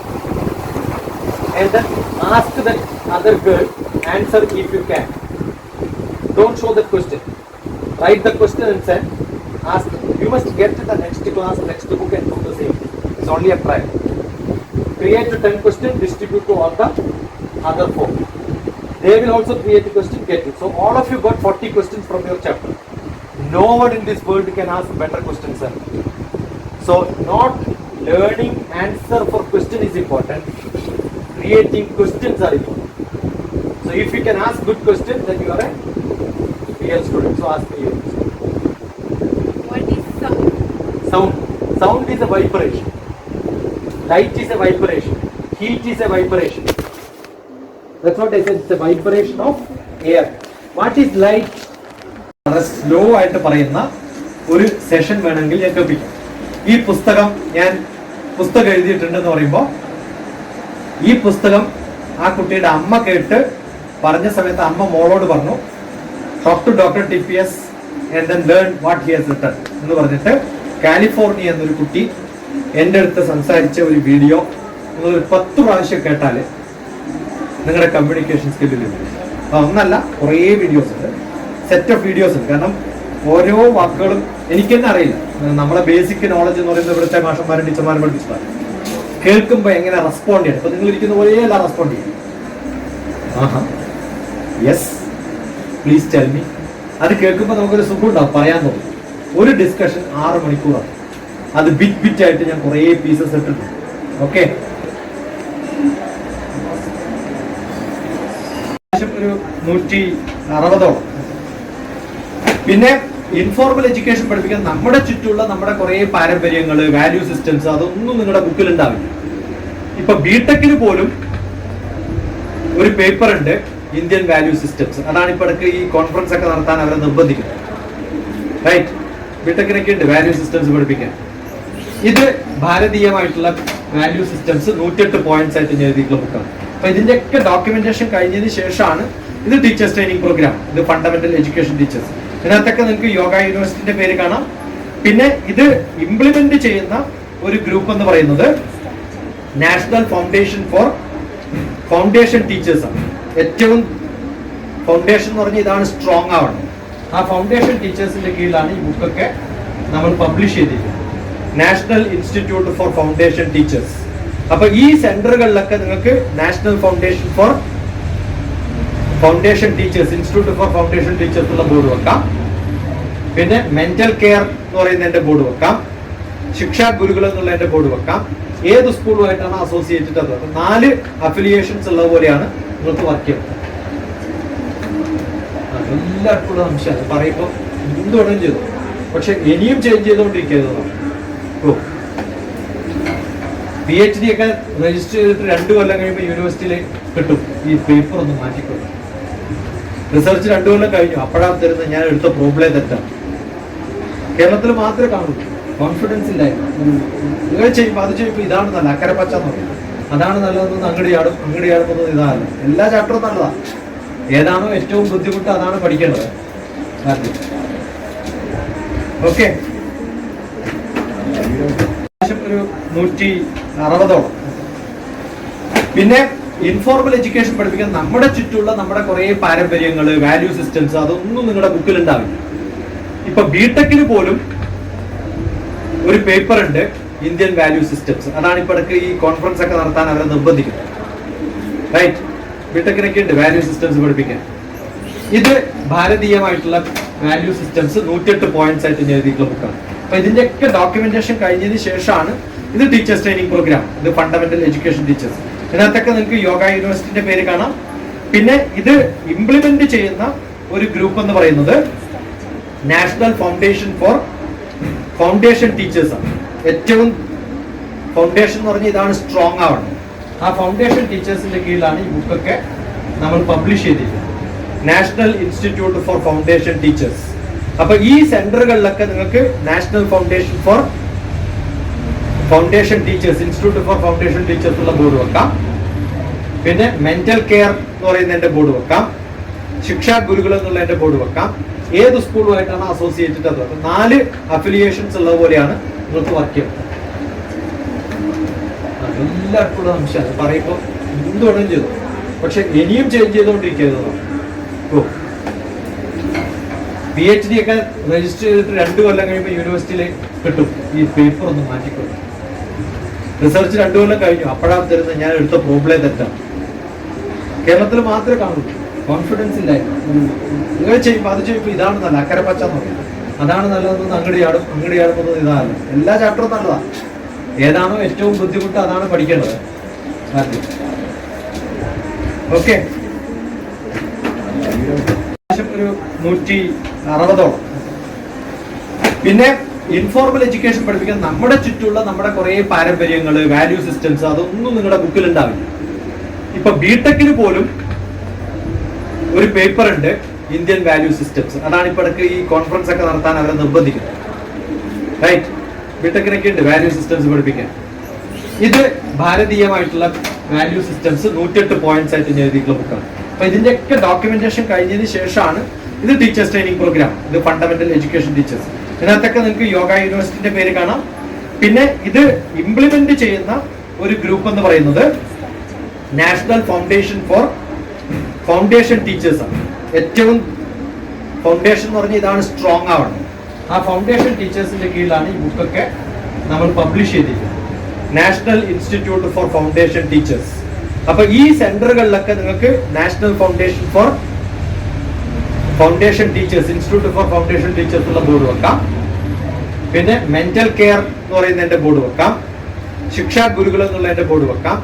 And then ask that other girl, answer if you can. Don't show that question. Write the question and send. Ask. You must get to the next class, next book and do the same. It's only a trial. Create 10 questions, distribute to all the other 4. They will also create a question, get it. So all of you got 40 questions from your chapter. No one in this world can ask better questions, sir. So not learning answer for question is important. Creating questions are important. So if you can ask good questions, then you are a real student. So ask me your question. What is sound? Sound is a vibration. Light is a vibration. Heat is a vibration. That's what I said. It's a vibration of air. What is light? വളരെ slow ആയിട്ട് പറയുന്ന ഒരു session വേണമെങ്കിൽ ഞാൻ കേൾപ്പിക്കാം. ഈ പുസ്തകം ഞാൻ പുസ്തകം എഴുതിയിട്ടുണ്ടെന്ന് പറയുമ്പോൾ, ഈ പുസ്തകം ആ കുട്ടിയുടെ അമ്മ കേട്ട് പറഞ്ഞ സമയത്ത് അമ്മ മോളോട് പറഞ്ഞു, talk to doctor TPS and then learn what he has written എന്ന് പറഞ്ഞിട്ട് കാലിഫോർണിയ എന്നൊരു കുട്ടി എൻ്റെ അടുത്ത് സംസാരിച്ച ഒരു വീഡിയോ നിങ്ങളൊരു 10 പ്രാവശ്യം കേട്ടാൽ നിങ്ങളുടെ കമ്മ്യൂണിക്കേഷൻ സ്കില്ലിൽ ഒന്നല്ല, കുറേ വീഡിയോസ് ഉണ്ട്, സെറ്റ് ഓഫ് വീഡിയോസ് ഉണ്ട്. കാരണം ഓരോ വാക്കുകളും എനിക്ക് തന്നെ അറിയില്ല. നമ്മളെ ബേസിക് നോളജ് എന്ന് പറയുന്നത് ഇവിടുത്തെ മാഷന്മാരും ടീച്ചർമാരും പഠിപ്പിച്ചതാണ്. കേൾക്കുമ്പോൾ എങ്ങനെ റെസ്പോണ്ട് ചെയ്യണം. ഇപ്പൊ നിങ്ങൾ ഇരിക്കുന്ന പോലെയല്ല റെസ്പോണ്ട് ചെയ്യും. ആഹാ, യെസ്, പ്ലീസ് ടെൽ മീ. അത് കേൾക്കുമ്പോൾ നമുക്കൊരു സുഖം ഉണ്ടാവും, പറയാൻ തോന്നും. ഒരു ഡിസ്കഷൻ 6 മണിക്കൂറാണ്. അത് ബിറ്റ് ആയിട്ട് ഞാൻ കുറേ പീസസ് ഇട്ടിട്ടുണ്ട്. ഓക്കെ, ഒരു 160ഓളം. പിന്നെ ഇൻഫോർമൽ എഡ്യൂക്കേഷൻ പഠിപ്പിക്കാൻ നമ്മുടെ ചുറ്റുമുള്ള നമ്മുടെ കുറേ പാരമ്പര്യങ്ങൾ, വാല്യൂ സിസ്റ്റംസ്, അതൊന്നും നിങ്ങളുടെ ബുക്കിൽ ഉണ്ടാവില്ല. ഇപ്പൊ ബിടെക്കിന് പോലും ഒരു പേപ്പർ ഉണ്ട്, ഇന്ത്യൻ വാല്യൂ സിസ്റ്റംസ്. അതാണ് ഇപ്പൊ ഇടയ്ക്ക് ഈ കോൺഫറൻസ് ഒക്കെ നടത്താൻ അവരെ നിർബന്ധിക്കുന്നത്. റൈറ്റ്, ബിടെക്കിനൊക്കെ ഉണ്ട് വാല്യൂ സിസ്റ്റംസ് പഠിപ്പിക്കാൻ. ഇത് ഭാരതീയമായിട്ടുള്ള വാല്യൂ സിസ്റ്റംസ് 108 പോയിന്റ്സ് ആയിട്ട് ഞാൻ എഴുതിയിട്ടുള്ള ബുക്കാണ്. അപ്പൊ ഇതിന്റെയൊക്കെ ഡോക്യുമെന്റേഷൻ കഴിഞ്ഞതിന് ശേഷമാണ് ഇത് ടീച്ചേഴ്സ് ട്രെയിനിങ് പ്രോഗ്രാം. ഇത് ഫണ്ടമെന്റൽ എഡ്യൂക്കേഷൻ ടീച്ചേഴ്സ്. ഇതിനകത്തൊക്കെ നിങ്ങൾക്ക് യോഗ യൂണിവേഴ്സിറ്റിന്റെ പേര് കാണാം. പിന്നെ ഇത് ഇംപ്ലിമെന്റ് ചെയ്യുന്ന ഒരു ഗ്രൂപ്പ് എന്ന് പറയുന്നത് national foundation four foundation teachers ആണ്. ഏറ്റവും ഫൗണ്ടേഷൻ എന്ന് പറഞ്ഞാൽ ഇതാണ് സ്ട്രോങ് ആവണം. ആ ഫൗണ്ടേഷൻ ടീച്ചേഴ്സിന്റെ കീഴിലാണ് ഈ ബുക്കൊക്കെ നമ്മൾ പബ്ലിഷ് ചെയ്തിരിക്കുന്നത്. National institute four foundation teachers. അപ്പൊ ഈ സെന്ററുകളിലൊക്കെ നിങ്ങൾക്ക് national foundation four foundation teachers, institute four foundation teachers ഉള്ള ബോർഡ് വെക്കാം. പിന്നെ മെന്റൽ കെയർ എന്ന് പറയുന്നതിന്റെ ബോർഡ് വെക്കാം. ശിക്ഷാ ഗുരുകുലം എന്നുള്ളതിന്റെ ബോർഡ് വെക്കാം. ഏത് സ്കൂളുമായിട്ടാണ് അസോസിയേറ്റഡ് അത് 4 അഫിലിയേഷൻസ് ഉള്ള പോലെയാണ് നിങ്ങൾക്ക് വർക്ക് ചെയ്യുന്നത്. എല്ലാവർക്കും ഉള്ള അംശമാണ് പറയുമ്പോൾ എന്തുവേണം ചെയ്തു, പക്ഷെ ഇനിയും ചേഞ്ച് ചെയ്തുകൊണ്ടിരിക്കുന്നതാണ്. PhD ഒക്കെ രജിസ്റ്റർ ചെയ്തിട്ട് 2 കൊല്ലം കഴിയുമ്പോൾ യൂണിവേഴ്സിറ്റിയിൽ കിട്ടും ഈ പേപ്പർ ഒന്ന് മാറ്റിക്കൊള്ളു. റിസർച്ച് 2 കൊല്ലം കഴിഞ്ഞു, അപ്പോഴാണ് തരുന്നത് ഞാൻ എടുത്ത പ്രോബ്ലം തെറ്റാണ്. കേരളത്തിൽ മാത്രമേ കാണൂ. കോൺഫിഡൻസ് ഇല്ലായിരുന്നു. നിങ്ങൾ ചെയ്യുമ്പോൾ അത് ചെയ്യുമ്പോൾ ഇതാണ് നല്ല അക്കരെ പച്ച എന്ന് പറയും, അതാണ് നല്ലതെന്ന് അങ്ങടിയാടുന്നത് ഇതാണ്. എല്ലാ ചാപ്റ്ററും നല്ലതാണ്. ഏതാണോ ഏറ്റവും ബുദ്ധിമുട്ട് അതാണ് പഠിക്കേണ്ടത്. ഓക്കെ, ഒരു 160ഓളം. പിന്നെ ഇൻഫോർമൽ എഡ്യൂക്കേഷൻ പഠിപ്പിക്കാൻ നമ്മുടെ ചുറ്റുള്ള നമ്മുടെ കുറെ പാരമ്പര്യങ്ങൾ, വാല്യൂ സിസ്റ്റംസ്, അതൊന്നും നിങ്ങളുടെ ബുക്കിൽ ഉണ്ടാവില്ല. ഇപ്പൊ ബിടെക്കിന് പോലും ഒരു പേപ്പർ ഉണ്ട്, ഇന്ത്യൻ വാല്യൂ സിസ്റ്റംസ്. അതാണ് ഇപ്പൊ ഇടയ്ക്ക് ഈ കോൺഫറൻസ് ഒക്കെ നടത്താൻ അവരെ നിർബന്ധിക്കുന്നത്. റൈറ്റ്, ബിടെക്കിനൊക്കെ ഉണ്ട് വാല്യൂ സിസ്റ്റംസ് പഠിപ്പിക്കാൻ. ഇത് ഭാരതീയമായിട്ടുള്ള വാല്യൂ സിസ്റ്റംസ് 108 പോയിന്റ്സ് ആയിട്ട് എഴുതിയിട്ടുള്ള ബുക്കാണ്. അപ്പൊ ഇതിന്റെയൊക്കെ ഡോക്യുമെന്റേഷൻ കഴിഞ്ഞതിന് ശേഷമാണ് ഇത് ടീച്ചേഴ്സ് ട്രെയിനിങ് പ്രോഗ്രാം, ഇത് ഫണ്ടമെന്റൽ എഡ്യൂക്കേഷൻ ടീച്ചേഴ്സ്. ഇതിനകത്തൊക്കെ നിങ്ങൾക്ക് യോഗ യൂണിവേഴ്സിറ്റിന്റെ പേര് കാണാം. പിന്നെ ഇത് ഇംപ്ലിമെന്റ് ചെയ്യുന്ന ഒരു ഗ്രൂപ്പ് എന്ന് പറയുന്നത് national foundation four foundation teachers ആണ്. ഏറ്റവും ഫൗണ്ടേഷൻ എന്ന് പറഞ്ഞാൽ ഇതാണ് സ്ട്രോങ് ആവണം. ആ ഫൗണ്ടേഷൻ ടീച്ചേഴ്സിന്റെ കീഴിലാണ് ഈ ബുക്കൊക്കെ നമ്മൾ പബ്ലിഷ് ചെയ്തിരിക്കുന്നത്, national institute four foundation teachers. അപ്പൊ ഈ സെന്ററുകളിലൊക്കെ നിങ്ങൾക്ക് national foundation four foundation teachers, institute four foundation teachers ഉള്ള ബോർഡ് വെക്കാം. പിന്നെ മെന്റൽ കെയർ എന്ന് പറയുന്നതിന്റെ ബോർഡ് വെക്കാം. ശിക്ഷാ ഗുരുകുലം എന്നുള്ളതിന്റെ ബോർഡ് വെക്കാം. ഏത് സ്കൂളുമായിട്ടാണ് അസോസിയേറ്റഡ് അത് 4 അഫിലിയേഷൻസ് ഉള്ള പോലെയാണ് നിങ്ങൾക്ക് വർക്ക് ചെയ്യുന്നത്. എല്ലാവർക്കും ഉള്ള അംശമാണ് പറയുമ്പോൾ എന്ത് വേണം ചെയ്തു, പക്ഷെ ഇനിയും ചേഞ്ച് ചെയ്തുകൊണ്ടിരിക്കുന്നതാണ്. PhD ഒക്കെ രജിസ്റ്റർ ചെയ്തിട്ട് 2 കൊല്ലം കഴിയുമ്പോൾ യൂണിവേഴ്സിറ്റിയിൽ കിട്ടും ഈ പേപ്പർ ഒന്ന് മാറ്റിക്കൊടുക്കും. റിസർച്ച് 2 കൊല്ലം കഴിഞ്ഞു, അപ്പോഴാണ് തരുന്നത് ഞാൻ എടുത്ത പ്രോബ്ലം തെറ്റാണ്. കേരളത്തിൽ മാത്രമേ കാണൂ. കോൺഫിഡൻസ് ഇല്ലായിരുന്നു. നിങ്ങൾ ചെയ്യുമ്പോൾ അത് ചെയ്യുമ്പോൾ ഇതാണ് നല്ല അക്കരെ പച്ച എന്ന് പറയും, അതാണ് നല്ലതെന്ന് അങ്ങടിയാടുന്നത് ഇതാണ്. എല്ലാ ചാപ്റ്ററും നല്ലതാണ്. ഏതാണോ ഏറ്റവും ബുദ്ധിമുട്ട് അതാണ് പഠിക്കേണ്ടത്. ഓക്കെ, ഒരു 160ഓളം. പിന്നെ ഇൻഫോർമൽ എഡ്യൂക്കേഷൻ പഠിപ്പിക്കാൻ നമ്മുടെ ചുറ്റുള്ള നമ്മുടെ കുറെ പാരമ്പര്യങ്ങൾ, വാല്യൂ സിസ്റ്റംസ്, അതൊന്നും നിങ്ങളുടെ ബുക്കിൽ ഉണ്ടാവില്ല. ഇപ്പൊ ബിടെക്കിന് പോലും ഒരു പേപ്പർ ഉണ്ട്, ഇന്ത്യൻ വാല്യൂ സിസ്റ്റംസ്. അതാണ് ഇപ്പൊ ഇടയ്ക്ക് ഈ കോൺഫറൻസ് ഒക്കെ നടത്താൻ അവരെ നിർബന്ധിക്കുന്നത്. റൈറ്റ്, ബിടെക്കിനൊക്കെ ഉണ്ട് വാല്യൂ സിസ്റ്റംസ് പഠിപ്പിക്കാൻ. ഇത് ഭാരതീയമായിട്ടുള്ള വാല്യൂ സിസ്റ്റംസ് 108 പോയിന്റ്സ് ആയിട്ട് എഴുതിയിട്ടുള്ള ബുക്കാണ്. അപ്പൊ ഇതിന്റെയൊക്കെ ഡോക്യുമെന്റേഷൻ കഴിഞ്ഞതിന് ശേഷമാണ് ഇത് ടീച്ചേഴ്സ് ട്രെയിനിങ് പ്രോഗ്രാം, ഇത് ഫണ്ടമെന്റൽ എഡ്യൂക്കേഷൻ ടീച്ചേഴ്സ്. ഇതിനകത്തൊക്കെ നിങ്ങൾക്ക് യോഗ യൂണിവേഴ്സിറ്റിന്റെ പേര് കാണാം. പിന്നെ ഇത് ഇംപ്ലിമെന്റ് ചെയ്യുന്ന ഒരു ഗ്രൂപ്പ് എന്ന് പറയുന്നത് national foundation four foundation teachers ആണ്. ഏറ്റവും ഫൗണ്ടേഷൻ എന്ന് പറഞ്ഞാൽ ഇതാണ് സ്ട്രോങ് ആവണം. ആ ഫൗണ്ടേഷൻ ടീച്ചേഴ്സിന്റെ കീഴിലാണ് ഈ ബുക്കൊക്കെ നമ്മൾ പബ്ലിഷ് ചെയ്തിരിക്കുന്നത്, national institute four foundation teachers. അപ്പൊ ഈ സെന്ററുകളിലൊക്കെ നിങ്ങൾക്ക് national foundation four foundation teachers, institute four foundation teachers ഉള്ള ബോർഡ് വെക്കാം. പിന്നെ മെന്റൽ കെയർ എന്ന് പറയുന്നതിന്റെ ബോർഡ് വെക്കാം. ശിക്ഷാ ഗുരുകുലം എന്നുള്ളതിന്റെ ബോർഡ് വെക്കാം.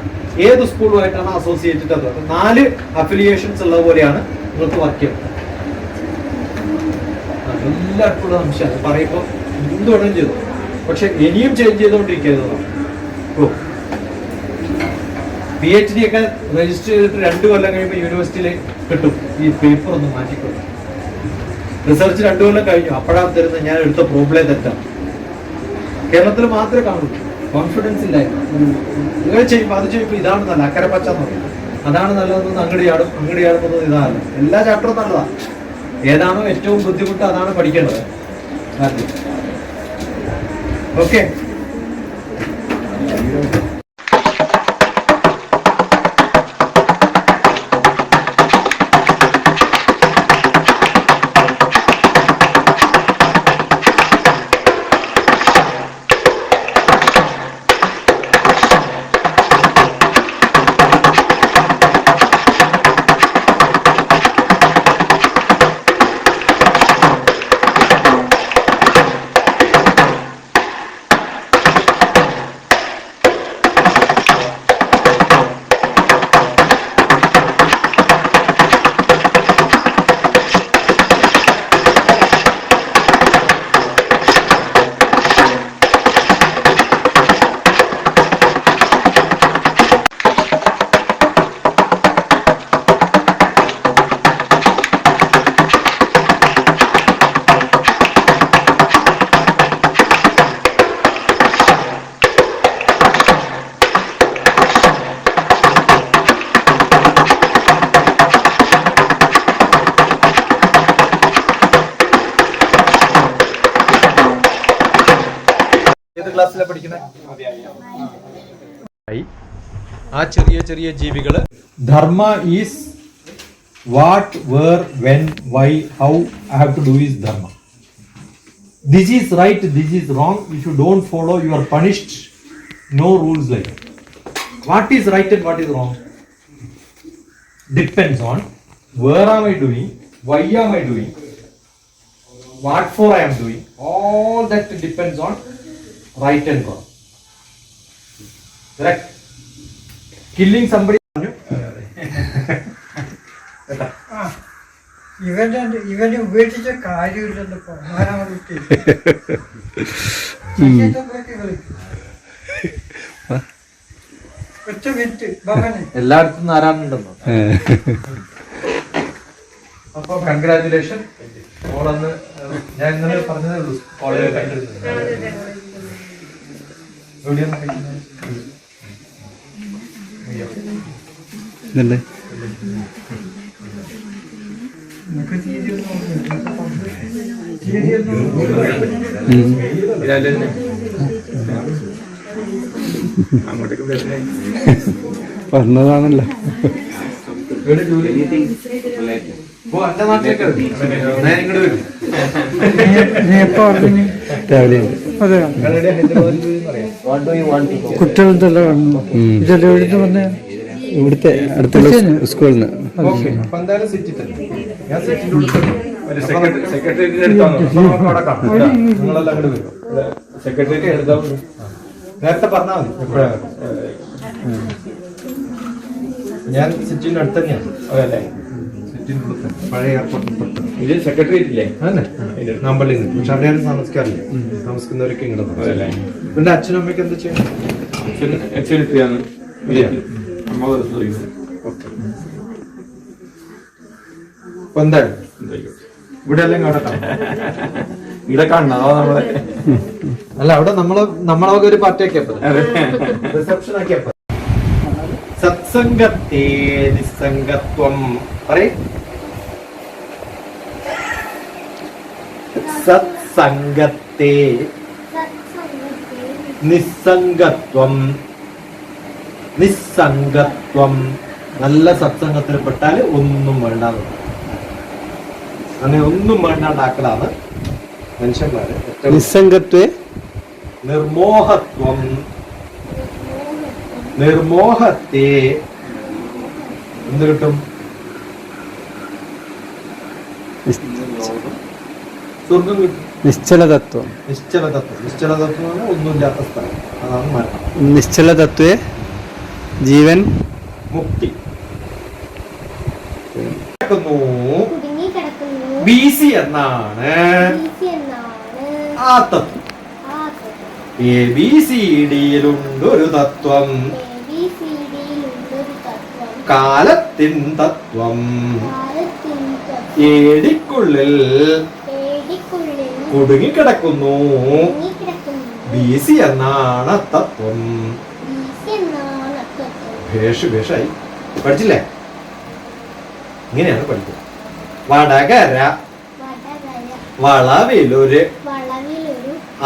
ഏത് സ്കൂളുമായിട്ടാണ് അസോസിയേറ്റഡ് അത് 4 അഫിലിയേഷൻസ് ഉള്ള പോലെയാണ് നിങ്ങൾക്ക് വർക്ക് ചെയ്യുന്നത്. എല്ലാവർക്കും ഉള്ള അംശമാണ് പറയുമ്പോൾ എന്ത് വേണം ചെയ്തു, പക്ഷെ ഇനിയും ചേഞ്ച് ചെയ്തുകൊണ്ടിരിക്കുന്നതാണ്. PhD ഒക്കെ രജിസ്റ്റർ ചെയ്തിട്ട് 2 കൊല്ലം കഴിയുമ്പോൾ യൂണിവേഴ്സിറ്റിയിൽ കിട്ടും ഈ പേപ്പർ ഒന്ന് മാറ്റിക്കൊടുക്കും. റിസർച്ച് 2 കൊല്ലം കഴിഞ്ഞു, അപ്പോഴാണ് തരുന്നത് ഞാൻ എടുത്ത പ്രോബ്ലം തെറ്റാണ്. കേരളത്തിൽ മാത്രമേ കാണൂ. കോൺഫിഡൻസ് ഇല്ലായിരുന്നു. നിങ്ങൾ ചെയ്യുമ്പോൾ അത് ചെയ്യുമ്പോൾ ഇതാണ് നല്ല അക്കരെ പച്ച എന്ന് പറയും, അതാണ് നല്ലതെന്ന് അങ്ങടിയാടുന്നത് ഇതാണ്. എല്ലാ ചാപ്റ്ററും നല്ലതാണ്. ഏതാണോ ഏറ്റവും ബുദ്ധിമുട്ട് അതാണ് പഠിക്കേണ്ടത്. ഓക്കെ, ക്ലാസ്സിലെ പഠിക്കുന്നത്? ആ ചെറിയ ചെറിയ ജീവികള് dharma is what, where, when, why, how I have to do is dharma. This is right, this is wrong. If you don't follow, you are punished. No rules like that. What is right and what is wrong depends on where am I doing, why am I doing, what for I am doing. All that depends on right and wrong. Correct? Killing somebody. ഇവനെ ഉപേക്ഷിച്ച കാര്യമില്ലല്ലോ. എല്ലായിടത്തും ആരാണുണ്ടെന്നോ? അപ്പൊ congratulation. ഓളന്ന് ഞാൻ ഇന്നലെ പറഞ്ഞതേ ഉള്ളൂ, കോളേജിൽ കണ്ടിരുന്നത്. എവിടെയാണ് ഇതല്ലേ പറഞ്ഞതാണല്ലോ. കുട്ടികളുടെ ഇവിടുത്തെ അടുത്തുള്ള സ്കൂളിൽ നിന്ന്. നേരത്തെ പറഞ്ഞാൽ മതി എപ്പോഴാണ്. ഞാൻ സിറ്റിന്റെ അടുത്ത് തന്നെയാണ്. അതല്ലേ പഴയ എയർപോർട്ടിൽ ഇത് സെക്രട്ടേറിയറ്റ് ഇല്ലേ? അതെ, നമ്പളിൽ നിന്ന്. പക്ഷെ അവിടെ ആരും താമസിക്കാറില്ല. താമസിക്കുന്നവരൊക്കെ ഇങ്ങോട്ട്. പിന്നെ അച്ഛനും അമ്മയ്ക്ക് എന്താ ചെയ്യണം? അപ്പൊ എന്തായാലും ഇവിടെ എല്ലാം കാണട്ടെ. ഇവിടെ കാണണം. നമ്മളെ അല്ല, അവിടെ നമ്മളൊക്കെ ഒരു പാർട്ടി ആക്കിയപ്പോ റിസപ്ഷൻ ആക്കിയപ്പോ. സത്സംഗത്തെ നിസ്സംഗത്വം പറയും. സത്സംഗത്തെ നിസ്സംഗത്വം. നിസ്സംഗത്വം നല്ല സത്സംഗത്തിൽ പെട്ടാല് ഒന്നും വേണ്ടാന്ന്. അങ്ങനെ ഒന്നും വേണ്ടാണ്ടാക്കലാണ് മനുഷ്യന്മാര്. നിസ്സംഗത്വേ നിർമോഹത്വം. നിർമോഹത്തെ എന്ത് കിട്ടും? സ്വർഗം കിട്ടും. നിശ്ചലതത്വം. നിശ്ചലതത്വം. നിശ്ചലതത്വം എന്ന് പറഞ്ഞാൽ ഒന്നുമില്ലാത്ത സ്ഥലം. അതാണ് മരണം. നിശ്ചലതത്വേ ജീവൻ മുക്തി. BC എന്നാണ് ആ തത്വം. ABCDയിലുണ്ടൊരു തത്വം. കാലത്തിൻ തത്വം. ഏടിക്കുള്ളിൽ കുടുങ്ങിക്കിടക്കുന്നു. BC എന്നാണ് തത്വം. ഭേഷായി പഠിച്ചില്ലേ? ഇങ്ങനെയാണ് പഠിക്കുന്നത്. വടകര വളവിലൊരു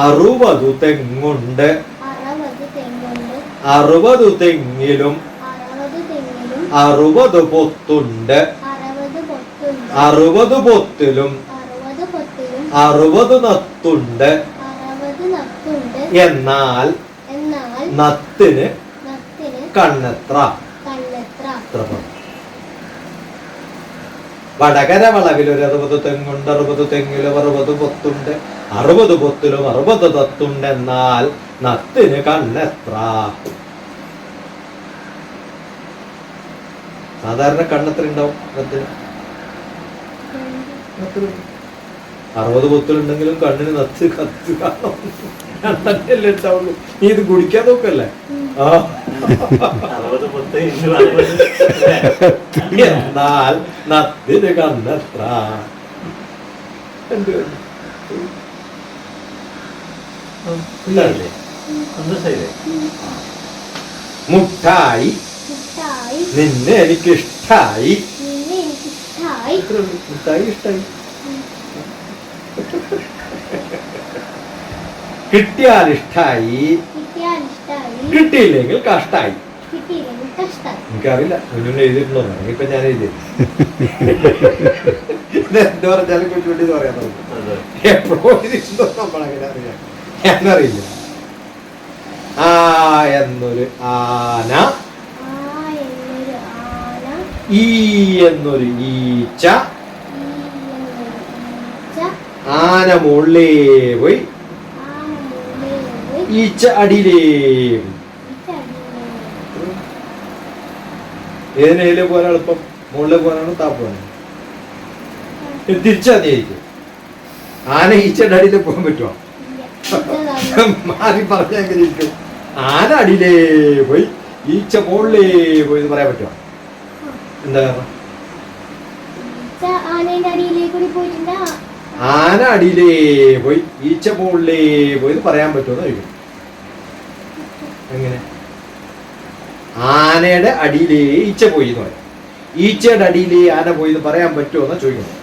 60 തെങ്ങുണ്ട്. 60 തെങ്ങിലും 60 പൊത്തുണ്ട്. 60 പൊത്തിലും 60 നത്തുണ്ട്. എന്നാൽ നത്തിന് കണ്ണെത്ര? വടകര വളവിൽ ഒരു 60 തെങ്ങുണ്ട്. 60 തെങ്ങിലും 60 പൊത്തുണ്ട്. 60 പൊത്തിലും 60 തത്തുണ്ട്. എന്നാൽ നത്തിന് കണ്ണെത്ര? സാധാരണ കണ്ണെത്ര ഉണ്ടാവും നത്തിന്? 60 പൊത്തിലുണ്ടെങ്കിലും കണ്ണിന് നത്ത് കത്ത് കാണും. കണ്ണല്ലേ ഉണ്ടാവുള്ളൂ. നീ ഇത് കുടിക്കാൻ നോക്കല്ലേ? എന്നാൽ നത്തിന് കണ്ണെത്ര? മുട്ടായി നിന്നെ എനിക്കിഷ്ടായി. മുട്ടായി ഇഷ്ടായി. കിട്ടിയാൽ ഇഷ്ടായി, കിട്ടിയില്ലെങ്കിൽ കഷ്ടായി. എനിക്കറിയില്ല കുഞ്ഞുണ്ണി എഴുതിയിട്ടുണ്ടോ, ഇപ്പൊ ഞാൻ എഴുതി എന്ത് പറഞ്ഞാലും കുഞ്ഞുണ്ണി പറയാൻ എപ്പോഴോ എഴുതിയിട്ടുണ്ടോ നമ്മളങ്ങനെ അറിയാം, എന്നറിയില്ല. ആ എന്നൊരു ആന, ഈ എന്നൊരു ഈച്ച, ആന മുകളിലേ പോയി, ഈച്ച അടിയിലേ. ഏതിനേലും പോകാൻ എളുപ്പം? മുകളിൽ പോകാനാണോ താപ്പാണ്? തിരിച്ചാ നീയിരിക്കും. ആന ഈച്ചയുടെ അടിയിൽ പോകാൻ പറ്റുമോ? മാറി പറഞ്ഞ എങ്ങനെ ഇരിക്കും? ആന അടിയിലേ പോയി ഈച്ച മുകളിലേ പോയി എന്ന് പറയാൻ പറ്റുമോ? എന്താ കാരണം? ആന അടിയിലേ പോയി ഈച്ച മുകളിലേ പോയി പറയാൻ പറ്റുമെന്ന് ചോദിക്കും. എങ്ങനെ? ആനയുടെ അടിയിലേ ഈച്ച പോയി എന്ന് പറയാം, ഈച്ചയുടെ അടിയിലേ ആന പോയി എന്ന് പറയാൻ പറ്റുമോ എന്നാ ചോദിക്കുന്നത്.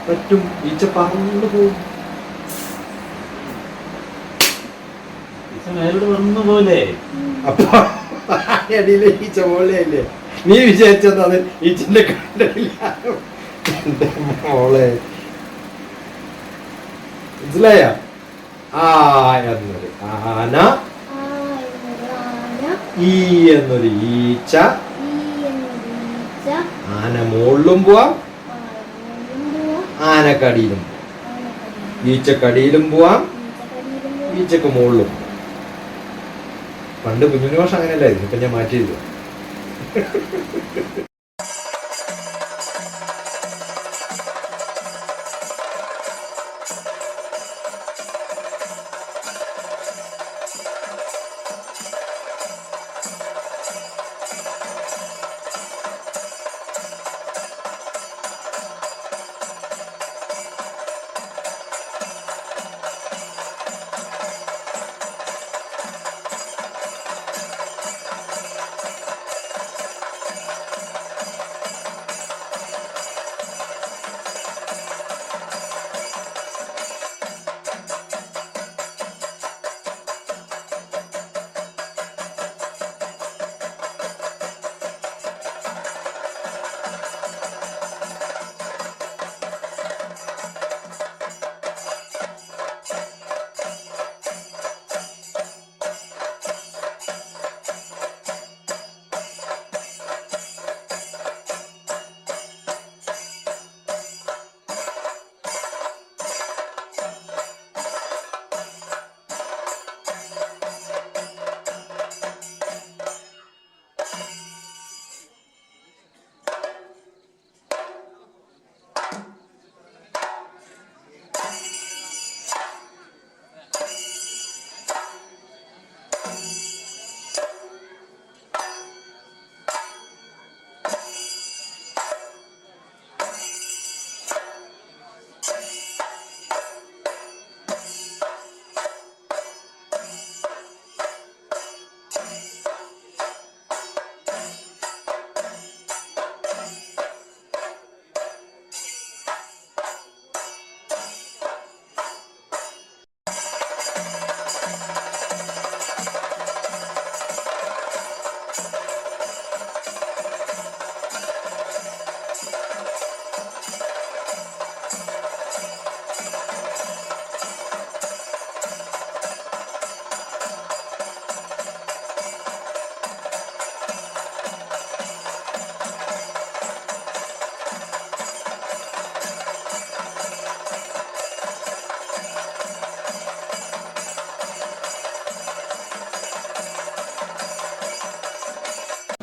പറ്റും, ഈച്ച പറന്നു പോകും. അപ്പൊ അടിയിലെ ഈച്ച മുകളിലേ അല്ലേ? നീ വിചാരിച്ചത് ഈച്ചന്റെ കണ്ടില്ല മോളെ, മനസ്സിലായ? ആ എന്നൊരു ആന, ഈ എന്നൊരു ഈച്ച, ആന മുകളിലും പോവാം, ആനക്കടിയിലും, ഈച്ചക്കടിയിലും പോവാം, ഈച്ചക്ക് മുകളിലും. പണ്ട് കുഞ്ഞുണ്ണി ഭാഷ അങ്ങനെയല്ലായിരുന്നു, ഇപ്പൊ ഞാൻ മാറ്റിയില്ല.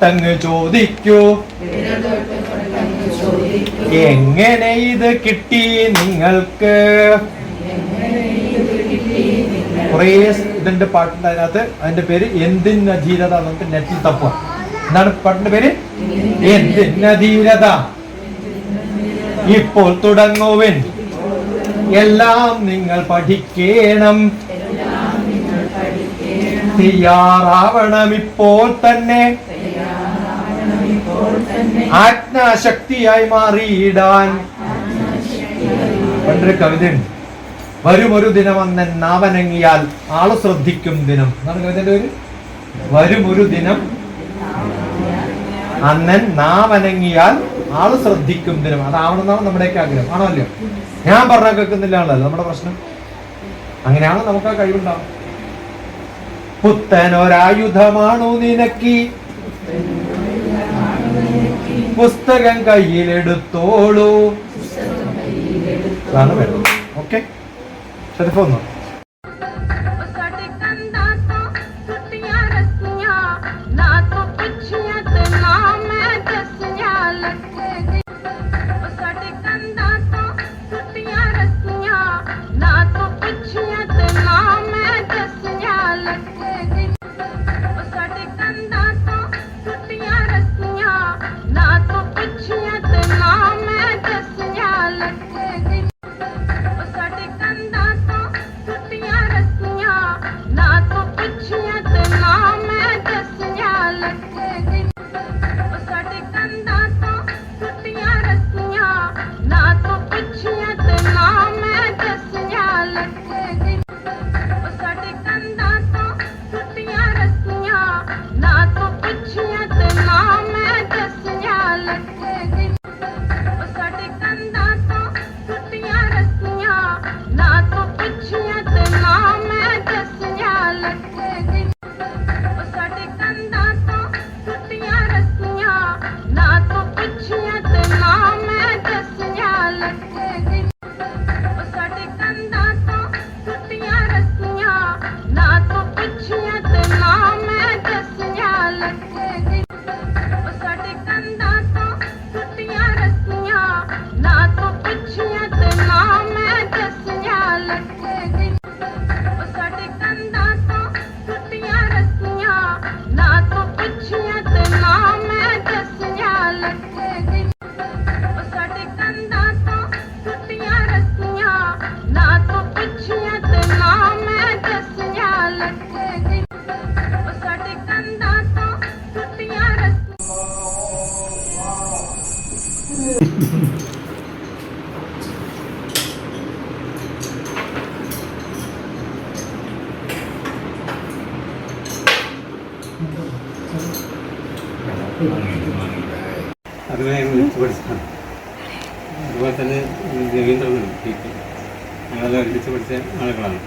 തങ്ങ് ചോദിക്കൂ, എങ്ങനെ ഇത് കിട്ടി നിങ്ങൾക്ക്? കുറേ ഇതിന്റെ പാട്ടുണ്ട് അതിനകത്ത്. അതിന്റെ പേര് എന്തിനധീരത നമുക്ക് നെറ്റിൽ തപ്പുക. എന്താണ് പാട്ടിന്റെ പേര്? എന്തിനധീരത. ഇപ്പോൾ തുടങ്ങുവിൻ, എല്ലാം നിങ്ങൾ പഠിക്കണം, തയ്യാറാവണം ഇപ്പോൾ തന്നെ, ആജ്ഞാശക്തിയായി മാറിയിടാൻ. പണ്ടൊരു കവിതയുണ്ട്, വരുമൊരു ദിനം അന്നൻ നാവനങ്ങിയാൽ ആള് ശ്രദ്ധിക്കും ദിനം എന്നാണ് കവിതയുടെ പേര്. വരുമൊരു ദിനം അന്നൻ നാവനങ്ങിയാൽ ആള് ശ്രദ്ധിക്കും ദിനം. അതാവണമെന്നാണ് നമ്മുടെയൊക്കെ ആഗ്രഹം. ആണോ അല്ലയോ? ഞാൻ പറഞ്ഞാൽ കേൾക്കുന്നില്ലാണല്ലോ നമ്മുടെ പ്രശ്നം. അങ്ങനെയാണ് നമുക്ക് ആ കഴിവുണ്ടാവും. പുത്തനൊരായുധമാണു നിനക്കി പുസ്തകം കയ്യിലെടുത്തോളൂ. അതാണ് വേണ്ടത്. ഓക്കെ, ഷെരീഫൊന്നോ അതുപോലെ ഞങ്ങൾ വിളിച്ചു പഠിച്ചതാണ്. അതുപോലെ തന്നെ രവീന്ദ്രനും ഞങ്ങളെല്ലാം ഒരുമിച്ച് പഠിച്ച ആളുകളാണ്.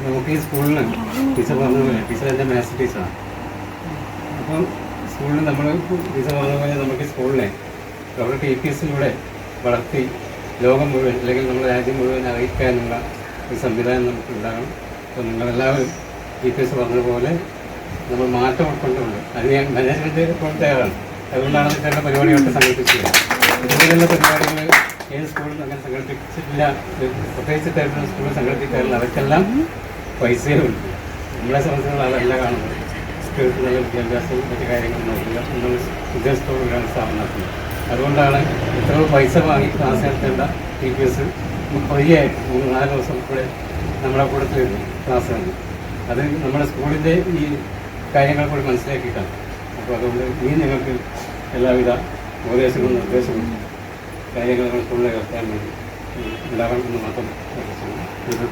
നമുക്ക് ഈ സ്കൂളിന് ടീച്ചർ പറഞ്ഞ പോലെ, ടീച്ചർ എൻ്റെ മാത്സ് ടീച്ചറാണ്. അപ്പം സ്കൂളിൽ നമ്മൾ ടീച്ചർ പറഞ്ഞ പോലെ നമുക്ക് സ്കൂളിനെ നമ്മുടെ TPS-ലൂടെ വളർത്തി ലോകം മുഴുവൻ അല്ലെങ്കിൽ നമ്മുടെ രാജ്യം മുഴുവൻ അറിയിക്കാനുള്ള ഒരു സംവിധാനം നമുക്ക് ഉണ്ടാകണം. അപ്പോൾ നിങ്ങളെല്ലാവരും TPS പറഞ്ഞതുപോലെ നമ്മൾ മാറ്റം ഉൾക്കൊണ്ടുണ്ട്. അത് ഞാൻ മാനേജ്മെൻറ്റ് ഇപ്പോൾ തയ്യാറാണ്. അതുകൊണ്ടാണ് ഇത്തരം പരിപാടികളൊക്കെ സംഘടിപ്പിച്ചത്. ഇതുപോലുള്ള പരിപാടികൾ ഏത് സ്കൂളിൽ അങ്ങനെ സംഘടിപ്പിച്ചിട്ടില്ല, പ്രത്യേകിച്ച് തരുന്ന സ്കൂളിൽ സംഘടിപ്പിക്കാറില്ല. അവർക്കെല്ലാം പൈസയുണ്ട്. നമ്മളെ സംബന്ധിച്ചുള്ള അതല്ല കാണുന്നത്. കുട്ടികൾക്ക് നല്ല വിദ്യാഭ്യാസവും മറ്റു കാര്യങ്ങളും നോക്കില്ല എന്നുള്ള ഉദ്ദേശത്തോടുകൂടിയാണ് സ്ഥാപനം നടത്തുന്നത്. അതുകൊണ്ടാണ് ഇത്ര പൈസ വാങ്ങി ക്ലാസ് നടത്തേണ്ട TPS ഫ്രീയായിട്ട് 3-4 ദിവസം കൂടെ നമ്മളെ കൂടെ ക്ലാസ് ഉണ്ട്. അത് നമ്മുടെ സ്കൂളിൻ്റെ ഈ കാര്യങ്ങൾ കൂടി മനസ്സിലാക്കിയിട്ടാണ്. അപ്പോൾ അതുകൊണ്ട് ഇനി ഞങ്ങൾക്ക് എല്ലാവിധ ഉപദേശങ്ങളും നിർദ്ദേശങ്ങളും കാര്യങ്ങൾ നമ്മൾ സ്കൂളിൽ ഉയർത്താൻ വേണ്ടി ഉണ്ടാകണമെന്ന് മാത്രം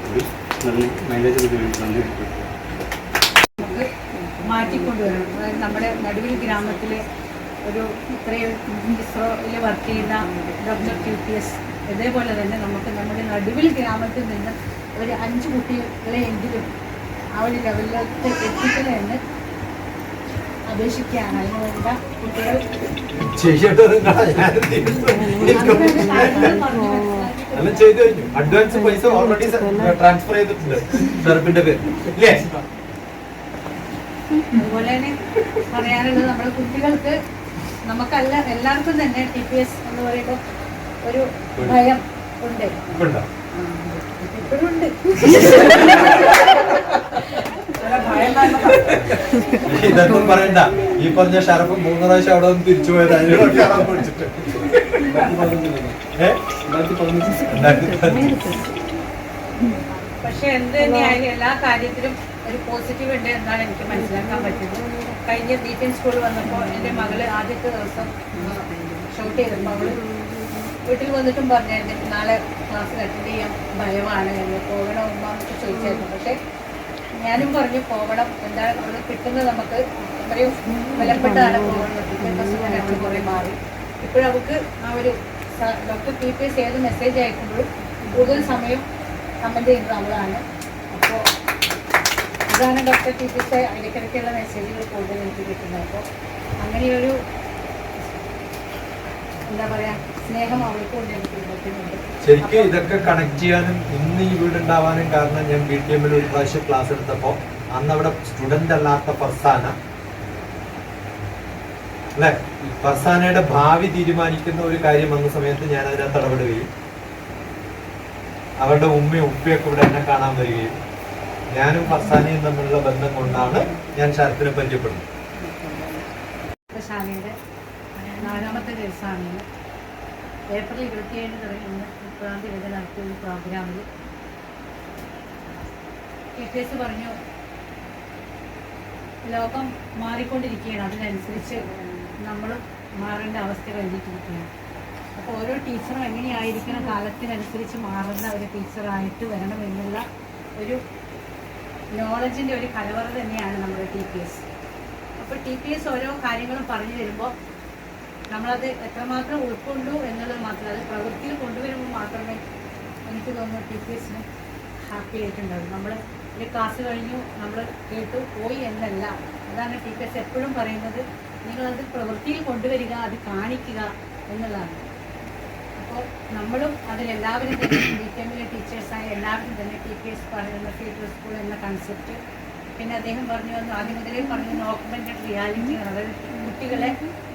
കൂടി നന്ദി മാനേജ്മെൻറ്റിന് വേണ്ടി നന്ദി മാറ്റിക്കൊണ്ടുവരണം. അതായത് നമ്മുടെ നടുവിൽ ഗ്രാമത്തിലെ ഒരു ഇത്രയും ഇസ്രോയിൽ വർക്ക് ചെയ്യുന്ന ഡോക്ടർ TPS ഇതേപോലെ തന്നെ നമുക്ക് നമ്മുടെ നടുവിൽ ഗ്രാമത്തിൽ നിന്ന് ഒരു 5 കുട്ടികളെയെങ്കിലും ആ ഒരു ലെവലിലേക്ക് എത്തിക്കണമെന്ന് അപേക്ഷിക്കുകയാണ്. അതിനുവേണ്ട കുട്ടികൾ അഡ്വാൻസ് പൈസ ഓൾറെഡി ട്രാൻസ്ഫർ ചെയ്തിട്ടുണ്ട് ഷെറഫിന്റെ പേര്. അതുപോലെ തന്നെ പറയാനുള്ളത് നമ്മുടെ കുട്ടികൾക്ക് നമുക്കല്ല എല്ലാവർക്കും തന്നെ TPS എന്ന് പറയുമ്പോൾ ഒരു ഭയം ഉണ്ട്. ഇപ്പോഴും ഉണ്ട്. ഇതൊന്നും പറയണ്ട. ഈ പറഞ്ഞ ഷറഫ് 3 പ്രാവശ്യം അവിടെ നിന്ന് തിരിച്ചു പോയത് അതിനോട് പക്ഷെ എന്ത് തന്നെയായാലും എല്ലാ കാര്യത്തിലും ഒരു പോസിറ്റീവ് ഉണ്ട് എന്നാണ് എനിക്ക് മനസ്സിലാക്കാൻ പറ്റുന്നത്. കഴിഞ്ഞ BPM സ്കൂളിൽ വന്നപ്പോൾ എൻ്റെ മകള് ആദ്യത്തെ ദിവസം ഷൗട്ട് ചെയ്തപ്പോൾ അവള് വീട്ടിൽ വന്നിട്ടും പറഞ്ഞായിരുന്നു നാളെ ക്ലാസ്സിൽ അറ്റൻഡ് ചെയ്യാൻ ഭയമാണ് എന്ന്, പോകണോ ഉമ്മ എന്നൊക്കെ ചോദിച്ചായിരുന്നു. പക്ഷേ ഞാനും പറഞ്ഞു പോകണം, എന്താണ് അവിടെ കിട്ടുന്നത് നമുക്ക് അത്രയും വിലപ്പെട്ടാണ് പോകുന്നത്. വിദ്യാഭ്യാസം തന്നെ നമ്മൾ കുറേ മാറി. ഇപ്പോഴവർക്ക് ആ ഒരു ഡോക്ടർ TPS ഏത് മെസ്സേജ് അയക്കുമ്പോഴും കൂടുതൽ സമയം കമൻറ്റ് ചെയ്യുന്നത് അവളാണ്. അപ്പോൾ ഇതാണ് ഡോക്ടർ TPS ഇടയ്ക്കിടയ്ക്കുള്ള മെസ്സേജുകൾ കൂടുതൽ എനിക്ക് കിട്ടുന്നത്. അപ്പോൾ അങ്ങനെയൊരു എന്താ പറയാ സ്നേഹം അവൾക്ക് കൊണ്ട് എനിക്ക് കിട്ടുന്നുണ്ട്. ശരിക്കും ഇതൊക്കെ കണക്ട് ചെയ്യാനും ഇന്ന് ഈ വീടുണ്ടാവാനും കാരണം ഞാൻ BTM-ൽ ഒരു പ്രാവശ്യം ക്ലാസ് എടുത്തപ്പോൾ അന്ന് അവിടെ സ്റ്റുഡന്റ് അല്ലാത്ത ഫർസാന അല്ലെ, ഫർസാനയുടെ ഭാവി തീരുമാനിക്കുന്ന ഒരു കാര്യം വന്ന സമയത്ത് ഞാൻ അതിനകത്ത് ഇടപെടുകയും അവരുടെ ഉമ്മയും ഉപ്പയൊക്കെ ഇവിടെ എന്നെ കാണാൻ വരികയും ഞാനും ഫർസാനയും തമ്മിലുള്ള ബന്ധം കൊണ്ടാണ് ഞാൻ ശരത്തിനെ പരിചയപ്പെടുന്നത്. ശാലയുടെ 4ാമത്തെ ദിവസമാണ്. ഏപ്രിൽ 27 തുടങ്ങുന്ന 30 വരെ നടത്തിയ ഒരു പ്രോഗ്രാമിൽ ടീച്ചേഴ്സ് പറഞ്ഞു ലോകം മാറിക്കൊണ്ടിരിക്കുകയാണ്, അതിനനുസരിച്ച് നമ്മളും മാറേണ്ട അവസ്ഥ കഴിഞ്ഞിട്ടിരിക്കുകയാണ്. അപ്പോൾ ഓരോ ടീച്ചറും എങ്ങനെയായിരിക്കണം കാലത്തിനനുസരിച്ച് മാറുന്ന ഒരു ടീച്ചറായിട്ട് വരണം എന്നുള്ള ഒരു നോളജിൻ്റെ ഒരു കലവറ തന്നെയാണ് നമ്മുടെ TPS. അപ്പോൾ TPS ഓരോ കാര്യങ്ങളും പറഞ്ഞു വരുമ്പോൾ നമ്മളത് എത്രമാത്രം ഉൾക്കൊണ്ടു എന്നുള്ളത് മാത്രമല്ല, അത് പ്രവൃത്തിയിൽ കൊണ്ടുവരുമ്പോൾ മാത്രമേ എനിക്ക് തോന്നുന്നു TPSന് ഹാപ്പി ആയിട്ടുണ്ടാവും. നമ്മൾ ഒരു ക്ലാസ് കഴിഞ്ഞു, നമ്മൾ കേട്ടു പോയി എന്നല്ല. അതാണ് TPS എപ്പോഴും പറയുന്നത്, നിങ്ങളത് പ്രവൃത്തിയിൽ കൊണ്ടുവരിക, അത് കാണിക്കുക എന്നുള്ളതാണ്. അപ്പോൾ നമ്മളും അതിലെല്ലാവരും തന്നെ BTM-ലെ ടീച്ചേഴ്സായ എല്ലാവരും തന്നെ TPS പറയുന്ന തിയേറ്റർ സ്കൂൾ എന്ന കൺസെപ്റ്റ്, പിന്നെ അദ്ദേഹം പറഞ്ഞു വന്നു ആദ്യം മുതലേ പറഞ്ഞു ഓഗ്മെന്റഡ് റിയാലിറ്റി, അതായത് കുട്ടികളെ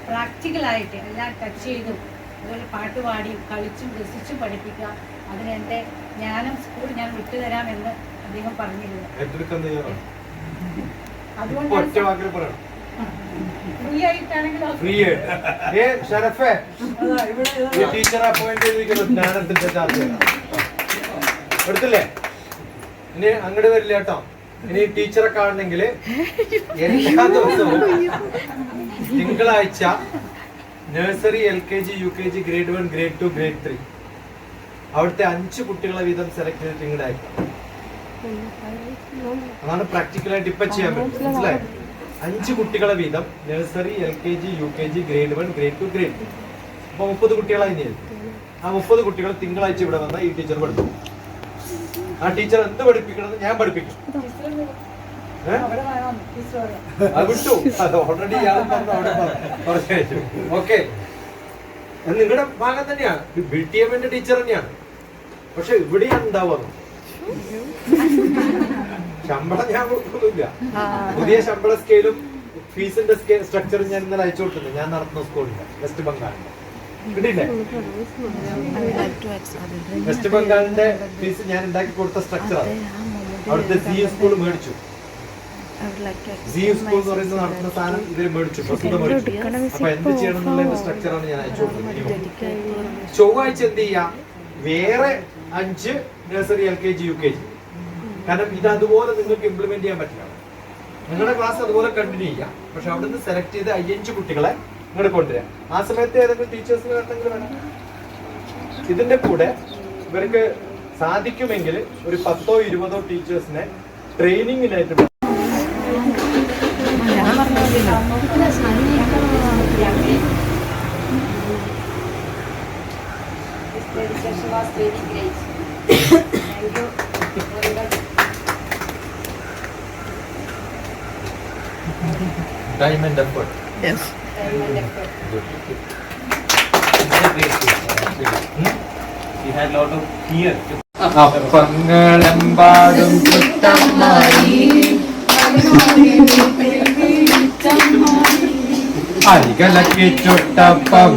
പ്രാക്ടിക്കലായിട്ട് എല്ലാം ടച്ച് ചെയ്തും അതുപോലെ പാട്ടുപാടിയും കളിച്ചും രസിച്ചും പഠിപ്പിക്കുക. അതിനെൻ്റെ ജ്ഞാനം സ്കൂൾ ഞാൻ വിട്ടുതരാമെന്ന് അദ്ദേഹം പറഞ്ഞിരുന്നു. അതുകൊണ്ട് ഫ്രീ ആയിട്ടാണെങ്കിലും എടുത്തില്ലേ, ഇനി അങ്ങോട്ട് വരില്ല കേട്ടോ. ഇനി ടീച്ചറെ കാണണമെങ്കിൽ എല്ലാ ദിവസവും തിങ്കളാഴ്ച nursery, LKG, UKG, grade 1, grade 2, grade 3 അവിടുത്തെ 5 കുട്ടികളെ വീതം സെലക്ട് ചെയ്ത് നിങ്ങളുടെ അയക്കാം. അതാണ് പ്രാക്ടിക്കലായിട്ട് ഇപ്പൊ ചെയ്യാൻ പറ്റും. മനസ്സിലായോ? 5 കുട്ടികളെ വീതം nursery, LKG, UKG, grade 1, grade 2, grade 3. അപ്പൊ 30 കുട്ടികളായി ഇനി. ആ 30 കുട്ടികൾ തിങ്കളാഴ്ച ഇവിടെ വന്നാൽ ഈ ടീച്ചർ പഠിപ്പിക്കും. ആ ടീച്ചർ എന്ത് പഠിപ്പിക്കണമെന്ന് ഞാൻ പഠിപ്പിക്കും. അത് വിട്ടു, അത് ഓൾറെഡി പറഞ്ഞു. ഓക്കെ, നിങ്ങളുടെ ഭാഗം തന്നെയാണ്, BTM-ന്റെ ടീച്ചർ തന്നെയാണ്. പക്ഷെ ഇവിടെയാണ് ഉണ്ടാവുന്നത്. ശമ്പളം ഞാൻ കൊടുക്കുന്നില്ല. പുതിയ ശമ്പള സ്കെയിലും ഫീസിന്റെ സ്ട്രക്ചറും ഞാൻ ഇന്നലെ അയച്ചു കൊടുത്തിട്ടുണ്ട്. ഞാൻ നടത്തുന്ന സ്കൂളിന്റെ വെസ്റ്റ് ബംഗാളിന്റെ കിട്ടിയില്ലേ? വെസ്റ്റ് ബംഗാളിന്റെ ഫീസ് ഞാൻ ഉണ്ടാക്കി കൊടുത്ത സ്ട്രക്ചറാണ്. അവിടുത്തെ ZU സ്കൂൾ മേടിച്ചു. ZU സ്കൂൾ എന്ന് പറയുന്നത് നടത്തുന്ന സാധനം ഇവര് മേടിച്ചു, പ്രസ്തുതം മേടിച്ചു. അപ്പൊ എന്ത് ചെയ്യണം എന്നുള്ള സ്ട്രക്ചറാണ് ഞാൻ അയച്ചു കൊടുക്കുന്നത്. ചൊവ്വാഴ്ച എന്ത് ചെയ്യാം, വേറെ 5 നഴ്സറി, LKG, UKG. കാരണം ഇത് അതുപോലെ നിങ്ങൾക്ക് ഇംപ്ലിമെന്റ് ചെയ്യാൻ പറ്റില്ല. നിങ്ങളുടെ ക്ലാസ് അതുപോലെ കണ്ടിന്യൂ ചെയ്യാം. പക്ഷെ അവിടെ നിന്ന് സെലക്ട് ചെയ്ത് 5 കുട്ടികളെ ഇങ്ങോട്ട് കൊണ്ടുവരാം. ആ സമയത്ത് ഏതെങ്കിലും ടീച്ചേഴ്സിന് വേണമെങ്കിൽ വേണം. ഇതിന്റെ കൂടെ ഇവർക്ക് സാധിക്കുമെങ്കിൽ ഒരു 10ഓ 20ഓ ടീച്ചേഴ്സിനെ ട്രെയിനിങ്ങിനായിട്ട് time and effort. Yes. Good. He had a lot of fear. അപ്പങ്ങളെമ്പാടും കുട്ടമായി അരികലക്കി ചുട്ടപ്പം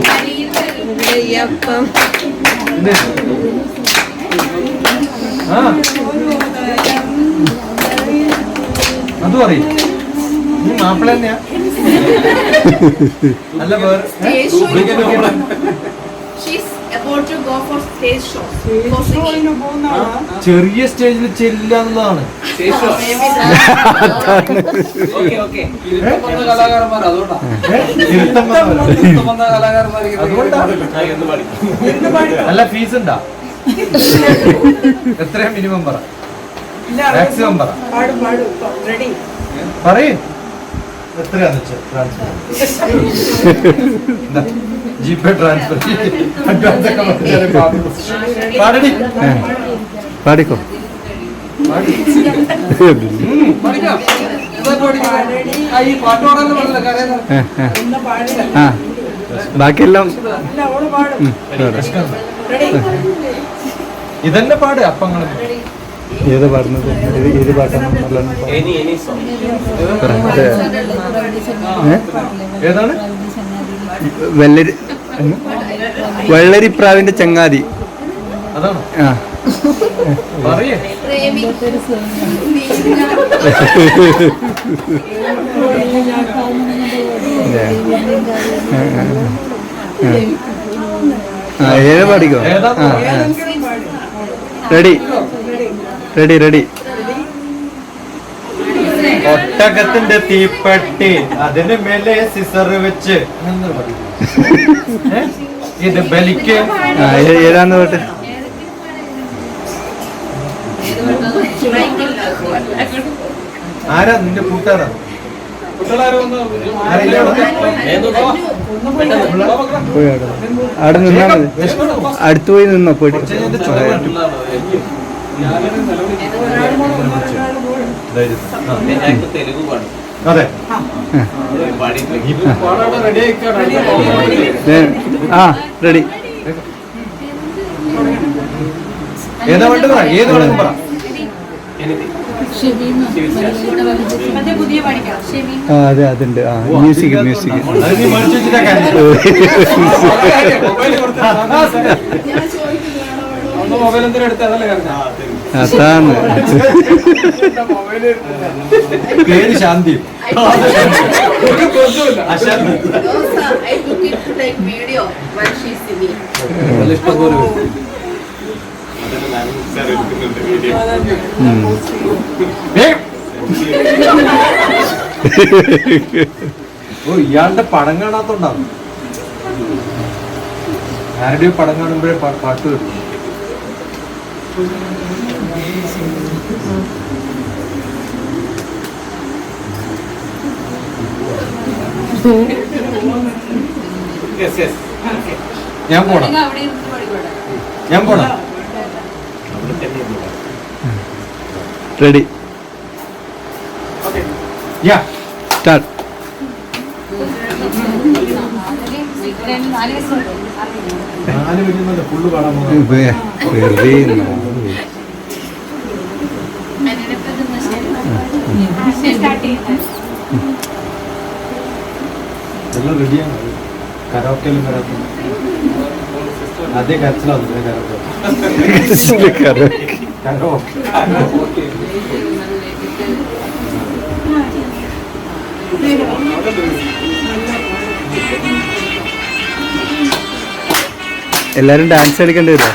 അത് പറയും. മാപ്പിള തന്നെയാ? അല്ല വേറെ she's about to go for stage show. For singing. ചെറിയ സ്റ്റേജിൽ ചെല്ലാന്നുള്ളതാണ്. അല്ല ഫീസ് ഉണ്ടാ? എത്രയാ മിനിമം പറ, മാക്സിമം പറ, പറയേ എത്രയാന്ന് വെച്ചാൽ ട്രാൻസ്ഫർ ജിപേ ട്രാൻസ്ഫർ അഡ്വാൻസ് ഒക്കെ പാടടി പാടിക്കോ. ആ ബാക്കിയെല്ലാം ഇതന്നെ പാട് അപ്പങ്ങളും. ഏത് പാടുന്നത്? ഏത് പാട്ടാണ്? ഏതാണ്? വെള്ളരിപ്രാവിന്റെ ചങ്ങാതി. അതാണോ? ആ പറയേ. ഏത് പാടിക്കോ. Ready ready ready. ഒട്ടകത്തിന്റെ തീപ്പെട്ടി അതിന് മേലെ സിസർ വെച്ച് ഇത് ബലിക്ക്. ഏതാന്ന് പാട്ട്? ആരാ നിന്റെ കൂട്ടുകാരാ? പോയി അവിടെ നിന്നാ മതി. അടുത്ത് പോയി നിന്നോ പോയിട്ട്. അതെ ആ റെഡി. ഏതാ വേണ്ടത്? ഏത് വേണമെങ്കിലും പറ. ആ അതെ അതുണ്ട്. ആ മ്യൂസിക് മ്യൂസിക്. അത് നീ മേടിച്ച് വെച്ചിട്ടാ കാര്യം. അതാണ് പേര് ശാന്തി. Rosa, I took it to take video when she's singing. ഓ ഇയാളുടെ പടം കാണാത്തോണ്ടാണ്. ആരുടെയോ പടം കാണുമ്പോഴേ പാട്ട് വരും. ഞാൻ പോണം. ഞാൻ പോണം. റെഡി യാ സ്റ്റാർട്ട്. 4 മിനിറ്റ് ഫുള്ള് പാടാൻ പോകും. വെറുതെ എല്ലാം റെഡിയാണ്. കരോക്കെല്ലാം കരോക്കെ അതേ കരച്ചിലാണ്. എല്ലാരും ഡാൻസ് കളിക്കേണ്ടി വരുമോ?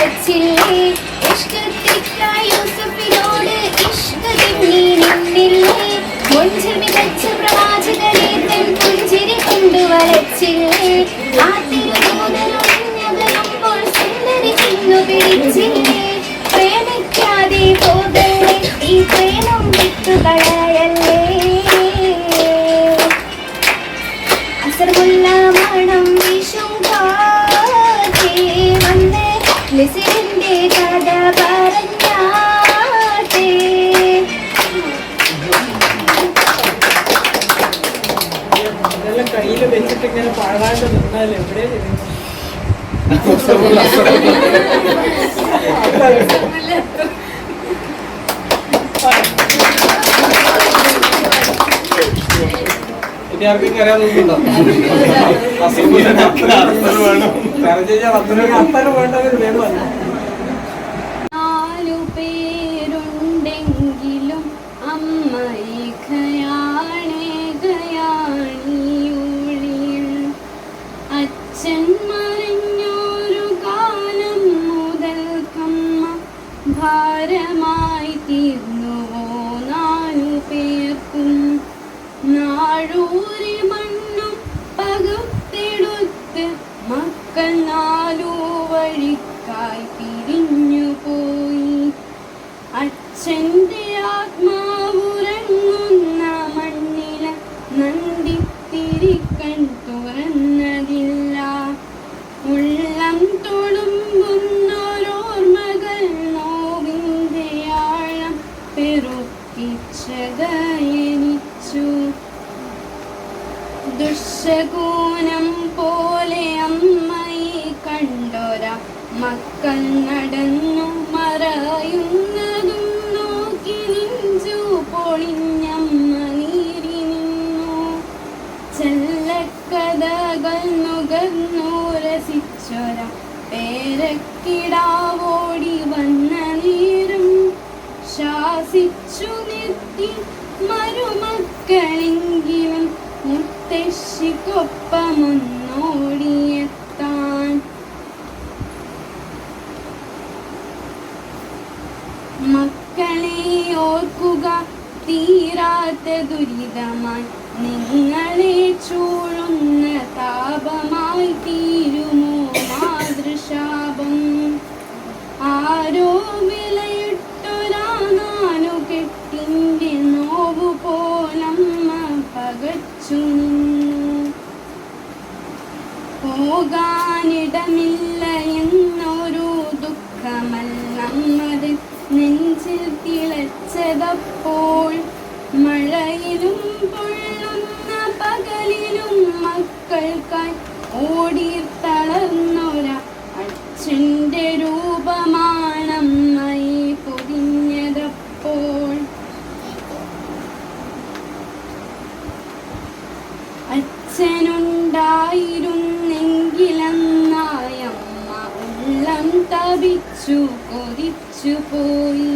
വച്ചില്ലേ ഇഷ്കത്തിക്കായി യൂസഫിനോട് ഇഷ്കതിന്നി നിന്നില്ലേ മുഞ്ചിൽ മികച്ച പ്രവാചകരെ തൻ പുഞ്ചിരി കൊണ്ട് വരച്ചില്ലേ ആ തിരുദൂതനൊഴിഞ്ഞകലുമ്പോൾ സുന്ദരി ചെന്നു പിടിച്ചില്ലേ പ്രേമിക്കാതെ പോകല്ലേ ഈ പ്രേമം വിട്ടുകളയല്ലേ അസർമുല്ല മണം വീശും കാറ്റേ വന്ന് ലിസിന്റെ കഥ പറഞ്ഞാട്ടേ ഇതെല്ലാം കയ്യിൽ വെച്ചിട്ട് ഇങ്ങനെ പാഴാണ്ട് നിന്നാൽ എവിടെ ഇനി ആർക്കും അറിയാതൊന്നുണ്ടോ? അത്തരം വേണ്ടവർ വേണമല്ല. 4 പേരുണ്ടെങ്കിലും അമ്മ ഏകയാണേകയാണിയുള്ളിൽ അച്ഛൻ മറിഞ്ഞൊരു കാലം മുതൽക്കമ്മ ഭാരമായി തീർന്നുവോ 4 പേർക്കും നാഴൂരി മണ്ണും പകുത്തെടുത്ത് മക്കൾ 4 വഴിക്കായി പിരിഞ്ഞു പോയി അച്ഛൻ്റെ ആത്മാവുറങ്ങുന്ന മണ്ണില നന്ദിത്തിരിക്കൺ തുറന്നതില്ല ഉള്ളം തൊടുമ്പുന്നോരോർമ്മകൾ നോവിൻ്റെ ആഴം പെറുക്കിച്ചതയനിച്ചു ദുശകൂനം പോലെ അമ്മയെ കണ്ടൊര മക്കൾ നടന്നു മറയുന്നതും നോക്കി നെഞ്ചു പൊളിഞ്ഞമ്മ നീരി നിന്നു ചെല്ലക്കഥകൾ നുകർന്നു രസിച്ചൊര പേരക്കിടാവോടി വന്ന നേരം ശാസിച്ചു നിർത്തി മരുമക്കളെങ്കിലും മുത്തശ്ശിക്കൊപ്പമൊന്നോടിയെത്താൻ മക്കളെ ഓർക്കുക തീരാത്ത ദുരിതമായി നിങ്ങളെ ചൂഴുന്ന താപമായി തീരുമോ മാതൃശാപം ആരോ വിലയിട്ടൊരാ 4 കെട്ടിൻ്റെ നോവു പോലമ്മ പകച്ചു നിന്നു പോകാനിടമില്ല എന്നൊരു ദുഃഖമല്ലമ്മത് നെഞ്ചിൽ തിളച്ചതപ്പോൾ മഴയിലും പൊള്ളുന്ന പകലിലും മക്കൾക്കായി ഓടി തളർന്നൊര അച്ഛൻ്റെ രൂപമാണമ്മയെ പൊതിഞ്ഞതപ്പോൾ അച്ഛനുണ്ടായിരുന്നെങ്കിലെന്നായമ്മ ഉള്ളം തപിച്ചു കൊതിച്ചു പോയി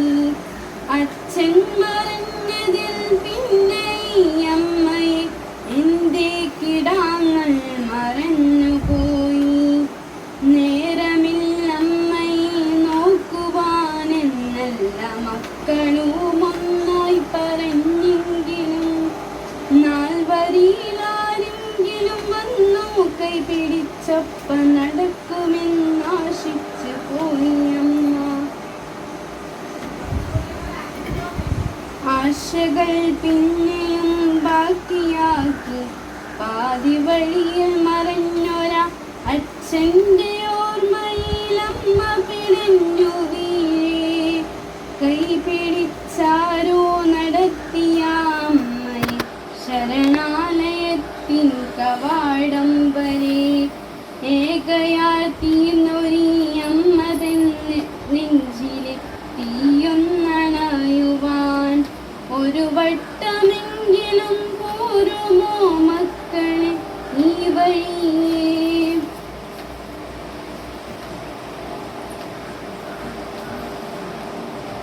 അച്ഛൻ മറഞ്ഞതിൽ പിന്നെ ഈ അമ്മയെ എൻ്റെ കിടാങ്ങൾ മറഞ്ഞുപോയി നേരമില്ലമ്മയെ നോക്കുവാനെന്നല്ല മക്കളും ഒന്നായി പറഞ്ഞെങ്കിലും 4 വരിയിലാരെങ്കിലും വന്നു കൈ പിടിച്ചൊപ്പം നടക്കുമെന്നാശിച്ചു പോയി അമ്മ ആശകൾ പിന്നെയും ബാക്കിയാക്കി പാതി വഴിയിൽ മറഞ്ഞൊര അച്ഛൻ്റെ ഓർമ്മയിലമ്മ പിടഞ്ഞു വീഴേ കൈ പിടിച്ചാരോ നടത്തിയ അമ്മയെ ശരണാലയത്തിൻ കവാടം വരെ ഏകയാൽ തീർന്നൊരീ അമ്മ തന്നെ നെഞ്ചിലെ തീയൊന്നണയുവാൻ ഒരു വട്ടമെങ്കിലും പോരുമോ മക്കളെ ഈ വഴിയേ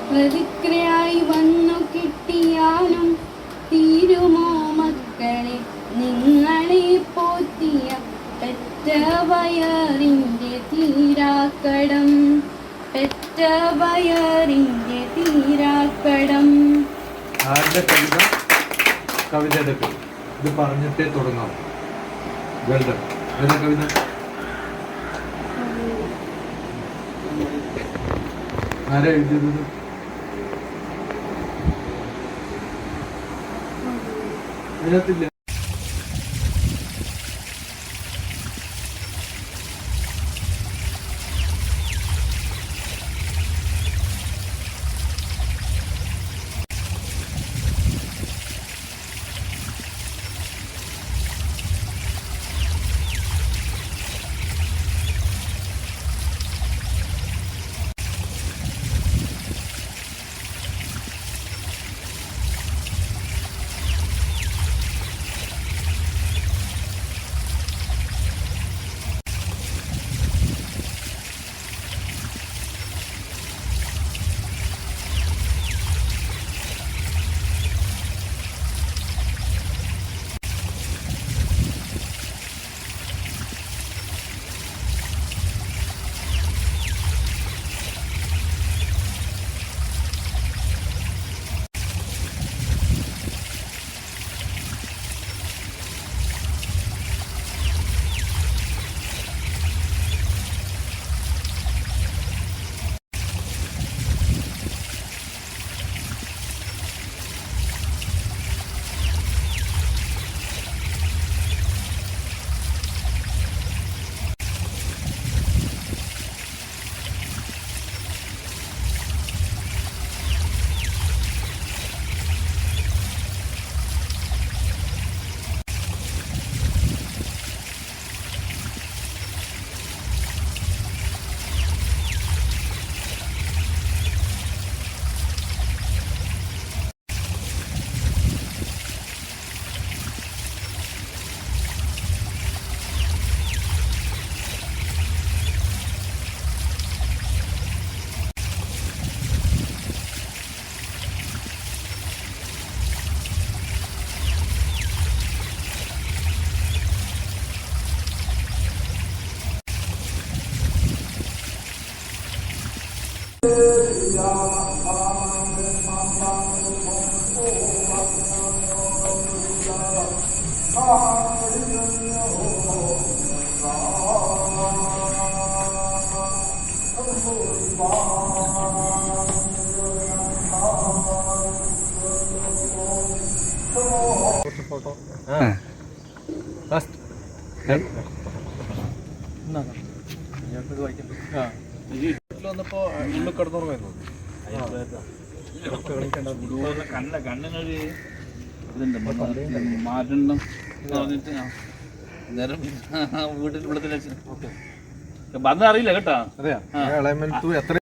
പ്രതിക്രിയായി വന്നു കിട്ടിയാലും തീരുമോ മക്കളെ നിങ്ങളെ പോറ്റിയ പെറ്റ വയറിൻ്റെ തീരാക്കടം ഒറ്റ വയറിൻ്റെ തീരാക്കടം. ആരുടെ കവിതയുടെ പേര് ഇത് പറഞ്ഞിട്ടേ തുടങ്ങാം. വെൽഡൺ. ഏതാ കവിത? ആരാ എഴുതിയത്? അതിനകത്തില്ല. ഫോട്ടോ വന്നപ്പോ ഉള്ളിൽ കിടന്നുറങ്ങുന്നു. കണ്ണിനൊരു ഇതുണ്ട് മാറ്റണം പറഞ്ഞിട്ട് നേരം വീട്ടിൽ വെള്ളത്തിൽ വന്ന് അറിയില്ല കേട്ടാ. അതെയാ? എത്ര